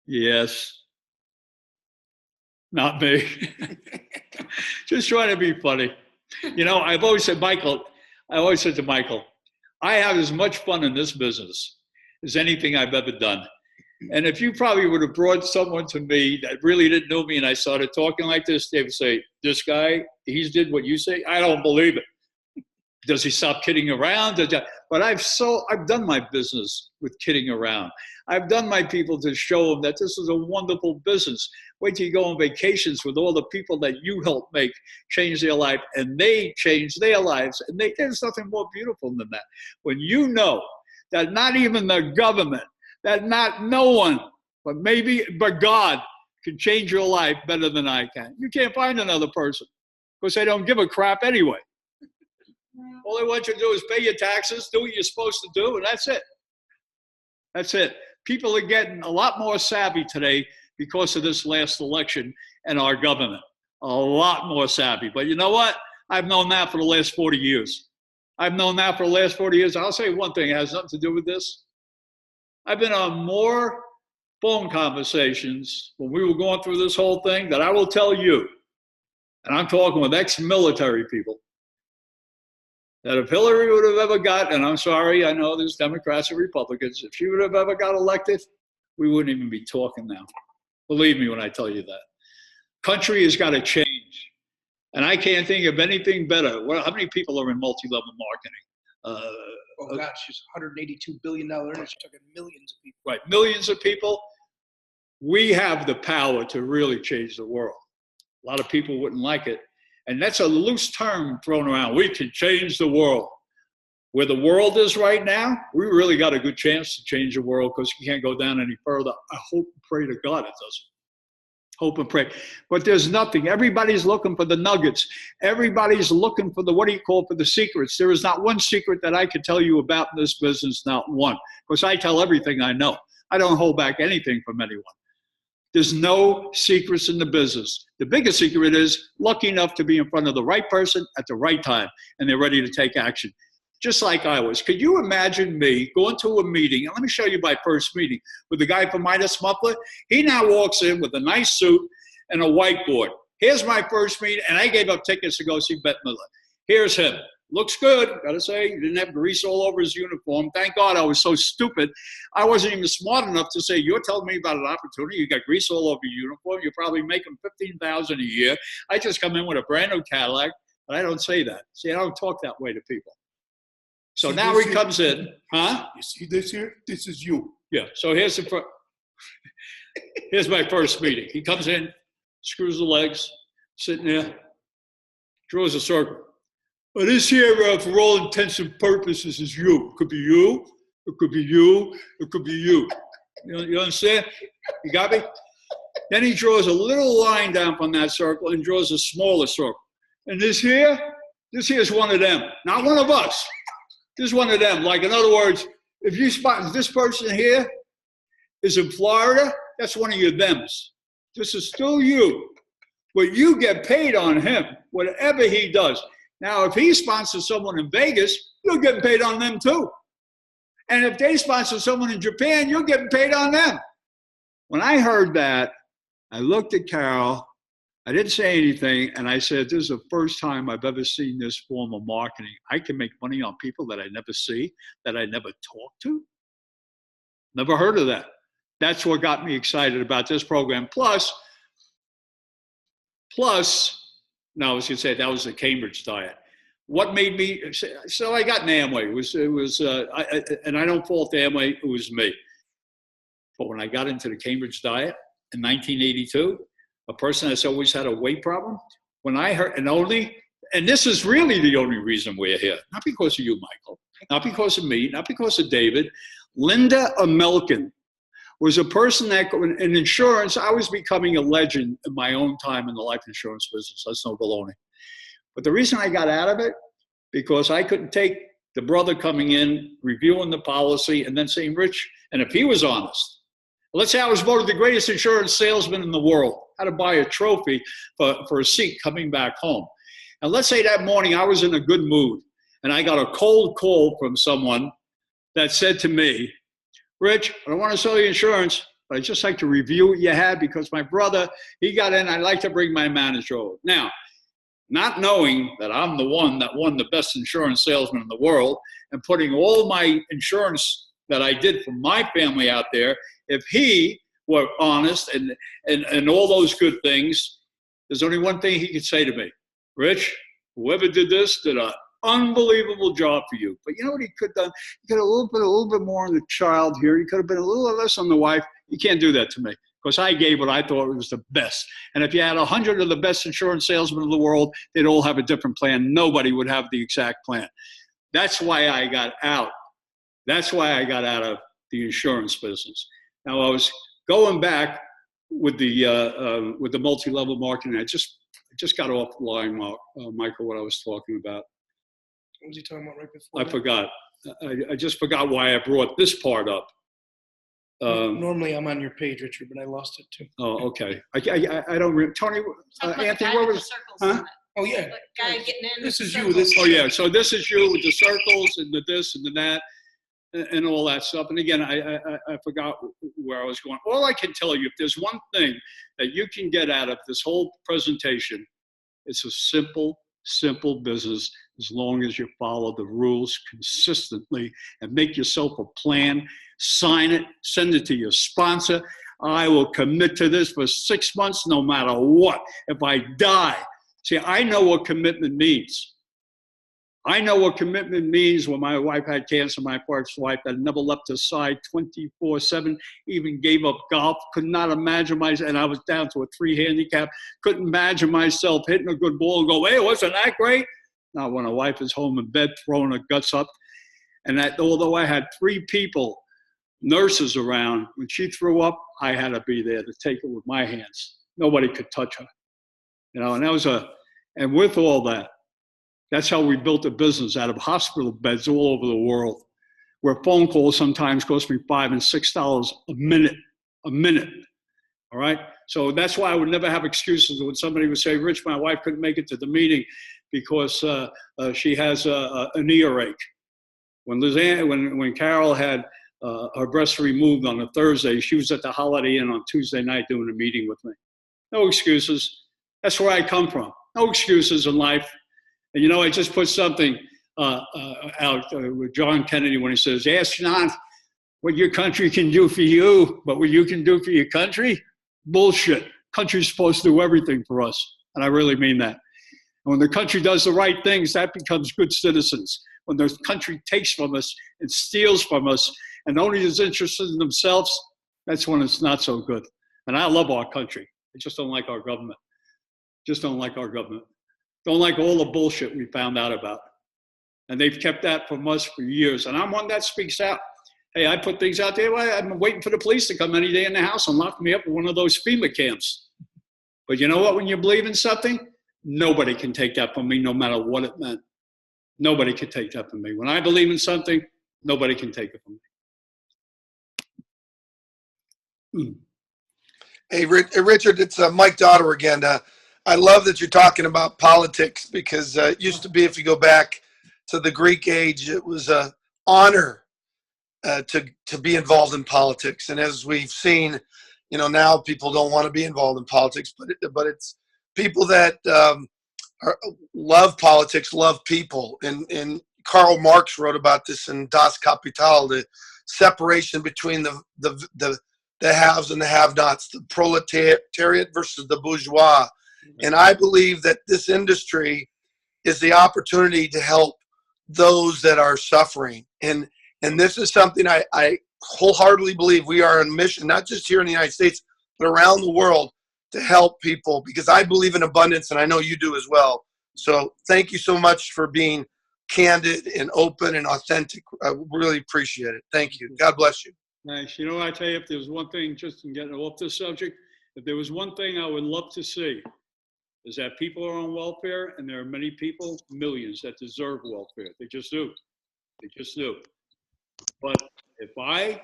Yes. Not me. Just trying to be funny. You know, I've always said, Michael, I have as much fun in this business as anything I've ever done. And if you probably would have brought someone to me that really didn't know me and I started talking like this, they would say, this guy, he's did what you say? I don't believe it. Does he stop kidding around? But I've done my business with kidding around. I've done my people to show them that this is a wonderful business. Wait till you go on vacations with all the people that you help make change their life, and they change their lives. And there's nothing more beautiful than that. When you know that not even the government, that not no one, but God can change your life better than I can. You can't find another person because they don't give a crap anyway. All they want you to do is pay your taxes, do what you're supposed to do, and that's it. That's it. People are getting a lot more savvy today because of this last election and our government. A lot more savvy. But you know what? I've known that for the last 40 years. I've known that for the last 40 years. I'll say one thing. It has nothing to do with this. I've been on more phone conversations when we were going through this whole thing that I will tell you, and I'm talking with ex-military people, that if Hillary would have ever got, and I'm sorry, I know there's Democrats and Republicans, if she would have ever got elected, we wouldn't even be talking now. Believe me when I tell you that. Country has got to change. And I can't think of anything better. How many people are in multi-level marketing? Oh gosh, she's $182 billion earner. She's talking millions of people. Right, millions of people. We have the power to really change the world. A lot of people wouldn't like it. And that's a loose term thrown around. We can change the world. Where the world is right now, we really got a good chance to change the world because you can't go down any further. I hope and pray to God it doesn't. Hope and pray. But there's nothing. Everybody's looking for the nuggets. Everybody's looking for for the secrets. There is not one secret that I could tell you about in this business, not one. Because I tell everything I know. I don't hold back anything from anyone. There's no secrets in the business. The biggest secret is lucky enough to be in front of the right person at the right time, and they're ready to take action. Just like I was. Could you imagine me going to a meeting, and let me show you my first meeting, with the guy from Midas Muffler? He now walks in with a nice suit and a whiteboard. Here's my first meeting, and I gave up tickets to go see Bette Midler. Here's him. Looks good, gotta say. He didn't have grease all over his uniform. Thank God I was so stupid. I wasn't even smart enough to say, you're telling me about an opportunity. You got grease all over your uniform. You're probably making $15,000 a year. I just come in with a brand new Cadillac, but I don't say that. See, I don't talk that way to people. So See, now he comes in, huh? You see this here? This is you. Yeah, so here's here's my first meeting. He comes in, screws the legs, sitting there, draws a circle. Well, this here, for all intents and purposes, is you. It could be you, it could be you, it could be you. You understand? You got me? Then he draws a little line down from that circle and draws a smaller circle. And this here is one of them, not one of us. This is one of them. Like, in other words, if you spot this person here is in Florida, that's one of your thems. This is still you. But you get paid on him, whatever he does. Now, if he sponsors someone in Vegas, you're getting paid on them too. And if they sponsor someone in Japan, you're getting paid on them. When I heard that, I looked at Carol I didn't say anything, and I said, this is the first time I've ever seen this form of marketing. I can make money on people that I never see, that I never talk to. Never heard of that. That's what got me excited about this program. Plus, no, I was going to say that was the Cambridge diet. What made me, so I got an Amway. And I don't fault Amway, it was me. But when I got into the Cambridge diet in 1982, a person that's always had a weight problem, when I heard, and this is really the only reason we're here, not because of you, Michael, not because of me, not because of David. Linda Amelkin was a person that, in insurance, I was becoming a legend in my own time in the life insurance business. That's no baloney. But the reason I got out of it, because I couldn't take the brother coming in, reviewing the policy, and then saying, Rich, and if he was honest, let's say I was voted the greatest insurance salesman in the world, had to buy a trophy for a seat coming back home. And let's say that morning I was in a good mood, and I got a cold call from someone that said to me, Rich, I don't want to sell you insurance, but I'd just like to review what you had because my brother, he got in, I'd like to bring my manager over. Now, not knowing that I'm the one that won the best insurance salesman in the world and putting all my insurance that I did for my family out there, if he were honest and all those good things, there's only one thing he could say to me, Rich, whoever did this did an unbelievable job for you. But you know what he could have done? He could have a little bit more on the child here. He could have been a little less on the wife. You can't do that to me because I gave what I thought was the best. And if you had 100 of the best insurance salesmen in the world, they'd all have a different plan. Nobody would have the exact plan. That's why I got out. That's why I got out of the insurance business. Now I was going back with the multi-level marketing. I just got off the line, Michael, what I was talking about. What was he talking about right before? I forgot. I just forgot why I brought this part up. Normally I'm on your page, Richard, but I lost it too. Oh, okay. I don't. Tony, Anthony, what was? Huh? Oh yeah. The guy getting in. This is circles. you. Oh yeah. So this is you with the circles and the this and the that and all that stuff. And again, I forgot where I was going. All I can tell you, if there's one thing that you can get out of this whole presentation, it's a simple business as long as you follow the rules consistently and make yourself a plan, sign it, send it to your sponsor. I will commit to this for 6 months no matter what. If I die. See, I know what commitment means. I know what commitment means. When my wife had cancer, my first wife, that never left her side 24/7, even gave up golf, could not imagine myself, and I was down to a 3 handicap, couldn't imagine myself hitting a good ball and go, hey, wasn't that great? Now, when a wife is home in bed, throwing her guts up, and that, although I had 3 people, nurses around, when she threw up, I had to be there to take it with my hands. Nobody could touch her. You know, and that was and with all that, that's how we built a business out of hospital beds all over the world, where phone calls sometimes cost me $5 and $6 a minute. All right. So that's why I would never have excuses when somebody would say, Rich, my wife couldn't make it to the meeting because she has an earache. When Carol had her breast removed on a Thursday, she was at the Holiday Inn on Tuesday night doing a meeting with me. No excuses. That's where I come from. No excuses in life. And, you know, I just put something out with John Kennedy when he says, ask not what your country can do for you, but what you can do for your country. Bullshit. Country's supposed to do everything for us. And I really mean that. And when the country does the right things, that becomes good citizens. When the country takes from us and steals from us and only is interested in themselves, that's when it's not so good. And I love our country. I just don't like our government. Just don't like our government. Don't like all the bullshit we found out about. And they've kept that from us for years. And I'm one that speaks out. Hey, I put things out there. I'm waiting for the police to come any day in the house and lock me up in one of those FEMA camps. But you know what? When you believe in something, nobody can take that from me, no matter what it meant. Nobody can take that from me. When I believe in something, nobody can take it from me. Hey, Richard, it's Mike Daughter again. I love that you're talking about politics because it used to be, if you go back to the Greek age, it was an honor to be involved in politics. And as we've seen, you know, now people don't want to be involved in politics, but it's people that love politics, love people. And Karl Marx wrote about this in Das Kapital, the separation between the haves and the have-nots, the proletariat versus the bourgeois. And I believe that this industry is the opportunity to help those that are suffering. And this is something I wholeheartedly believe we are on a mission, not just here in the United States, but around the world, to help people, because I believe in abundance, and I know you do as well. So thank you so much for being candid and open and authentic. I really appreciate it. Thank you. God bless you. Thanks. You know, I tell you, if there's one thing, just in getting off this subject, if there was one thing I would love to see, is that people are on welfare, and there are many people, millions, that deserve welfare. They just do. They just do. But if I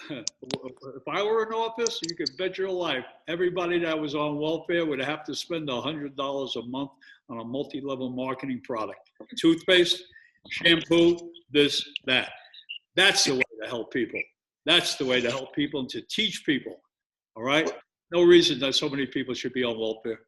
were in office, you could bet your life everybody that was on welfare would have to spend $100 a month on a multi-level marketing product. Toothpaste, shampoo, this, that. That's the way to help people. That's the way to help people and to teach people. All right? No reason that so many people should be on welfare.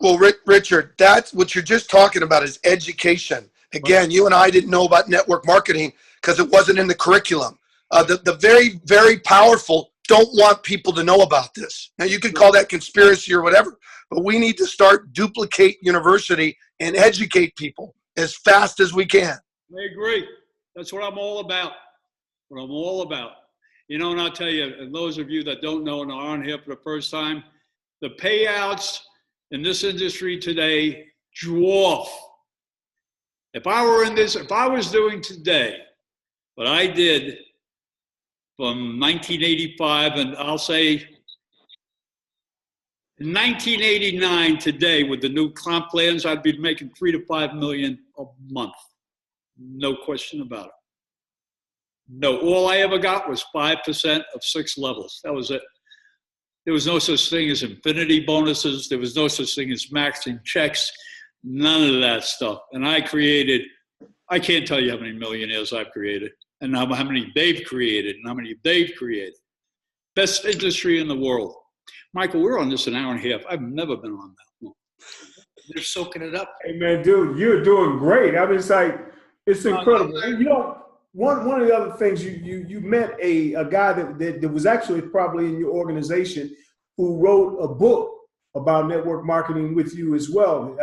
Well, Richard, that's what you're just talking about is education. Again, you and I didn't know about network marketing because it wasn't in the curriculum. The very, very powerful don't want people to know about this. Now, you could call that conspiracy or whatever, but we need to start Duplicate University and educate people as fast as we can. I agree. That's what I'm all about. What I'm all about. You know, and I'll tell you, and those of you that don't know and are on here for the first time, the payouts in this industry today dwarf. If I were in this, if I was doing today what I did from 1985, and I'll say in 1989 today with the new comp plans, I'd be making $3 to $5 million a month. No question about it. No, all I ever got was 5% of 6 levels. That was it. There was no such thing as infinity bonuses. There was no such thing as maxing checks. None of that stuff. And I created, I can't tell you how many millionaires I've created and how many they've created and how many they've created. Best industry in the world. Michael, we're on this an hour and a half. I've never been on that long. They're soaking it up. Hey man, dude, you're doing great. I mean, it's like, it's incredible. And you know, one of the other things, you met a guy that was actually probably in your organization who wrote a book about network marketing with you as well.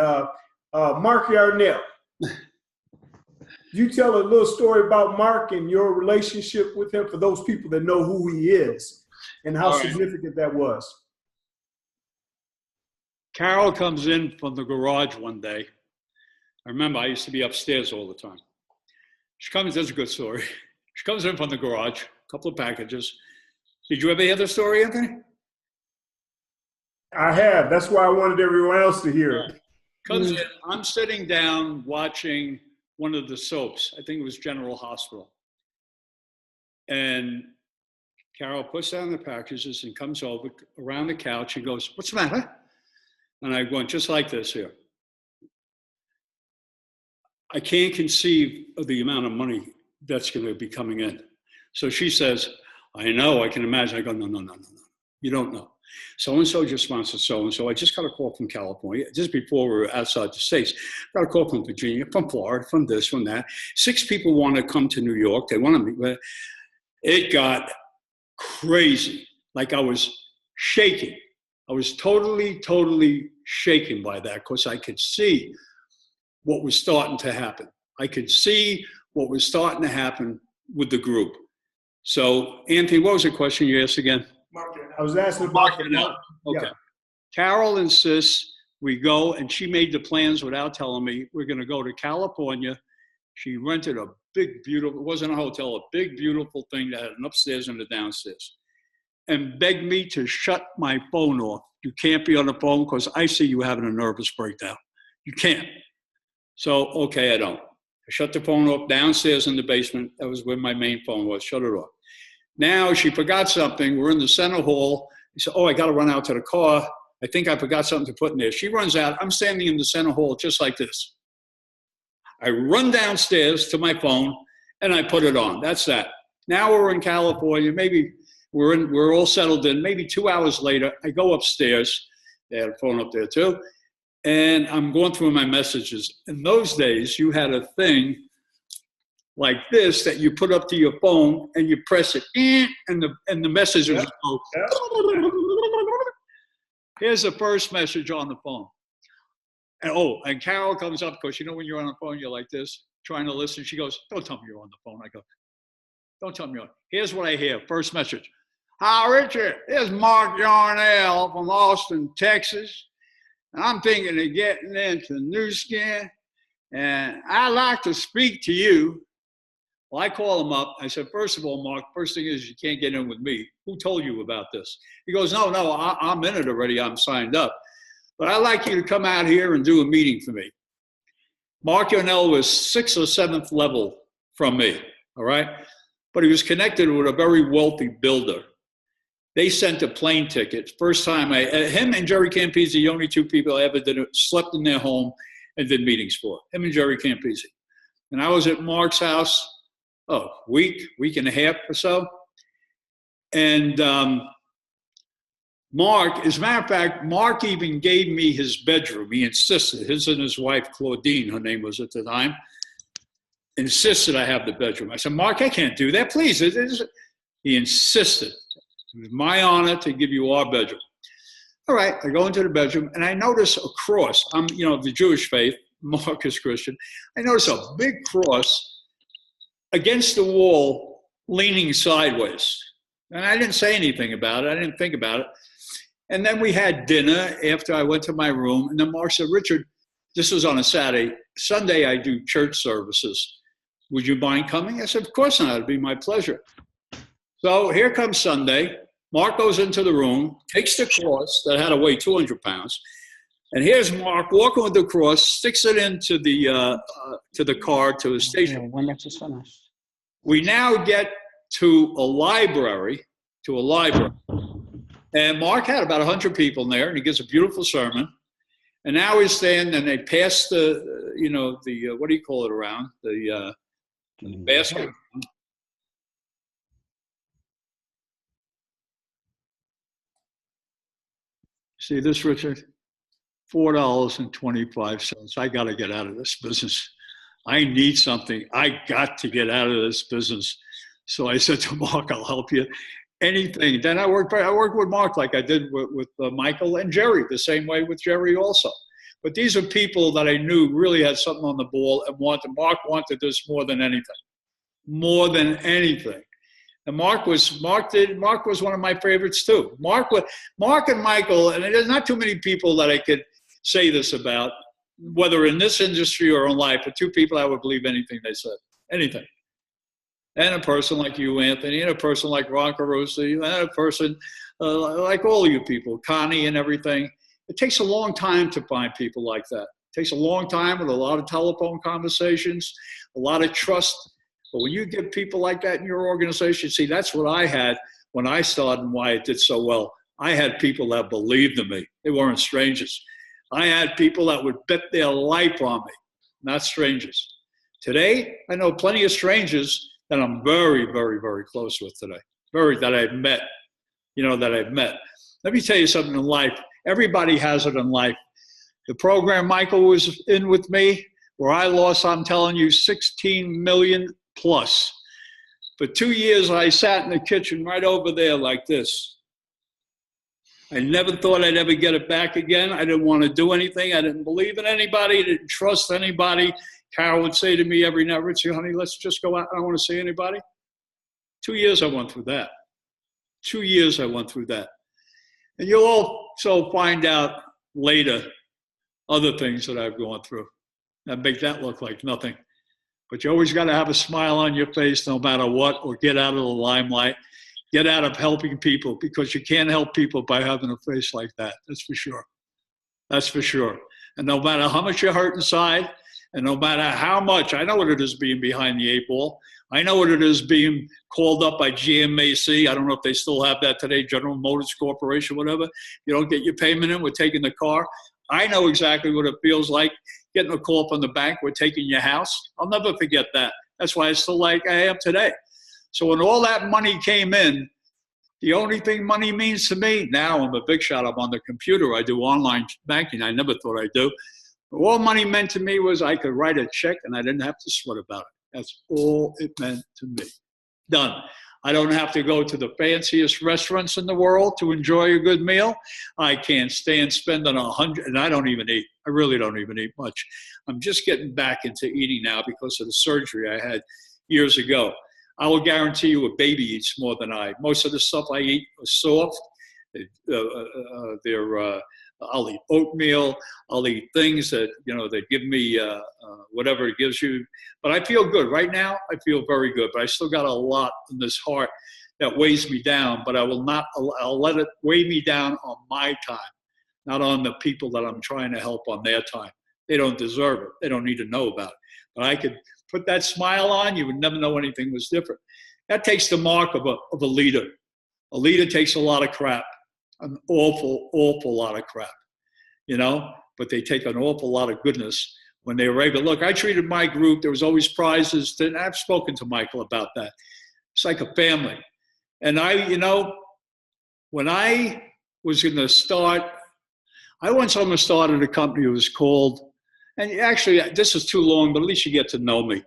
Mark Yarnell. You tell a little story about Mark and your relationship with him for those people that know who he is and how significant that was. Carol comes in from the garage one day. I remember I used to be upstairs all the time. She comes, that's a good story. She comes in from the garage, a couple of packages. Did you ever hear the story, Anthony? I have. That's why I wanted everyone else to hear it. Comes in, I'm sitting down watching one of the soaps. I think it was General Hospital. And Carol puts down the packages and comes over around the couch and goes, "What's the matter?" And I went just like this here. I can't conceive of the amount of money that's going to be coming in. So she says, "I know, I can imagine." I go, no. You don't know. So-and-so just sponsored so-and-so. I just got a call from California, just before we were outside the States. Got a call from Virginia, from Florida, from this, from that. 6 people want to come to New York. They want to meet. It got crazy. Like I was shaking. I was totally shaken by that because I could see what was starting to happen. I could see what was starting to happen with the group. So, Anthony, what was the question you asked again? I was asking about Okay. Yeah. Carol insists we go, and she made the plans without telling me. We're going to go to California. She rented a big, beautiful, it wasn't a hotel, a big, beautiful thing that had an upstairs and a downstairs, and begged me to shut my phone off. You can't be on the phone because I see you having a nervous breakdown. You can't. So, okay, I don't. I shut the phone off downstairs in the basement. That was where my main phone was. Shut it off. Now she forgot something. We're in the center hall. He said, "Oh, I got to run out to the car. I think I forgot something to put in there." She runs out. I'm standing in the center hall just like this. I run downstairs to my phone and I put it on. That's that. Now we're in California. Maybe we're all settled in. Maybe 2 hours later, I go upstairs. They had a phone up there too. And I'm going through my messages. In those days, you had a thing like this that you put up to your phone and you press it, and the messages go. Here's the first message on the phone. And Carol comes up, because when you're on the phone, you're like this, trying to listen. She goes, "Don't tell me you're on the phone." I go, "Don't tell me you're on." Here's what I hear. First message. "Hi, Richard. Here's Mark Yarnell from Austin, Texas. And I'm thinking of getting into New Skin. And I'd like to speak to you." Well, I call him up. I said, "First of all, Mark, first thing is you can't get in with me. Who told you about this?" He goes, No, I'm in it already. I'm signed up. But I'd like you to come out here and do a meeting for me. Mark Yarnell was 6th or 7th level from me, all right? But he was connected with a very wealthy builder. They sent a plane ticket. First time him and Jerry Campese, the only 2 people I ever slept in their home and did meetings for. Him and Jerry Campese. And I was at Mark's house, week and a half or so. And Mark, as a matter of fact, Mark even gave me his bedroom. He insisted, his and his wife, Claudine, her name was at the time, insisted I have the bedroom. I said, "Mark, I can't do that, please." He insisted. It was my honor to give you our bedroom. All right, I go into the bedroom and I notice a cross. I'm, of the Jewish faith, Mark is Christian. I notice a big cross against the wall, leaning sideways. And I didn't say anything about it. I didn't think about it. And then we had dinner after I went to my room. And then Mark said, "Richard, this was on a Saturday. Sunday, I do church services. Would you mind coming?" I said, "Of course not. It'd be my pleasure." So here comes Sunday. Mark goes into the room, takes the cross that had to weigh 200 pounds. And here's Mark walking with the cross, sticks it into the car to the station. When that's just finished. We now get to a library, and Mark had about 100 people in there, and he gives a beautiful sermon. And now he's standing, and they pass the what do you call it around? The basket. See this, Richard? $4.25. I got to get out of this business. I need something. I got to get out of this business. So I said to Mark, "I'll help you. Anything." Then I worked with Mark like I did with Michael and Jerry, the same way with Jerry also. But these are people that I knew really had something on the ball and Mark wanted this more than anything. More than anything. And Mark was one of my favorites too. Mark and Michael, and there's not too many people that I could say this about, whether in this industry or in life, but 2 people I would believe anything they said. Anything. And a person like you, Anthony, and a person like Ron Carusi, and a person like all of you people, Connie and everything. It takes a long time to find people like that. It takes a long time with a lot of telephone conversations, a lot of trust. But when you get people like that in your organization, see, that's what I had when I started and why it did so well. I had people that believed in me. They weren't strangers. I had people that would bet their life on me, not strangers. Today, I know plenty of strangers that I'm very, very, very close with today. That I've met. Let me tell you something in life. Everybody has it in life. The program Michael was in with me, where I lost, I'm telling you, 16 million plus. For 2 years, I sat in the kitchen right over there like this. I never thought I'd ever get it back again. I didn't want to do anything. I didn't believe in anybody. I didn't trust anybody. Carol would say to me every night, "Richie, honey, let's just go out. I don't want to see anybody." 2 years I went through that. 2 years I went through that. And you'll also find out later other things that I've gone through that make that look like nothing. But you always got to have a smile on your face no matter what, or get out of the limelight, get out of helping people, because you can't help people by having a face like that. That's for sure. That's for sure. And no matter how much you're hurt inside, and no matter how much, I know what it is being behind the 8 ball. I know what it is being called up by GMAC. I don't know if they still have that today, General Motors Corporation, whatever. You don't get your payment in, we're taking the car. I know exactly what it feels like getting a call from the bank, we're taking your house. I'll never forget that. That's why I still like I am today. So when all that money came in, The only thing money means to me, now I'm a big shot. I'm on the computer. I do online banking. I never thought I'd do. But all money meant to me was I could write a check and I didn't have to sweat about it. That's all it meant to me. Done. I don't have to go to the fanciest restaurants in the world to enjoy a good meal. I can't stand spending $100, and I don't even eat. I really don't even eat much. I'm just getting back into eating now because of the surgery I had years ago. I will guarantee you a baby eats more than I. Most of the stuff I eat is soft. I'll eat oatmeal. I'll eat things that, that give me whatever it gives you. But I feel good. Right now, I feel very good. But I still got a lot in this heart that weighs me down. But I'll let it weigh me down on my time, not on the people that I'm trying to help on their time. They don't deserve it. They don't need to know about it. But I could put that smile on, you would never know anything was different. That takes the mark of a leader. A leader takes a lot of crap, an awful, awful lot of crap, but they take an awful lot of goodness when they were able. Look, I treated my group, there was always prizes. I've spoken to Michael about that. It's like a family. And when I was going to start, I once almost started a company that was called, and actually this is too long, but at least you get to know me.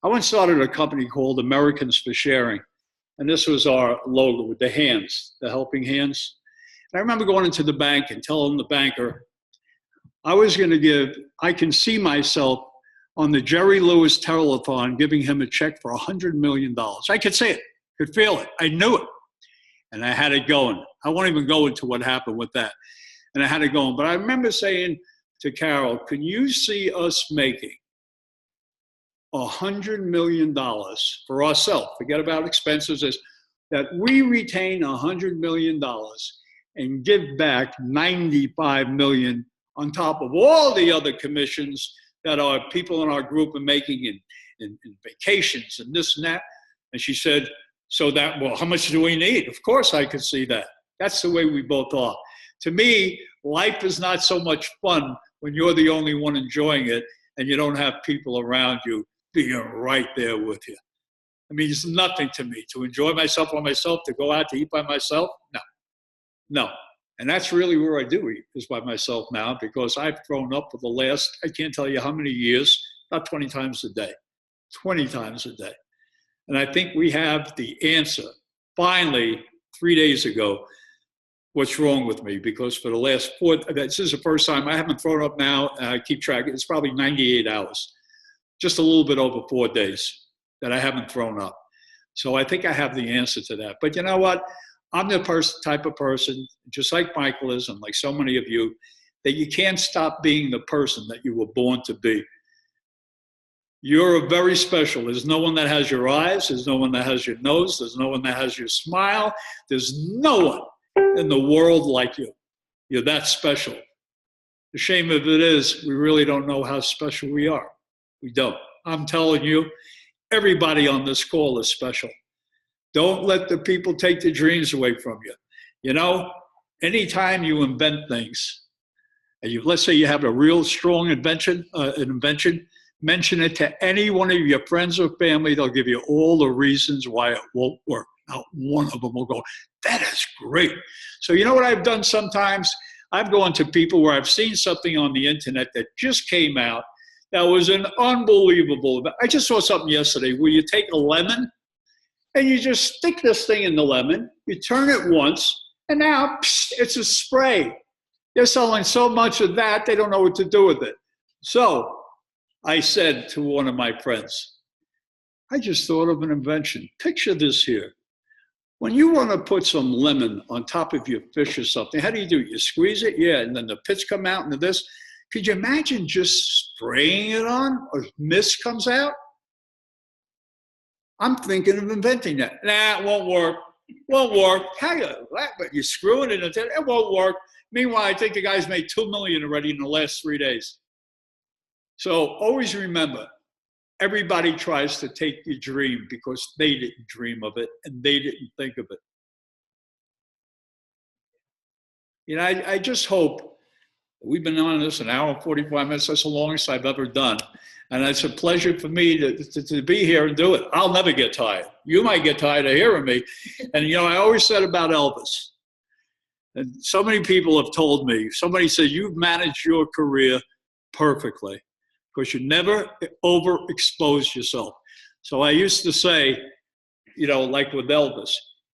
I once started a company called Americans for Sharing. And this was our logo with the hands, the helping hands. And I remember going into the bank and telling the banker, I can see myself on the Jerry Lewis telethon giving him a check for $100 million. I could see it, could feel it. I knew it. And I had it going. I won't even go into what happened with that. And I had it going. But I remember saying to Carol, can you see us making $100 million for ourselves, forget about expenses, is that we retain $100 million and give back $95 million on top of all the other commissions that our people in our group are making in vacations and this and that. And she said, how much do we need? Of course I could see that. That's the way we both are. To me, life is not so much fun when you're the only one enjoying it and you don't have people around you being right there with you. I mean, it's nothing to me to enjoy myself by myself, to go out to eat by myself. No. And that's really where I do eat, is by myself now, because I've grown up for the last, I can't tell you how many years, about 20 times a day. 20 times a day. And I think we have the answer. Finally, 3 days ago, what's wrong with me? Because for the last this is the first time I haven't thrown up now, I keep track, it's probably 98 hours. Just a little bit over 4 days that I haven't thrown up. So I think I have the answer to that. But you know what? I'm the type of person, just like Michael is, and like so many of you, that you can't stop being the person that you were born to be. You're very special. There's no one that has your eyes. There's no one that has your nose. There's no one that has your smile. There's no one in the world like you. You're that special. The shame of it is we really don't know how special we are. We don't. I'm telling you, everybody on this call is special. Don't let the people take the dreams away from you. Anytime you invent things, and let's say you have a real strong invention, mention it to any one of your friends or family. They'll give you all the reasons why it won't work. Not one of them will go, that is great. So you know what I've done sometimes? I've gone to people where I've seen something on the internet that just came out that was an unbelievable. I just saw something yesterday where you take a lemon and you just stick this thing in the lemon, you turn it once, and now it's a spray. They're selling so much of that, they don't know what to do with it. So I said to one of my friends, I just thought of an invention. Picture this here. When you want to put some lemon on top of your fish or something, how do? You squeeze it? Yeah, and then the pits come out into this. Could you imagine just spraying it on? Or mist comes out? I'm thinking of inventing that. Nah, it won't work. Won't work. But you screw it in, it won't work. Meanwhile, I think the guy's made $2 million already in the last 3 days. So always remember, everybody tries to take your dream because they didn't dream of it and they didn't think of it. I just hope We've been on this an hour and 45 minutes. That's the longest I've ever done. And it's a pleasure for me to be here and do it. I'll never get tired. You might get tired of hearing me. And, you know, I always said about Elvis, and so many people have told me, somebody said, you've managed your career perfectly because you never overexposed yourself. So I used to say, you know, like with Elvis,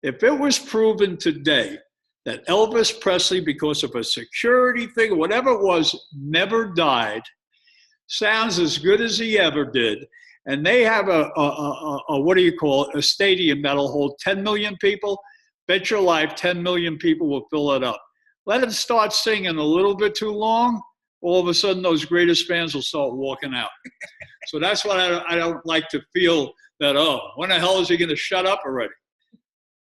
if it was proven today that Elvis Presley, because of a security thing or whatever it was, never died, sounds as good as he ever did, and they have a what do you call it, a stadium that'll hold 10 million people, bet your life 10 million people will fill it up. Let him start singing a little bit too long, all of a sudden those greatest fans will start walking out. So that's what I don't like to feel that, oh, when the hell is he going to shut up already?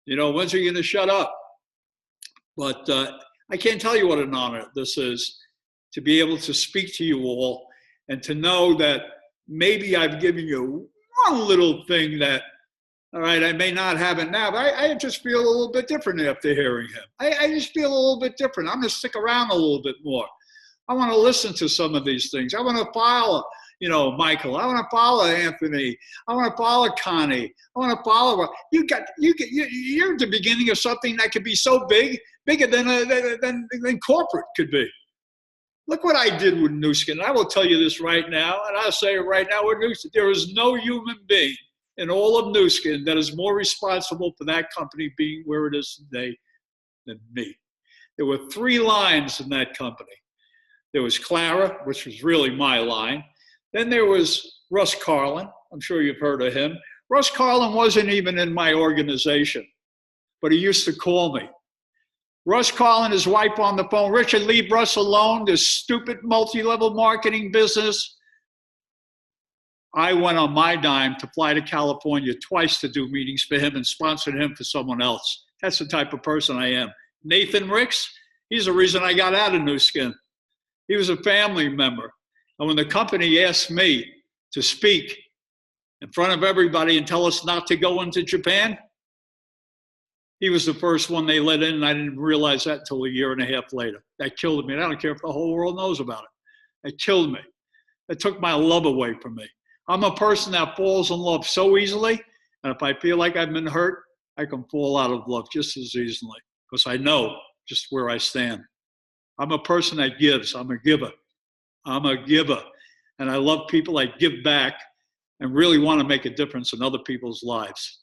You know, when's he going to shut up? But I can't tell you what an honor this is to be able to speak to you all and to know that maybe I've given you one little thing that, all right, I may not have it now, but I just feel a little bit different after hearing him. I just feel a little bit different. I'm going to stick around a little bit more. I want to listen to some of these things. I want to follow, you know, Michael. I want to follow Anthony. I want to follow Connie. I want to follow. You're at the beginning of something that could be so big, bigger than corporate could be. Look what I did with Nu Skin. I will tell you this right now, and I'll say it right now with Nu Skin. There is no human being in all of Nu Skin that is more responsible for that company being where it is today than me. There were 3 lines in that company. There was Clara, which was really my line. Then there was Russ Carlin. I'm sure you've heard of him. Russ Carlin wasn't even in my organization, but he used to call me. Russ calling his wife on the phone, Richard, leave Russ alone, this stupid multi-level marketing business. I went on my dime to fly to California twice to do meetings for him and sponsored him for someone else. That's the type of person I am. Nathan Ricks, he's the reason I got out of Nu Skin. He was a family member. And when the company asked me to speak in front of everybody and tell us not to go into Japan, he was the first one they let in, and I didn't realize that until a year and a half later. That killed me. And I don't care if the whole world knows about it. It killed me. It took my love away from me. I'm a person that falls in love so easily, and if I feel like I've been hurt, I can fall out of love just as easily because I know just where I stand. I'm a person that gives. I'm a giver. I'm a giver. And I love people that give back and really want to make a difference in other people's lives.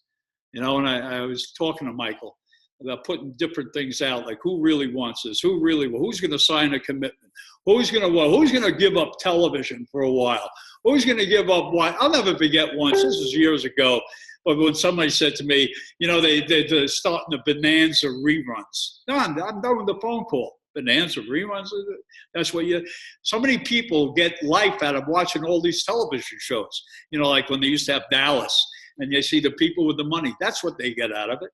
You know, and I was talking to Michael about putting different things out, like who really wants this? Who's going to sign a commitment? Who's going to give up television for a while? Who's going to give up what? I'll never forget once, this was years ago, but when somebody said to me, you know, they're starting the Bonanza reruns. No, I'm done with the phone call. Bonanza reruns, that's what so many people get life out of watching all these television shows. You know, like when they used to have Dallas. And you see the people with the money. That's what they get out of it.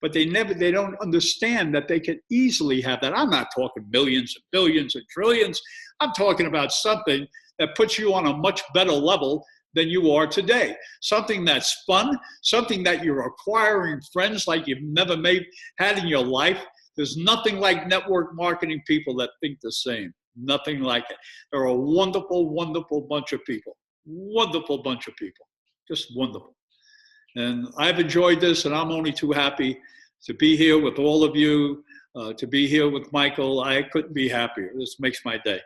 But they don't understand that they can easily have that. I'm not talking millions and billions and trillions. I'm talking about something that puts you on a much better level than you are today. Something that's fun, something that you're acquiring friends like you've never had in your life. There's nothing like network marketing people that think the same. Nothing like it. They're a wonderful, wonderful bunch of people. Wonderful bunch of people. Just wonderful. And I've enjoyed this, and I'm only too happy to be here with all of you, to be here with Michael. I couldn't be happier. This makes my day.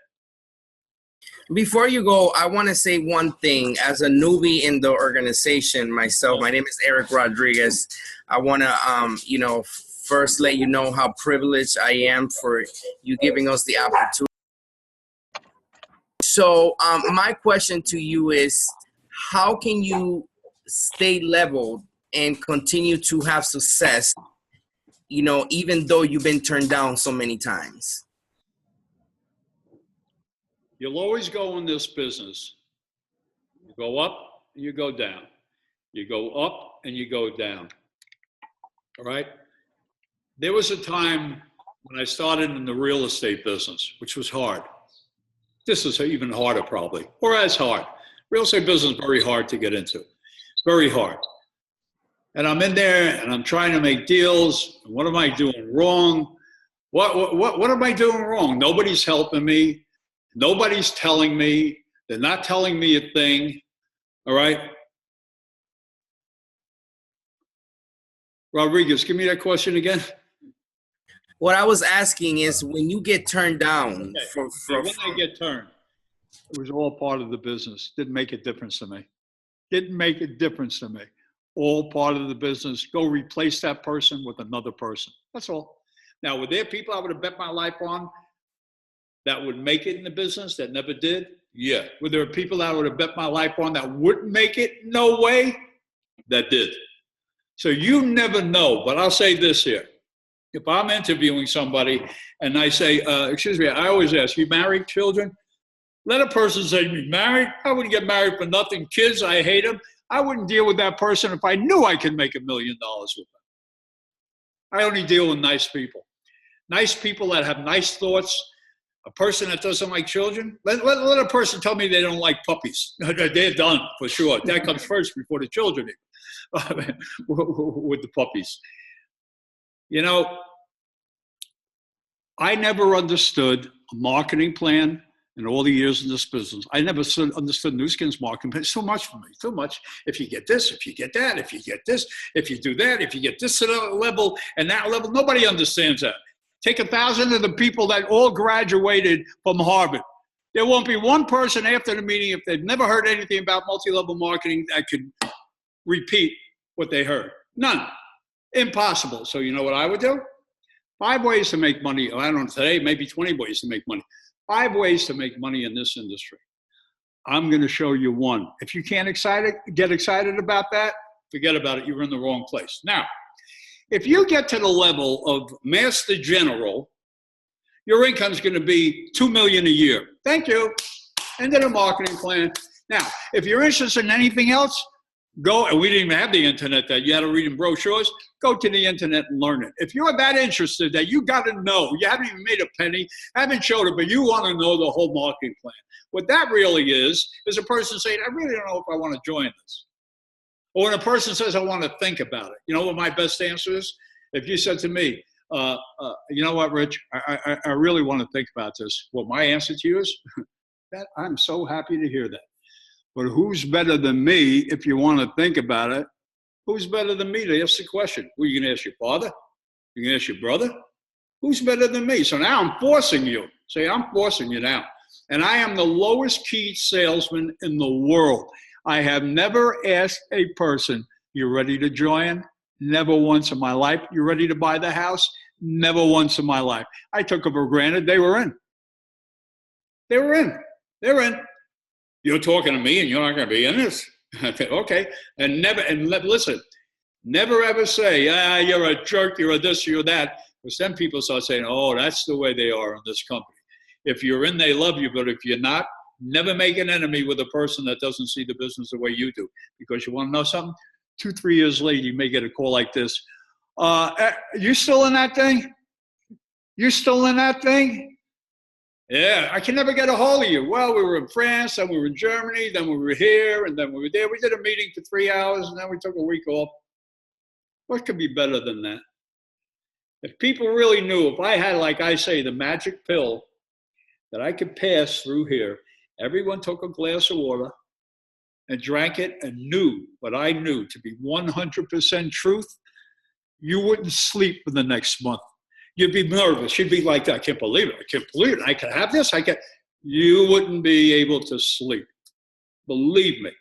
Before you go, I want to say one thing. As a newbie in the organization myself, my name is Eric Rodriguez. I want to, first let you know how privileged I am for you giving us the opportunity. So my question to you is, how can you stay leveled and continue to have success, even though you've been turned down so many times? You'll always go in this business. You go up, you go down. You go up and you go down. All right? There was a time when I started in the real estate business, which was hard. This is even harder probably, or as hard. Real estate business is very hard to get into. Very hard. And I'm in there and I'm trying to make deals. What am I doing wrong? What am I doing wrong? Nobody's helping me. Nobody's telling me. They're not telling me a thing. All right. Rodriguez, give me that question again. What I was asking is, when you get turned down When I get turned, it was all part of the business. Didn't make a difference to me. Didn't make a difference to me. All part of the business. Go replace that person with another person. That's all. Now, were there people I would have bet my life on that would make it in the business that never did? Yeah. Were there people that I would have bet my life on that wouldn't make it? No way. That did. So you never know. But I'll say this here. If I'm interviewing somebody and I say, excuse me, I always ask, you married, children? Let a person say to me, married? I wouldn't get married for nothing. Kids, I hate them. I wouldn't deal with that person if I knew I could make $1 million with them. I only deal with nice people. Nice people that have nice thoughts. A person that doesn't like children, let a person tell me they don't like puppies. They're done for sure. That comes first before the children with the puppies. You know, I never understood a marketing plan in all the years in this business. I never understood Nu Skin's marketing plan. It's too much for me, too much. If you get this, if you get that, if you get this, if you do that, if you get this level and that level, nobody understands that. Take 1,000 of the people that all graduated from Harvard. There won't be one person after the meeting, if they've never heard anything about multi-level marketing, that could repeat what they heard. None. Impossible. So you know what I would do? 5 ways to make money. I don't know, today, maybe 20 ways to make money. 5 ways to make money in this industry. I'm going to show you one. If you can't get excited about that, forget about it. You're in the wrong place. Now, if you get to the level of Master General, your income is going to be $2 million a year. Thank you. End of the marketing plan. Now, if you're interested in anything else, go, and we didn't even have the internet that you had to read in brochures, go to the internet and learn it. If you're that interested that you got to know, you haven't even made a penny, haven't showed it, but you want to know the whole marketing plan. What that really is a person saying, I really don't know if I want to join this. Or when a person says, I want to think about it. You know what my best answer is? If you said to me, you know what, Rich, I really want to think about this. Well, my answer to you is, that I'm so happy to hear that. But who's better than me if you want to think about it? Who's better than me to ask the question? Who are you going to ask your father? You going to ask your brother? Who's better than me? So now I'm forcing you. Say, I'm forcing you now. And I am the lowest key salesman in the world. I have never asked a person, you ready to join? Never once in my life. You ready to buy the house? Never once in my life. I took them for granted. They were in. They were in. They're in. You're talking to me and you're not going to be in this. Okay. And listen, never ever say, you're a jerk, you're a this, you're that. Because then people start saying, oh, that's the way they are in this company. If you're in, they love you. But if you're not, never make an enemy with a person that doesn't see the business the way you do. Because you want to know something? 2-3 years later, you may get a call like this. You still in that thing? You still in that thing? Yeah, I can never get a hold of you. Well, we were in France, then we were in Germany, then we were here, and then we were there. We did a meeting for 3 hours, and then we took a week off. What could be better than that? If people really knew, if I had, like I say, the magic pill that I could pass through here, everyone took a glass of water and drank it and knew what I knew to be 100% truth, you wouldn't sleep for the next month. You'd be nervous. You'd be like, I can't believe it. I can't believe it. I can have this. You wouldn't be able to sleep. Believe me.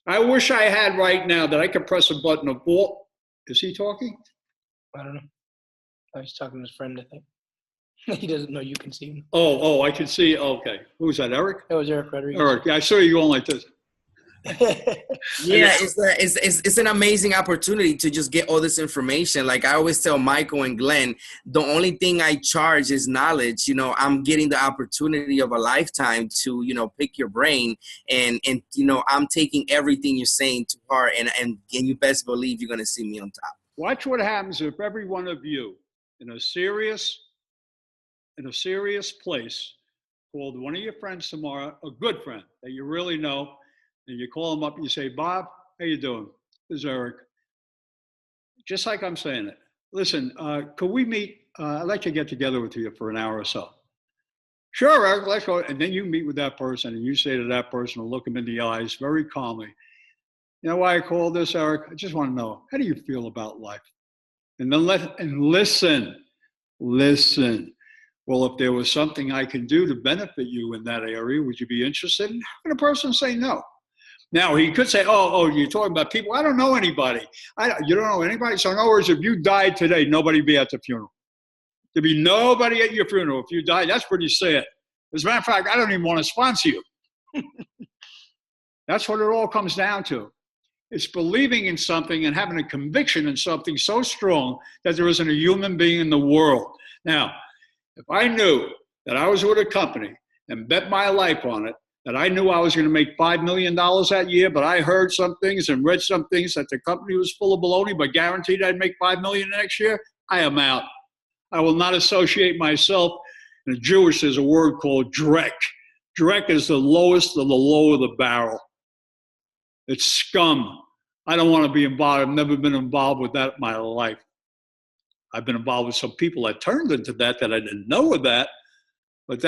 I wish I had right now that I could press a button of all. Is he talking? I don't know. I was talking to his friend, I think. He doesn't know you can see him. Oh, I can see. Okay. Who's that, Eric? That was Eric Rodriguez. Eric, yeah, I saw you going like this. Yeah, it's an amazing opportunity to just get all this information. Like I always tell Michael and Glenn, the only thing I charge is knowledge. You know, I'm getting the opportunity of a lifetime to, you know, pick your brain, and you know, I'm taking everything you're saying to heart, and you best believe you're gonna see me on top. Watch what happens if every one of you in a serious place called one of your friends tomorrow, a good friend that you really know, and you call him up and you say, Bob, how you doing? This is Eric. Just like I'm saying it. listen, could we meet? I'd like to get together with you for an hour or so. Sure, Eric, let's go. And then you meet with that person and you say to that person, and look them in the eyes very calmly, you know why I call this, Eric? I just want to know, how do you feel about life? And then listen. Well, if there was something I can do to benefit you in that area, would you be interested? And how can a person say no? Now, he could say, oh, you're talking about people. I don't know anybody. You don't know anybody? So in other words, if you died today, nobody would be at the funeral. There'd be nobody at your funeral. If you died, that's pretty sad. As a matter of fact, I don't even want to sponsor you. That's what it all comes down to. It's believing in something and having a conviction in something so strong that there isn't a human being in the world. Now, if I knew that I was with a company and bet my life on it, that I knew I was going to make $5 million that year, but I heard some things and read some things that the company was full of baloney, but guaranteed I'd make $5 million next year, I am out. I will not associate myself. In Jewish, there's a word called drek. Drek is the lowest of the low of the barrel. It's scum. I don't want to be involved. I've never been involved with that in my life. I've been involved with some people that turned into that I didn't know of that. But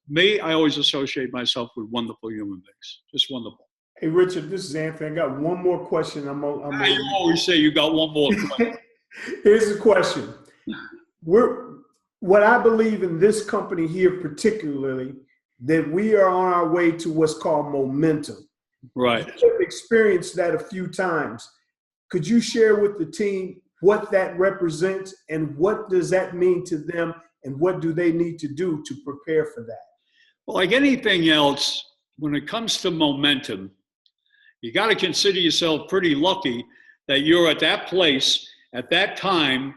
me, I always associate myself with wonderful human beings. Just wonderful. Hey, Richard, this is Anthony. I got one more question. You always say you got one more question. Here's the question. What I believe in this company here particularly, that we are on our way to what's called momentum. Right. You've experienced that a few times. Could you share with the team what that represents and what does that mean to them and what do they need to do to prepare for that? Well, like anything else, when it comes to momentum, you got to consider yourself pretty lucky that you're at that place at that time.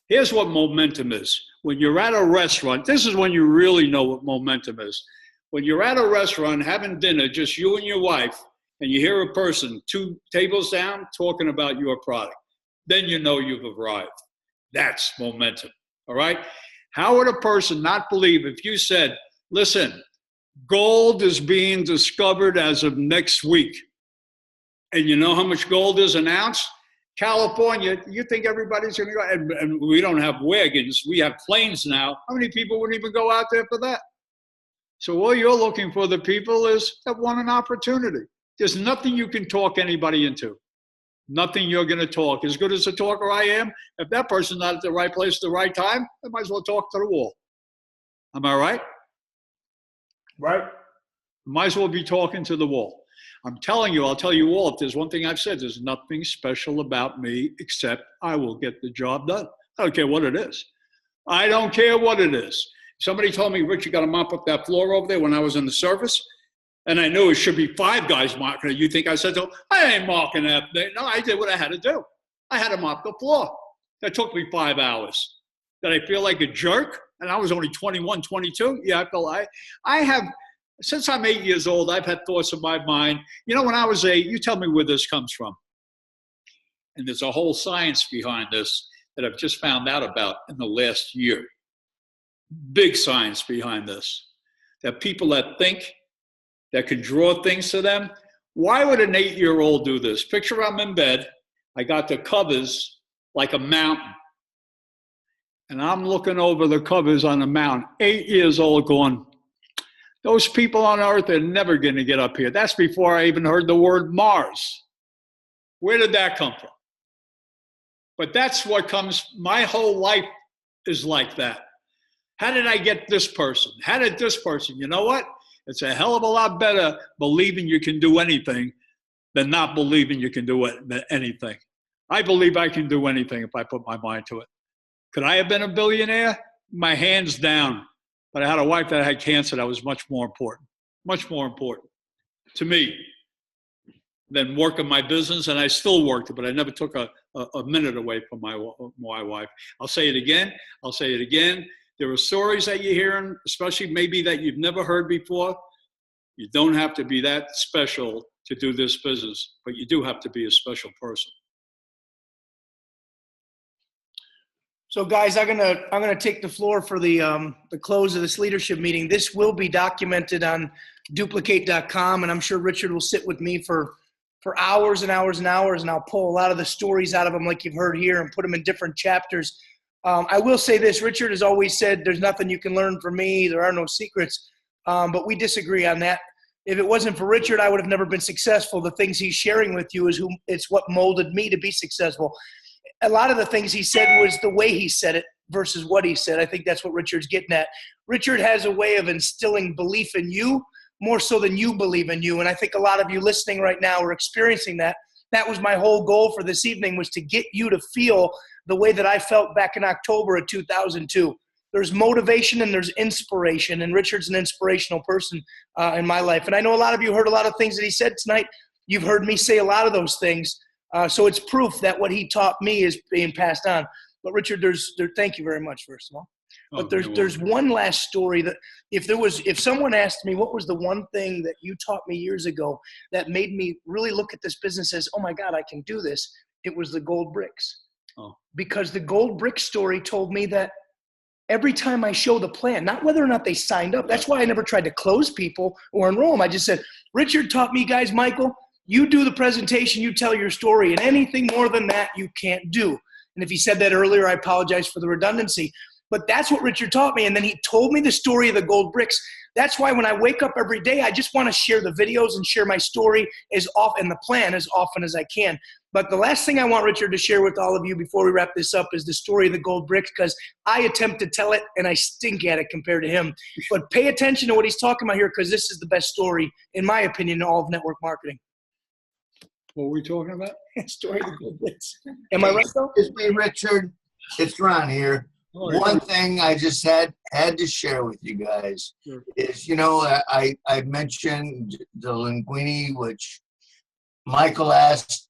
Here's what momentum is. When you're at a restaurant, this is when you really know what momentum is. When you're at a restaurant having dinner, just you and your wife, and you hear a person 2 tables down talking about your product, then you know you've arrived. That's momentum, all right? How would a person not believe if you said, listen, gold is being discovered as of next week, and you know how much gold is an ounce? California, you think everybody's going to go, and we don't have wagons, we have planes now. How many people wouldn't even go out there for that? So all you're looking for the people is that want an opportunity. There's nothing you can talk anybody into. Nothing you're going to talk. As good as a talker I am, if that person's not at the right place at the right time, I might as well talk to the wall. Am I right? Right. Might as well be talking to the wall. I'm telling you, I'll tell you all, if there's one thing I've said, there's nothing special about me except I will get the job done. I don't care what it is. I don't care what it is. Somebody told me, Rich, you got to mop up that floor over there when I was in the service. And I knew it should be 5 guys mopping it. You think I said, I ain't mopping that thing. No, I did what I had to do. I had to mop the floor. That took me 5 hours. Did I feel like a jerk? And I was only 21, 22. Yeah, I felt I have, since I'm 8 years old, I've had thoughts in my mind. You know, when I was 8, you tell me where this comes from. And there's a whole science behind this that I've just found out about in the last year. Big science behind this. That people that think, that can draw things to them. Why would an 8-year-old do this? Picture I'm in bed. I got the covers like a mountain. And I'm looking over the covers on the mountain. 8 years old going, those people on Earth are never going to get up here. That's before I even heard the word Mars. Where did that come from? But that's what comes, my whole life is like that. How did I get this person? How did this person? You know what? It's a hell of a lot better believing you can do anything than not believing you can do anything. I believe I can do anything if I put my mind to it. Could I have been a billionaire? My hands down. But I had a wife that had cancer that was much more important to me than working my business. And I still worked it, but I never took a minute away from my wife. I'll say it again. There are stories that you're hearing, especially maybe that you've never heard before. You don't have to be that special to do this business, but you do have to be a special person. So guys, I'm gonna take the floor for the close of this leadership meeting. This will be documented on duplik8.com, and I'm sure Richard will sit with me for for hours and hours and hours, and I'll pull a lot of the stories out of them like you've heard here and put them in different chapters. I will say this, Richard has always said, there's nothing you can learn from me. There are no secrets, but we disagree on that. If it wasn't for Richard, I would have never been successful. The things he's sharing with you it's what molded me to be successful. A lot of the things he said was the way he said it versus what he said. I think that's what Richard's getting at. Richard has a way of instilling belief in you more so than you believe in you. And I think a lot of you listening right now are experiencing that. That was my whole goal for this evening, was to get you to feel the way that I felt back in October of 2002. There's motivation and there's inspiration, and Richard's an inspirational person in my life. And I know a lot of you heard a lot of things that he said tonight. You've heard me say a lot of those things. So it's proof that what he taught me is being passed on. But Richard, thank you very much, first of all. But there's one last story that if someone asked me what was the one thing that you taught me years ago that made me really look at this business as, oh my God, I can do this, it was the gold bricks. Oh. Because the gold brick story told me that every time I show the plan, not whether or not they signed up, that's why I never tried to close people or enroll them. I just said, Richard taught me, guys, Michael, you do the presentation, you tell your story, and anything more than that you can't do. And if he said that earlier, I apologize for the redundancy. But that's what Richard taught me. And then he told me the story of the gold bricks. That's why when I wake up every day, I just want to share the videos and share my story and the plan as often as I can. But the last thing I want Richard to share with all of you before we wrap this up is the story of the gold bricks, because I attempt to tell it and I stink at it compared to him. But pay attention to what he's talking about here, because this is the best story, in my opinion, in all of network marketing. What were we talking about? Story of the gold bricks. Am I right, though? It's me, Richard. It's Ron here. One thing I just had to share with you guys is, I mentioned the linguine, which Michael asked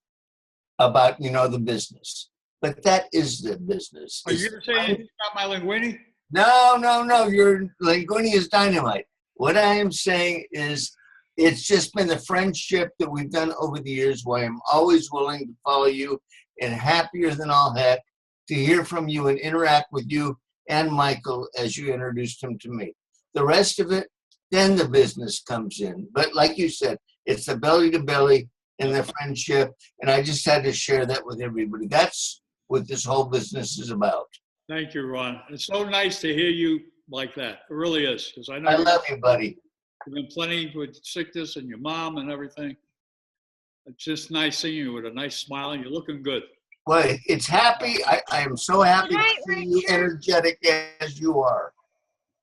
about, the business. But that is the business. Are you saying you got my linguine? No. Your linguine is dynamite. What I am saying is it's just been the friendship that we've done over the years, why I'm always willing to follow you and happier than all heck to hear from you and interact with you and Michael as you introduced him to me. The rest of it, then the business comes in. But like you said, it's the belly to belly and the friendship. And I just had to share that with everybody. That's what this whole business is about. Thank you, Ron. It's so nice to hear you like that. It really is. Because I know I love you, buddy. You've been plenty with sickness and your mom and everything. It's just nice seeing you with a nice smile, and you're looking good. Well, it's happy. I am so happy to see you energetic as you are.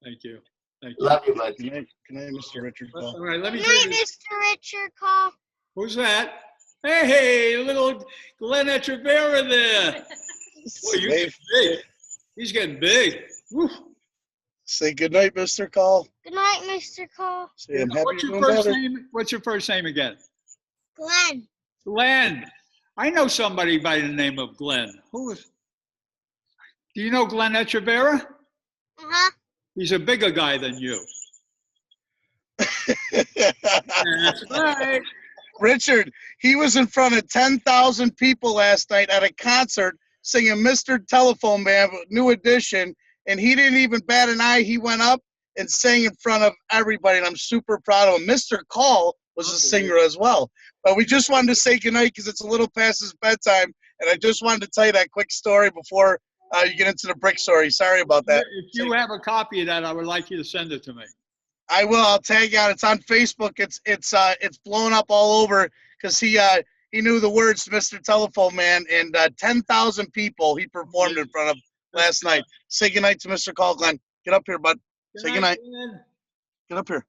Thank you. Thank you. Love you, buddy. Can I, Mr. Richard Kall? All right, let me Good tell night, you. Mr. Richard Kall. Who's that? Hey, little Glenn Echeverria there. Boy, you're getting big. He's getting big. Woo. Say good night, Mr. Kall. Good night, Mr. Kall. Say I'm happy What's you're your doing first better. name? What's your first name again? Glenn. Glenn. I know somebody by the name of Glenn. Who is? Do you know Glenn Echeverria? Uh-huh. He's a bigger guy than you. That's right. Richard, he was in front of 10,000 people last night at a concert singing Mr. Telephone Man, New Edition, and he didn't even bat an eye. He went up and sang in front of everybody, and I'm super proud of him. Mr. Kall was a singer as well. But we just wanted to say goodnight because it's a little past his bedtime, and I just wanted to tell you that quick story before you get into the brick story. Sorry about that. If you have a copy of that, I would like you to send it to me. I will. I'll tag you out. It's on Facebook. It's blown up all over because he knew the words to Mr. Telephone Man, and 10,000 people he performed in front of last night. Say goodnight to Mr. Kall, Glenn. Get up here, bud. Say goodnight. Glenn. Get up here.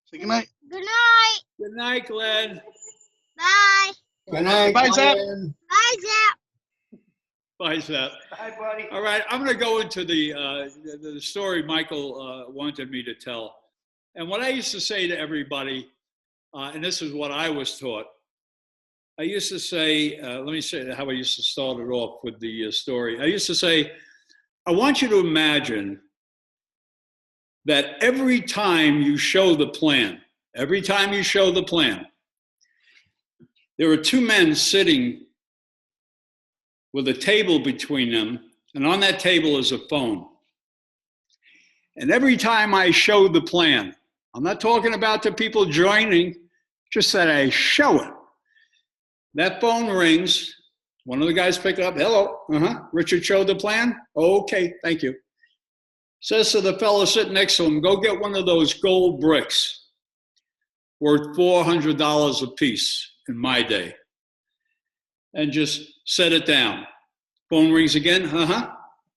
Say goodnight. Good night. Good night, Glenn. Bye. Good night, Bye, Zap. Glenn. Bye, Zap. Bye, Seth. Hi, buddy. All right, I'm going to go into the story Michael wanted me to tell. And what I used to say to everybody, and this is what I was taught, I used to say, let me say how I used to start it off with the story. I used to say, I want you to imagine that every time you show the plan, there are two men sitting with a table between them, and on that table is a phone. And every time I show the plan, I'm not talking about the people joining, just that I show it. That phone rings. One of the guys pick it up. Hello. Richard showed the plan. Okay, thank you. Says to the fellow sitting next to him, go get one of those gold bricks worth $400 a piece in my day. And just set it down. Phone rings again.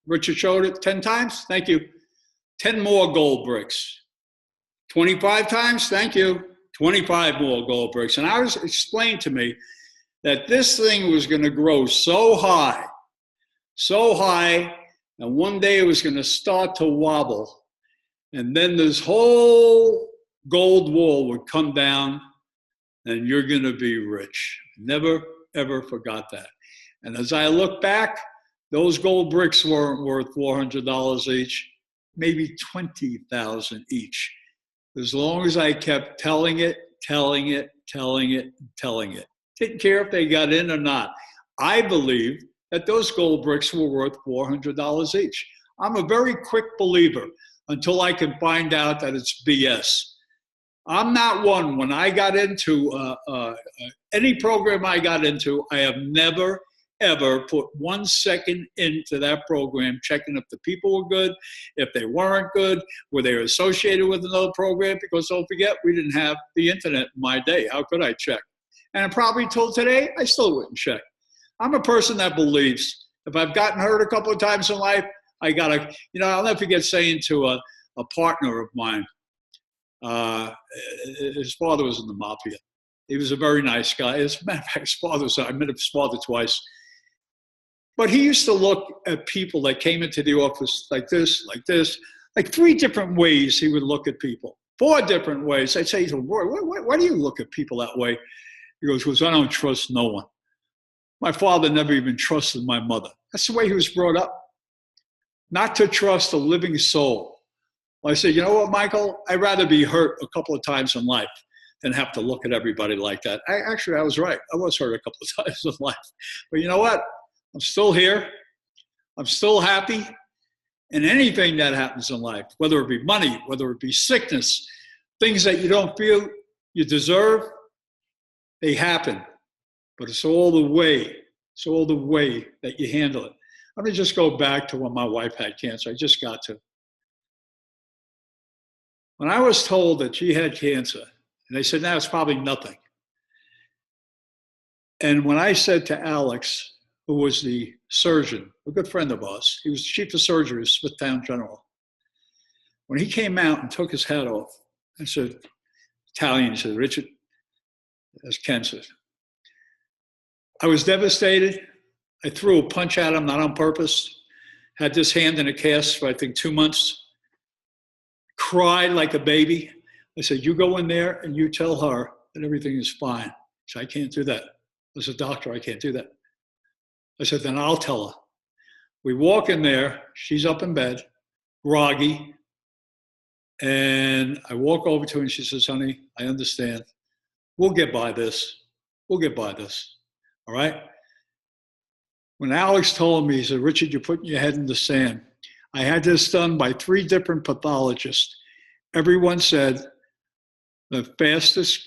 Richard showed it 10 times. Thank you. 10 more gold bricks. 25 times. Thank you. 25 more gold bricks. And I was explained to me that this thing was going to grow so high, and one day it was going to start to wobble. And then this whole gold wall would come down and you're going to be rich. Never, ever forgot that. And as I look back, those gold bricks weren't worth $400 each, maybe $20,000 each. As long as I kept telling it. Didn't care if they got in or not. I believed that those gold bricks were worth $400 each. I'm a very quick believer until I can find out that it's BS. I'm not one. When I got into any program I got into, I have never, ever put 1 second into that program, checking if the people were good, if they weren't good, were they associated with another program, because don't forget, we didn't have the internet in my day. How could I check? And probably till today, I still wouldn't check. I'm a person that believes if I've gotten hurt a couple of times in life, I gotta, I'll never forget saying to a partner of mine, his father was in the mafia. He was a very nice guy. As a matter of fact, I met his father twice. But he used to look at people that came into the office like this, like 3 different ways he would look at people. 4 different ways. I'd say to him, boy, why do you look at people that way? He goes, because I don't trust no one. My father never even trusted my mother. That's the way he was brought up. Not to trust a living soul. Well, I said, you know what, Michael? I'd rather be hurt a couple of times in life than have to look at everybody like that. I was right. I was hurt a couple of times in life. But you know what? I'm still here. I'm still happy. And anything that happens in life, whether it be money, whether it be sickness, things that you don't feel you deserve, they happen. But it's all the way that you handle it. Let me just go back to when my wife had cancer. I just got to. When I was told that she had cancer, and they said, no, it's probably nothing. And when I said to Alex, who was the surgeon, a good friend of ours, he was chief of surgery at Smithtown General. When he came out and took his hat off, I said, Italian, he said, Richard, that's cancer. I was devastated. I threw a punch at him, not on purpose. Had this hand in a cast for, I think, 2 months. Cried like a baby. I said, you go in there and you tell her that everything is fine. She said, I can't do that. As a doctor, I can't do that. I said, then I'll tell her. We walk in there. She's up in bed, groggy. And I walk over to her and she says, honey, I understand. We'll get by this. We'll get by this. All right? When Alex told me, he said, Richard, you're putting your head in the sand. I had this done by 3 different pathologists. Everyone said the fastest,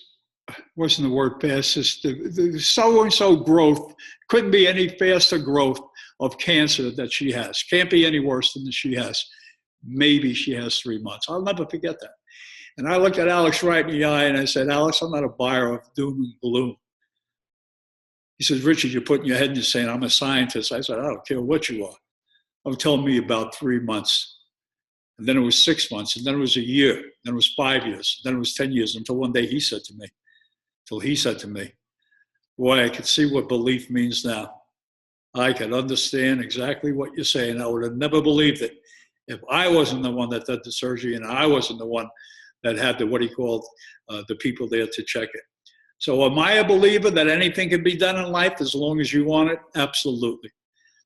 wasn't the word fastest, the so-and-so growth, couldn't be any faster growth of cancer that she has. Can't be any worse than she has. Maybe she has 3 months. I'll never forget that. And I looked at Alex right in the eye and I said, Alex, I'm not a buyer of doom and gloom. He says, Richard, you're putting your head in the sand. I'm a scientist. I said, I don't care what you are. I'm telling me about 3 months. And then it was 6 months. And then it was a year. Then it was 5 years. Then it was 10 years until one day he said to me, boy, I could see what belief means now. I could understand exactly what you're saying. I would have never believed it if I wasn't the one that did the surgery and I wasn't the one that had the, what he called, the people there to check it. So am I a believer that anything can be done in life as long as you want it? Absolutely.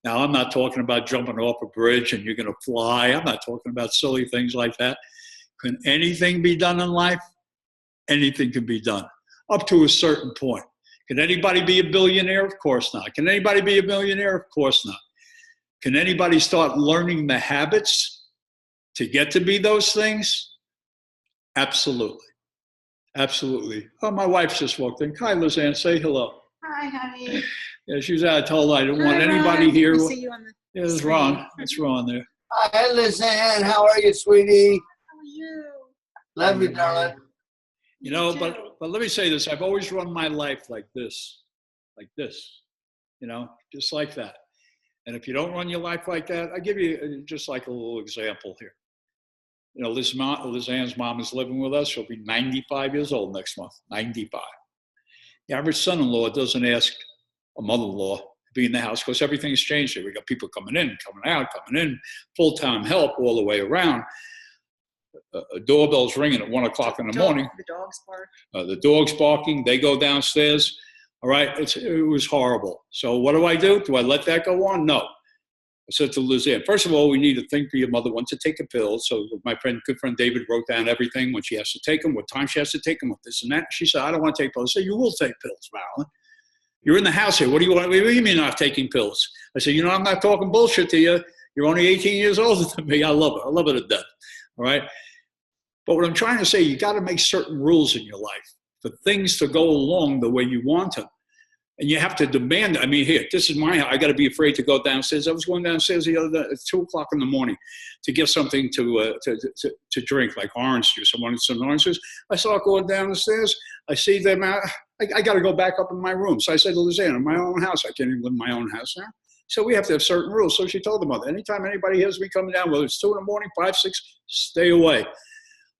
Now, I'm not talking about jumping off a bridge and you're going to fly. I'm not talking about silly things like that. Can anything be done in life? Anything can be done, up to a certain point. Can anybody be a billionaire? Of course not. Can anybody be a millionaire? Of course not. Can anybody start learning the habits to get to be those things? Absolutely. Absolutely. Oh, my wife just walked in. Hi, Lizanne, say hello. Hi, honey. Yeah, she was out. I told her I didn't want anybody here. We see you on the Yeah, it's screen. Ron. It's Ron there. Hi, Lizanne. How are you, sweetie? How are you? Love you, darling. You know, but let me say this. I've always run my life like this, you know, just like that. And if you don't run your life like that, I give you just like a little example here. You know, Lizanne's mom is living with us. She'll be 95 years old next month, 95. The average son-in-law doesn't ask a mother-in-law to be in the house because everything's changed here. We got people coming in, coming out, coming in, full-time help all the way around. A doorbell's ringing at 1 o'clock in the morning. The dogs bark. The dog's barking. They go downstairs. All right, it was horrible. So what do? Do I let that go on? No. I said to Lizanne, first of all, we need to think for your mother when to take a pill. So my good friend David wrote down everything, when she has to take them, what time she has to take them, what this and that. She said, I don't want to take pills. I said, you will take pills, Marilyn. You're in the house here. What do you mean not taking pills? I said, you know, I'm not talking bullshit to you. You're only 18 years older than me. I love it. I love it to death. All right. But what I'm trying to say, you got to make certain rules in your life for things to go along the way you want them. And you have to demand. I mean, here, this is my house. I got to be afraid to go downstairs. I was going downstairs the other day at 2 o'clock in the morning to get something to drink, like orange juice. I wanted some orange juice. I saw it going down the stairs. I see them out. I got to go back up in my room. So I said to Lizanne, in my own house, I can't even live in my own house now. So we have to have certain rules. So she told the mother, anytime anybody hears me coming down, whether it's 2 in the morning, 5, 6, stay away.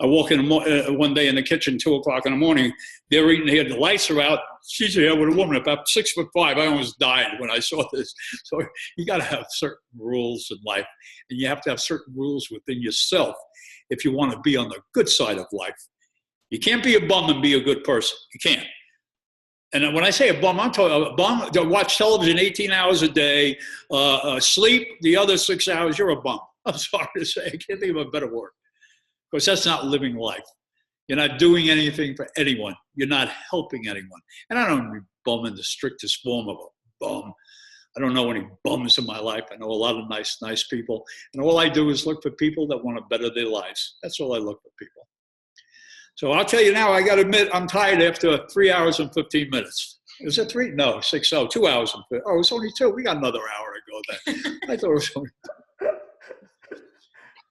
I walk in one day in the kitchen, 2 o'clock in the morning. They're eating here. The lights are out. She's here with a woman about 6'5". I almost died when I saw this. So you got to have certain rules in life, and you have to have certain rules within yourself if you want to be on the good side of life. You can't be a bum and be a good person. You can't. And when I say a bum, I'm talking a bum that watch television 18 hours a day, sleep the other 6 hours. You're a bum. I'm sorry to say. I can't think of a better word. Because that's not living life. You're not doing anything for anyone. You're not helping anyone. And I don't mean bum in the strictest form of a bum. I don't know any bums in my life. I know a lot of nice people. And all I do is look for people that want to better their lives. That's all I look for people. So I'll tell you now, I got to admit, I'm tired after 3 hours and 15 minutes. Is it 3? No, 6. Oh, 2 hours and 15. Oh, it's only 2. We got another hour to go then. I thought it was only.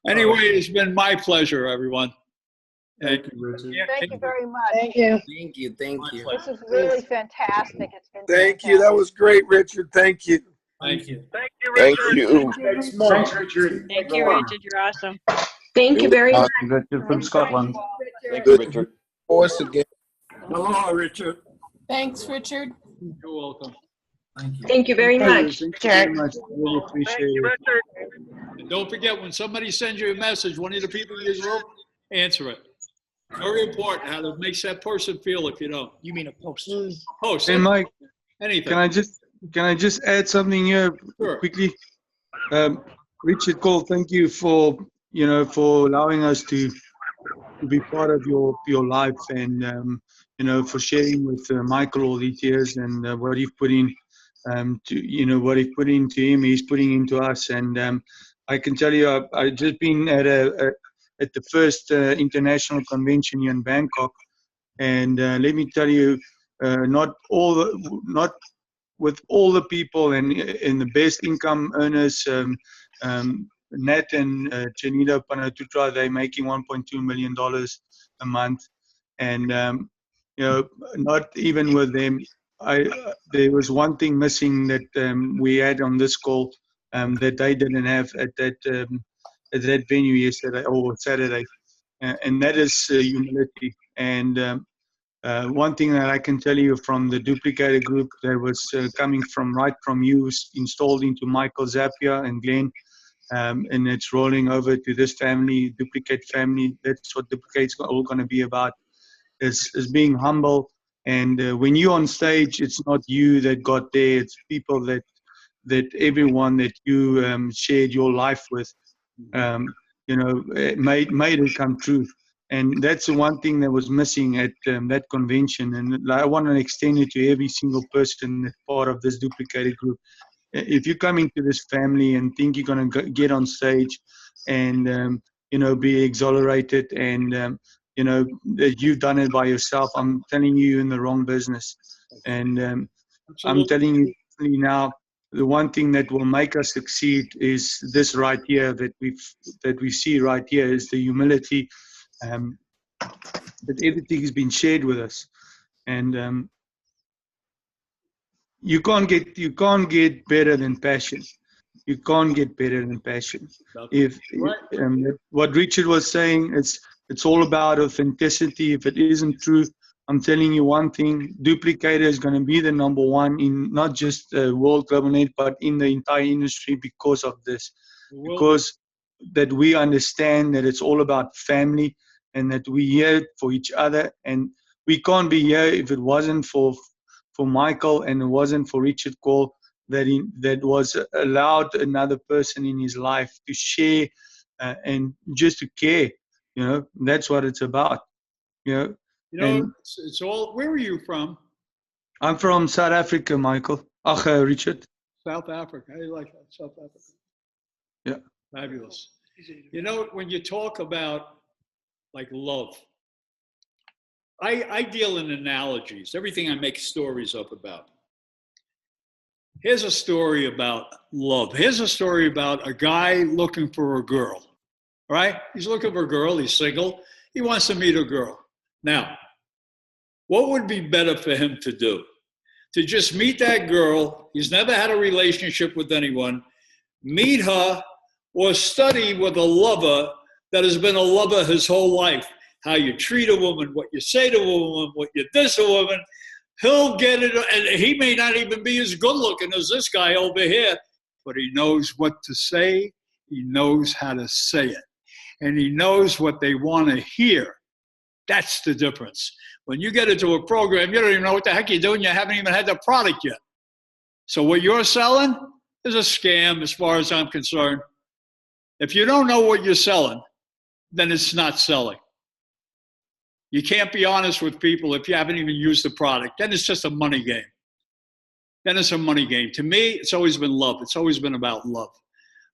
Anyway, it's been my pleasure, everyone. Thank you, Richard. Thank you very much. Thank you. Thank you. Thank you. This is really fantastic. It's been Thank you. That was great, Richard. Thank you. Thank you. Thank you, Richard. Thank you. Thanks, Richard. Thank you, Richard. You're awesome. Thank you very much. Richard from Scotland. Thank you, Richard. Voice again. Hello, Richard. Thanks, Richard. You're welcome. Thank you very much. Thank you very much. Really appreciate it. And don't forget, when somebody sends you a message, one of the people in this room, answer it. Very important how to make that person feel if you don't. You mean a post? Post. Hey, Mike, Anything. can I just add something here Sure. quickly? Richard, Kall, thank you for allowing us to be part of your life and for sharing with Michael all these years and what you've put in what he put into him, he's putting into us. And I can tell you, I've just been at the first international convention here in Bangkok, and let me tell you, not with all the people and the best income earners, Nat and Janita Panatutra, they're making $1.2 million a month, and not even with them. There was one thing missing that we had on this call that they didn't have at that venue yesterday or Saturday, and that is humility. And one thing that I can tell you from the duplicator group that was coming right from you, installed into Michael Zapier and Glenn, and it's rolling over to this family, duplicate family. That's what duplicate's all going to be about, is being humble. And when you're on stage, it's not you that got there. It's people that everyone that you shared your life with, made it come true. And that's the one thing that was missing at that convention. And I want to extend it to every single person that's part of this duplicated group. If you come into this family and think you're going to get on stage and be exhilarated and that you've done it by yourself, I'm telling you, you're in the wrong business. And I'm telling you now, the one thing that will make us succeed is this right here that we see right here is the humility that everything has been shared with us, and you can't get better than passion. You can't get better than passion. If what Richard was saying, it's all about authenticity. If it isn't true, I'm telling you one thing: Duplik8 is going to be the #1 in not just World Global Net, but in the entire industry because of this. Because that we understand that it's all about family and that we're here for each other, and we can't be here if it wasn't for Michael and it wasn't for Richard Kall that was allowed another person in his life to share and just to care. You know, that's what it's about. You know, it's all. Where are you from? I'm from South Africa, Michael. Richard. South Africa. I like that. South Africa. Yeah. Fabulous. You know, when you talk about like love, I deal in analogies. Everything I make stories up about. Here's a story about love. Here's a story about a guy looking for a girl, right? He's looking for a girl. He's single. He wants to meet a girl. Now, what would be better for him to do? To just meet that girl. He's never had a relationship with anyone. Meet her or study with a lover that has been a lover his whole life. How you treat a woman, what you say to a woman, what you diss a woman. He'll get it, and he may not even be as good looking as this guy over here, but he knows what to say, he knows how to say it, and he knows what they want to hear. That's the difference. When you get into a program, you don't even know what the heck you're doing, you haven't even had the product yet. So what you're selling is a scam as far as I'm concerned. If you don't know what you're selling, then it's not selling. You can't be honest with people if you haven't even used the product. Then it's just a money game. Then it's a money game. To me, it's always been love. It's always been about love.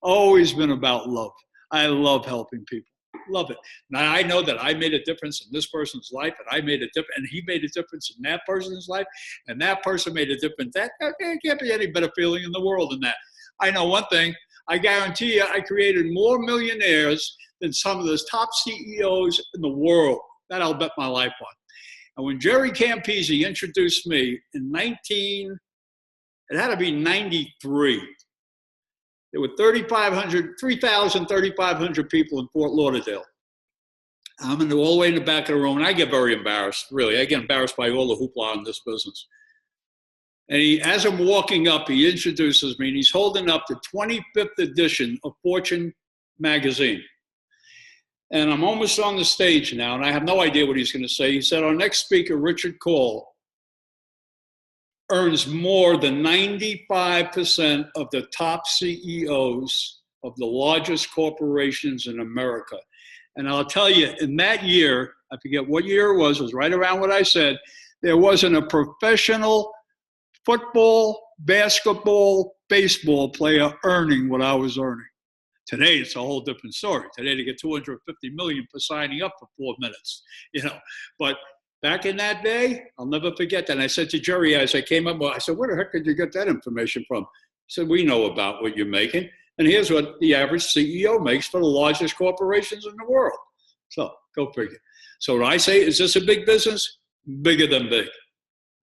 Always been about love. I love helping people. Love it. Now, I know that I made a difference in this person's life, and I made a difference, and he made a difference in that person's life, and that person made a difference. There can't be any better feeling in the world than that. I know one thing. I guarantee you I created more millionaires than some of those top CEOs in the world. That I'll bet my life on. And when Jerry Campese introduced me in it had to be 93. There were 3,500 people in Fort Lauderdale. I'm all the way in the back of the room, and I get very embarrassed, really. I get embarrassed by all the hoopla in this business. And as I'm walking up, he introduces me, and he's holding up the 25th edition of Fortune magazine. And I'm almost on the stage now, and I have no idea what he's going to say. He said, our next speaker, Richard Kall, earns more than 95% of the top CEOs of the largest corporations in America. And I'll tell you, in that year, I forget what year it was right around what I said, there wasn't a professional football, basketball, baseball player earning what I was earning. Today, it's a whole different story. Today, they get $250 million for signing up for 4 minutes, you know. But back in that day, I'll never forget that. And I said to Jerry as I came up, I said, where the heck did you get that information from? He said, we know about what you're making. And here's what the average CEO makes for the largest corporations in the world. So go figure. So when I say, is this a big business? Bigger than big.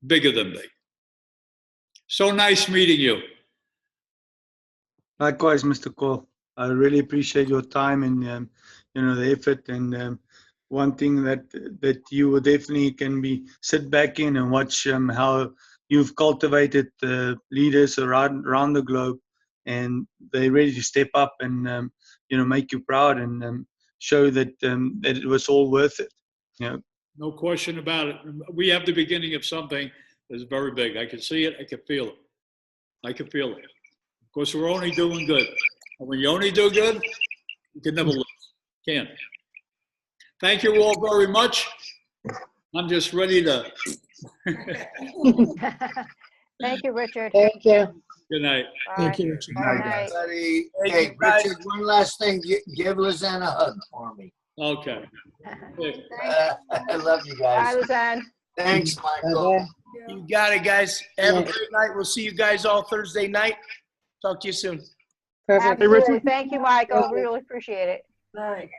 Bigger than big. So nice meeting you. Likewise, Mr. Kall. I really appreciate your time and you know, the effort. And one thing that you will definitely can be sit back in and watch how you've cultivated leaders around the globe, and they're ready to step up and you know, make you proud and show that that it was all worth it. You know. No question about it. We have the beginning of something that's very big. I can see it. I can feel it. I can feel it. Of course, we're only doing good. And when you only do good, you can never lose. Can't. Thank you all very much. I'm just ready to. Thank you, Richard. Thank you. Good night. Thank you, Richard. Good night, buddy. Hey, Richard, one last thing. Give Lizanne a hug for me. Okay. I love you guys. Bye, Lizanne. Thanks, Michael. You got it, guys. Have a great night. We'll see you guys all Thursday night. Talk to you soon. Perfect. Absolutely. Thank you, Michael. Really appreciate it.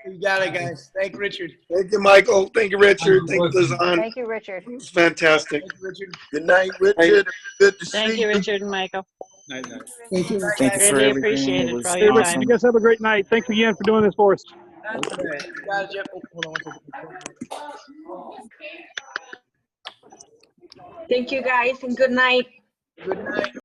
You got it, guys. Thank you, Richard. Thank you, Michael. Thank you, Richard. Thank you, Lizanne. Thank you, Richard. It was fantastic. Thank you, Richard. Good night, Richard. Good to see Thank you, Richard and Michael. Night, night. Thank you. Thank you for Really everything. appreciate It it was for all your awesome. time. You guys have a great night. Thanks again for doing this for us. Okay. You got it, Jeff. Oh, hold on one second. Thank you, guys, and good night. Good night.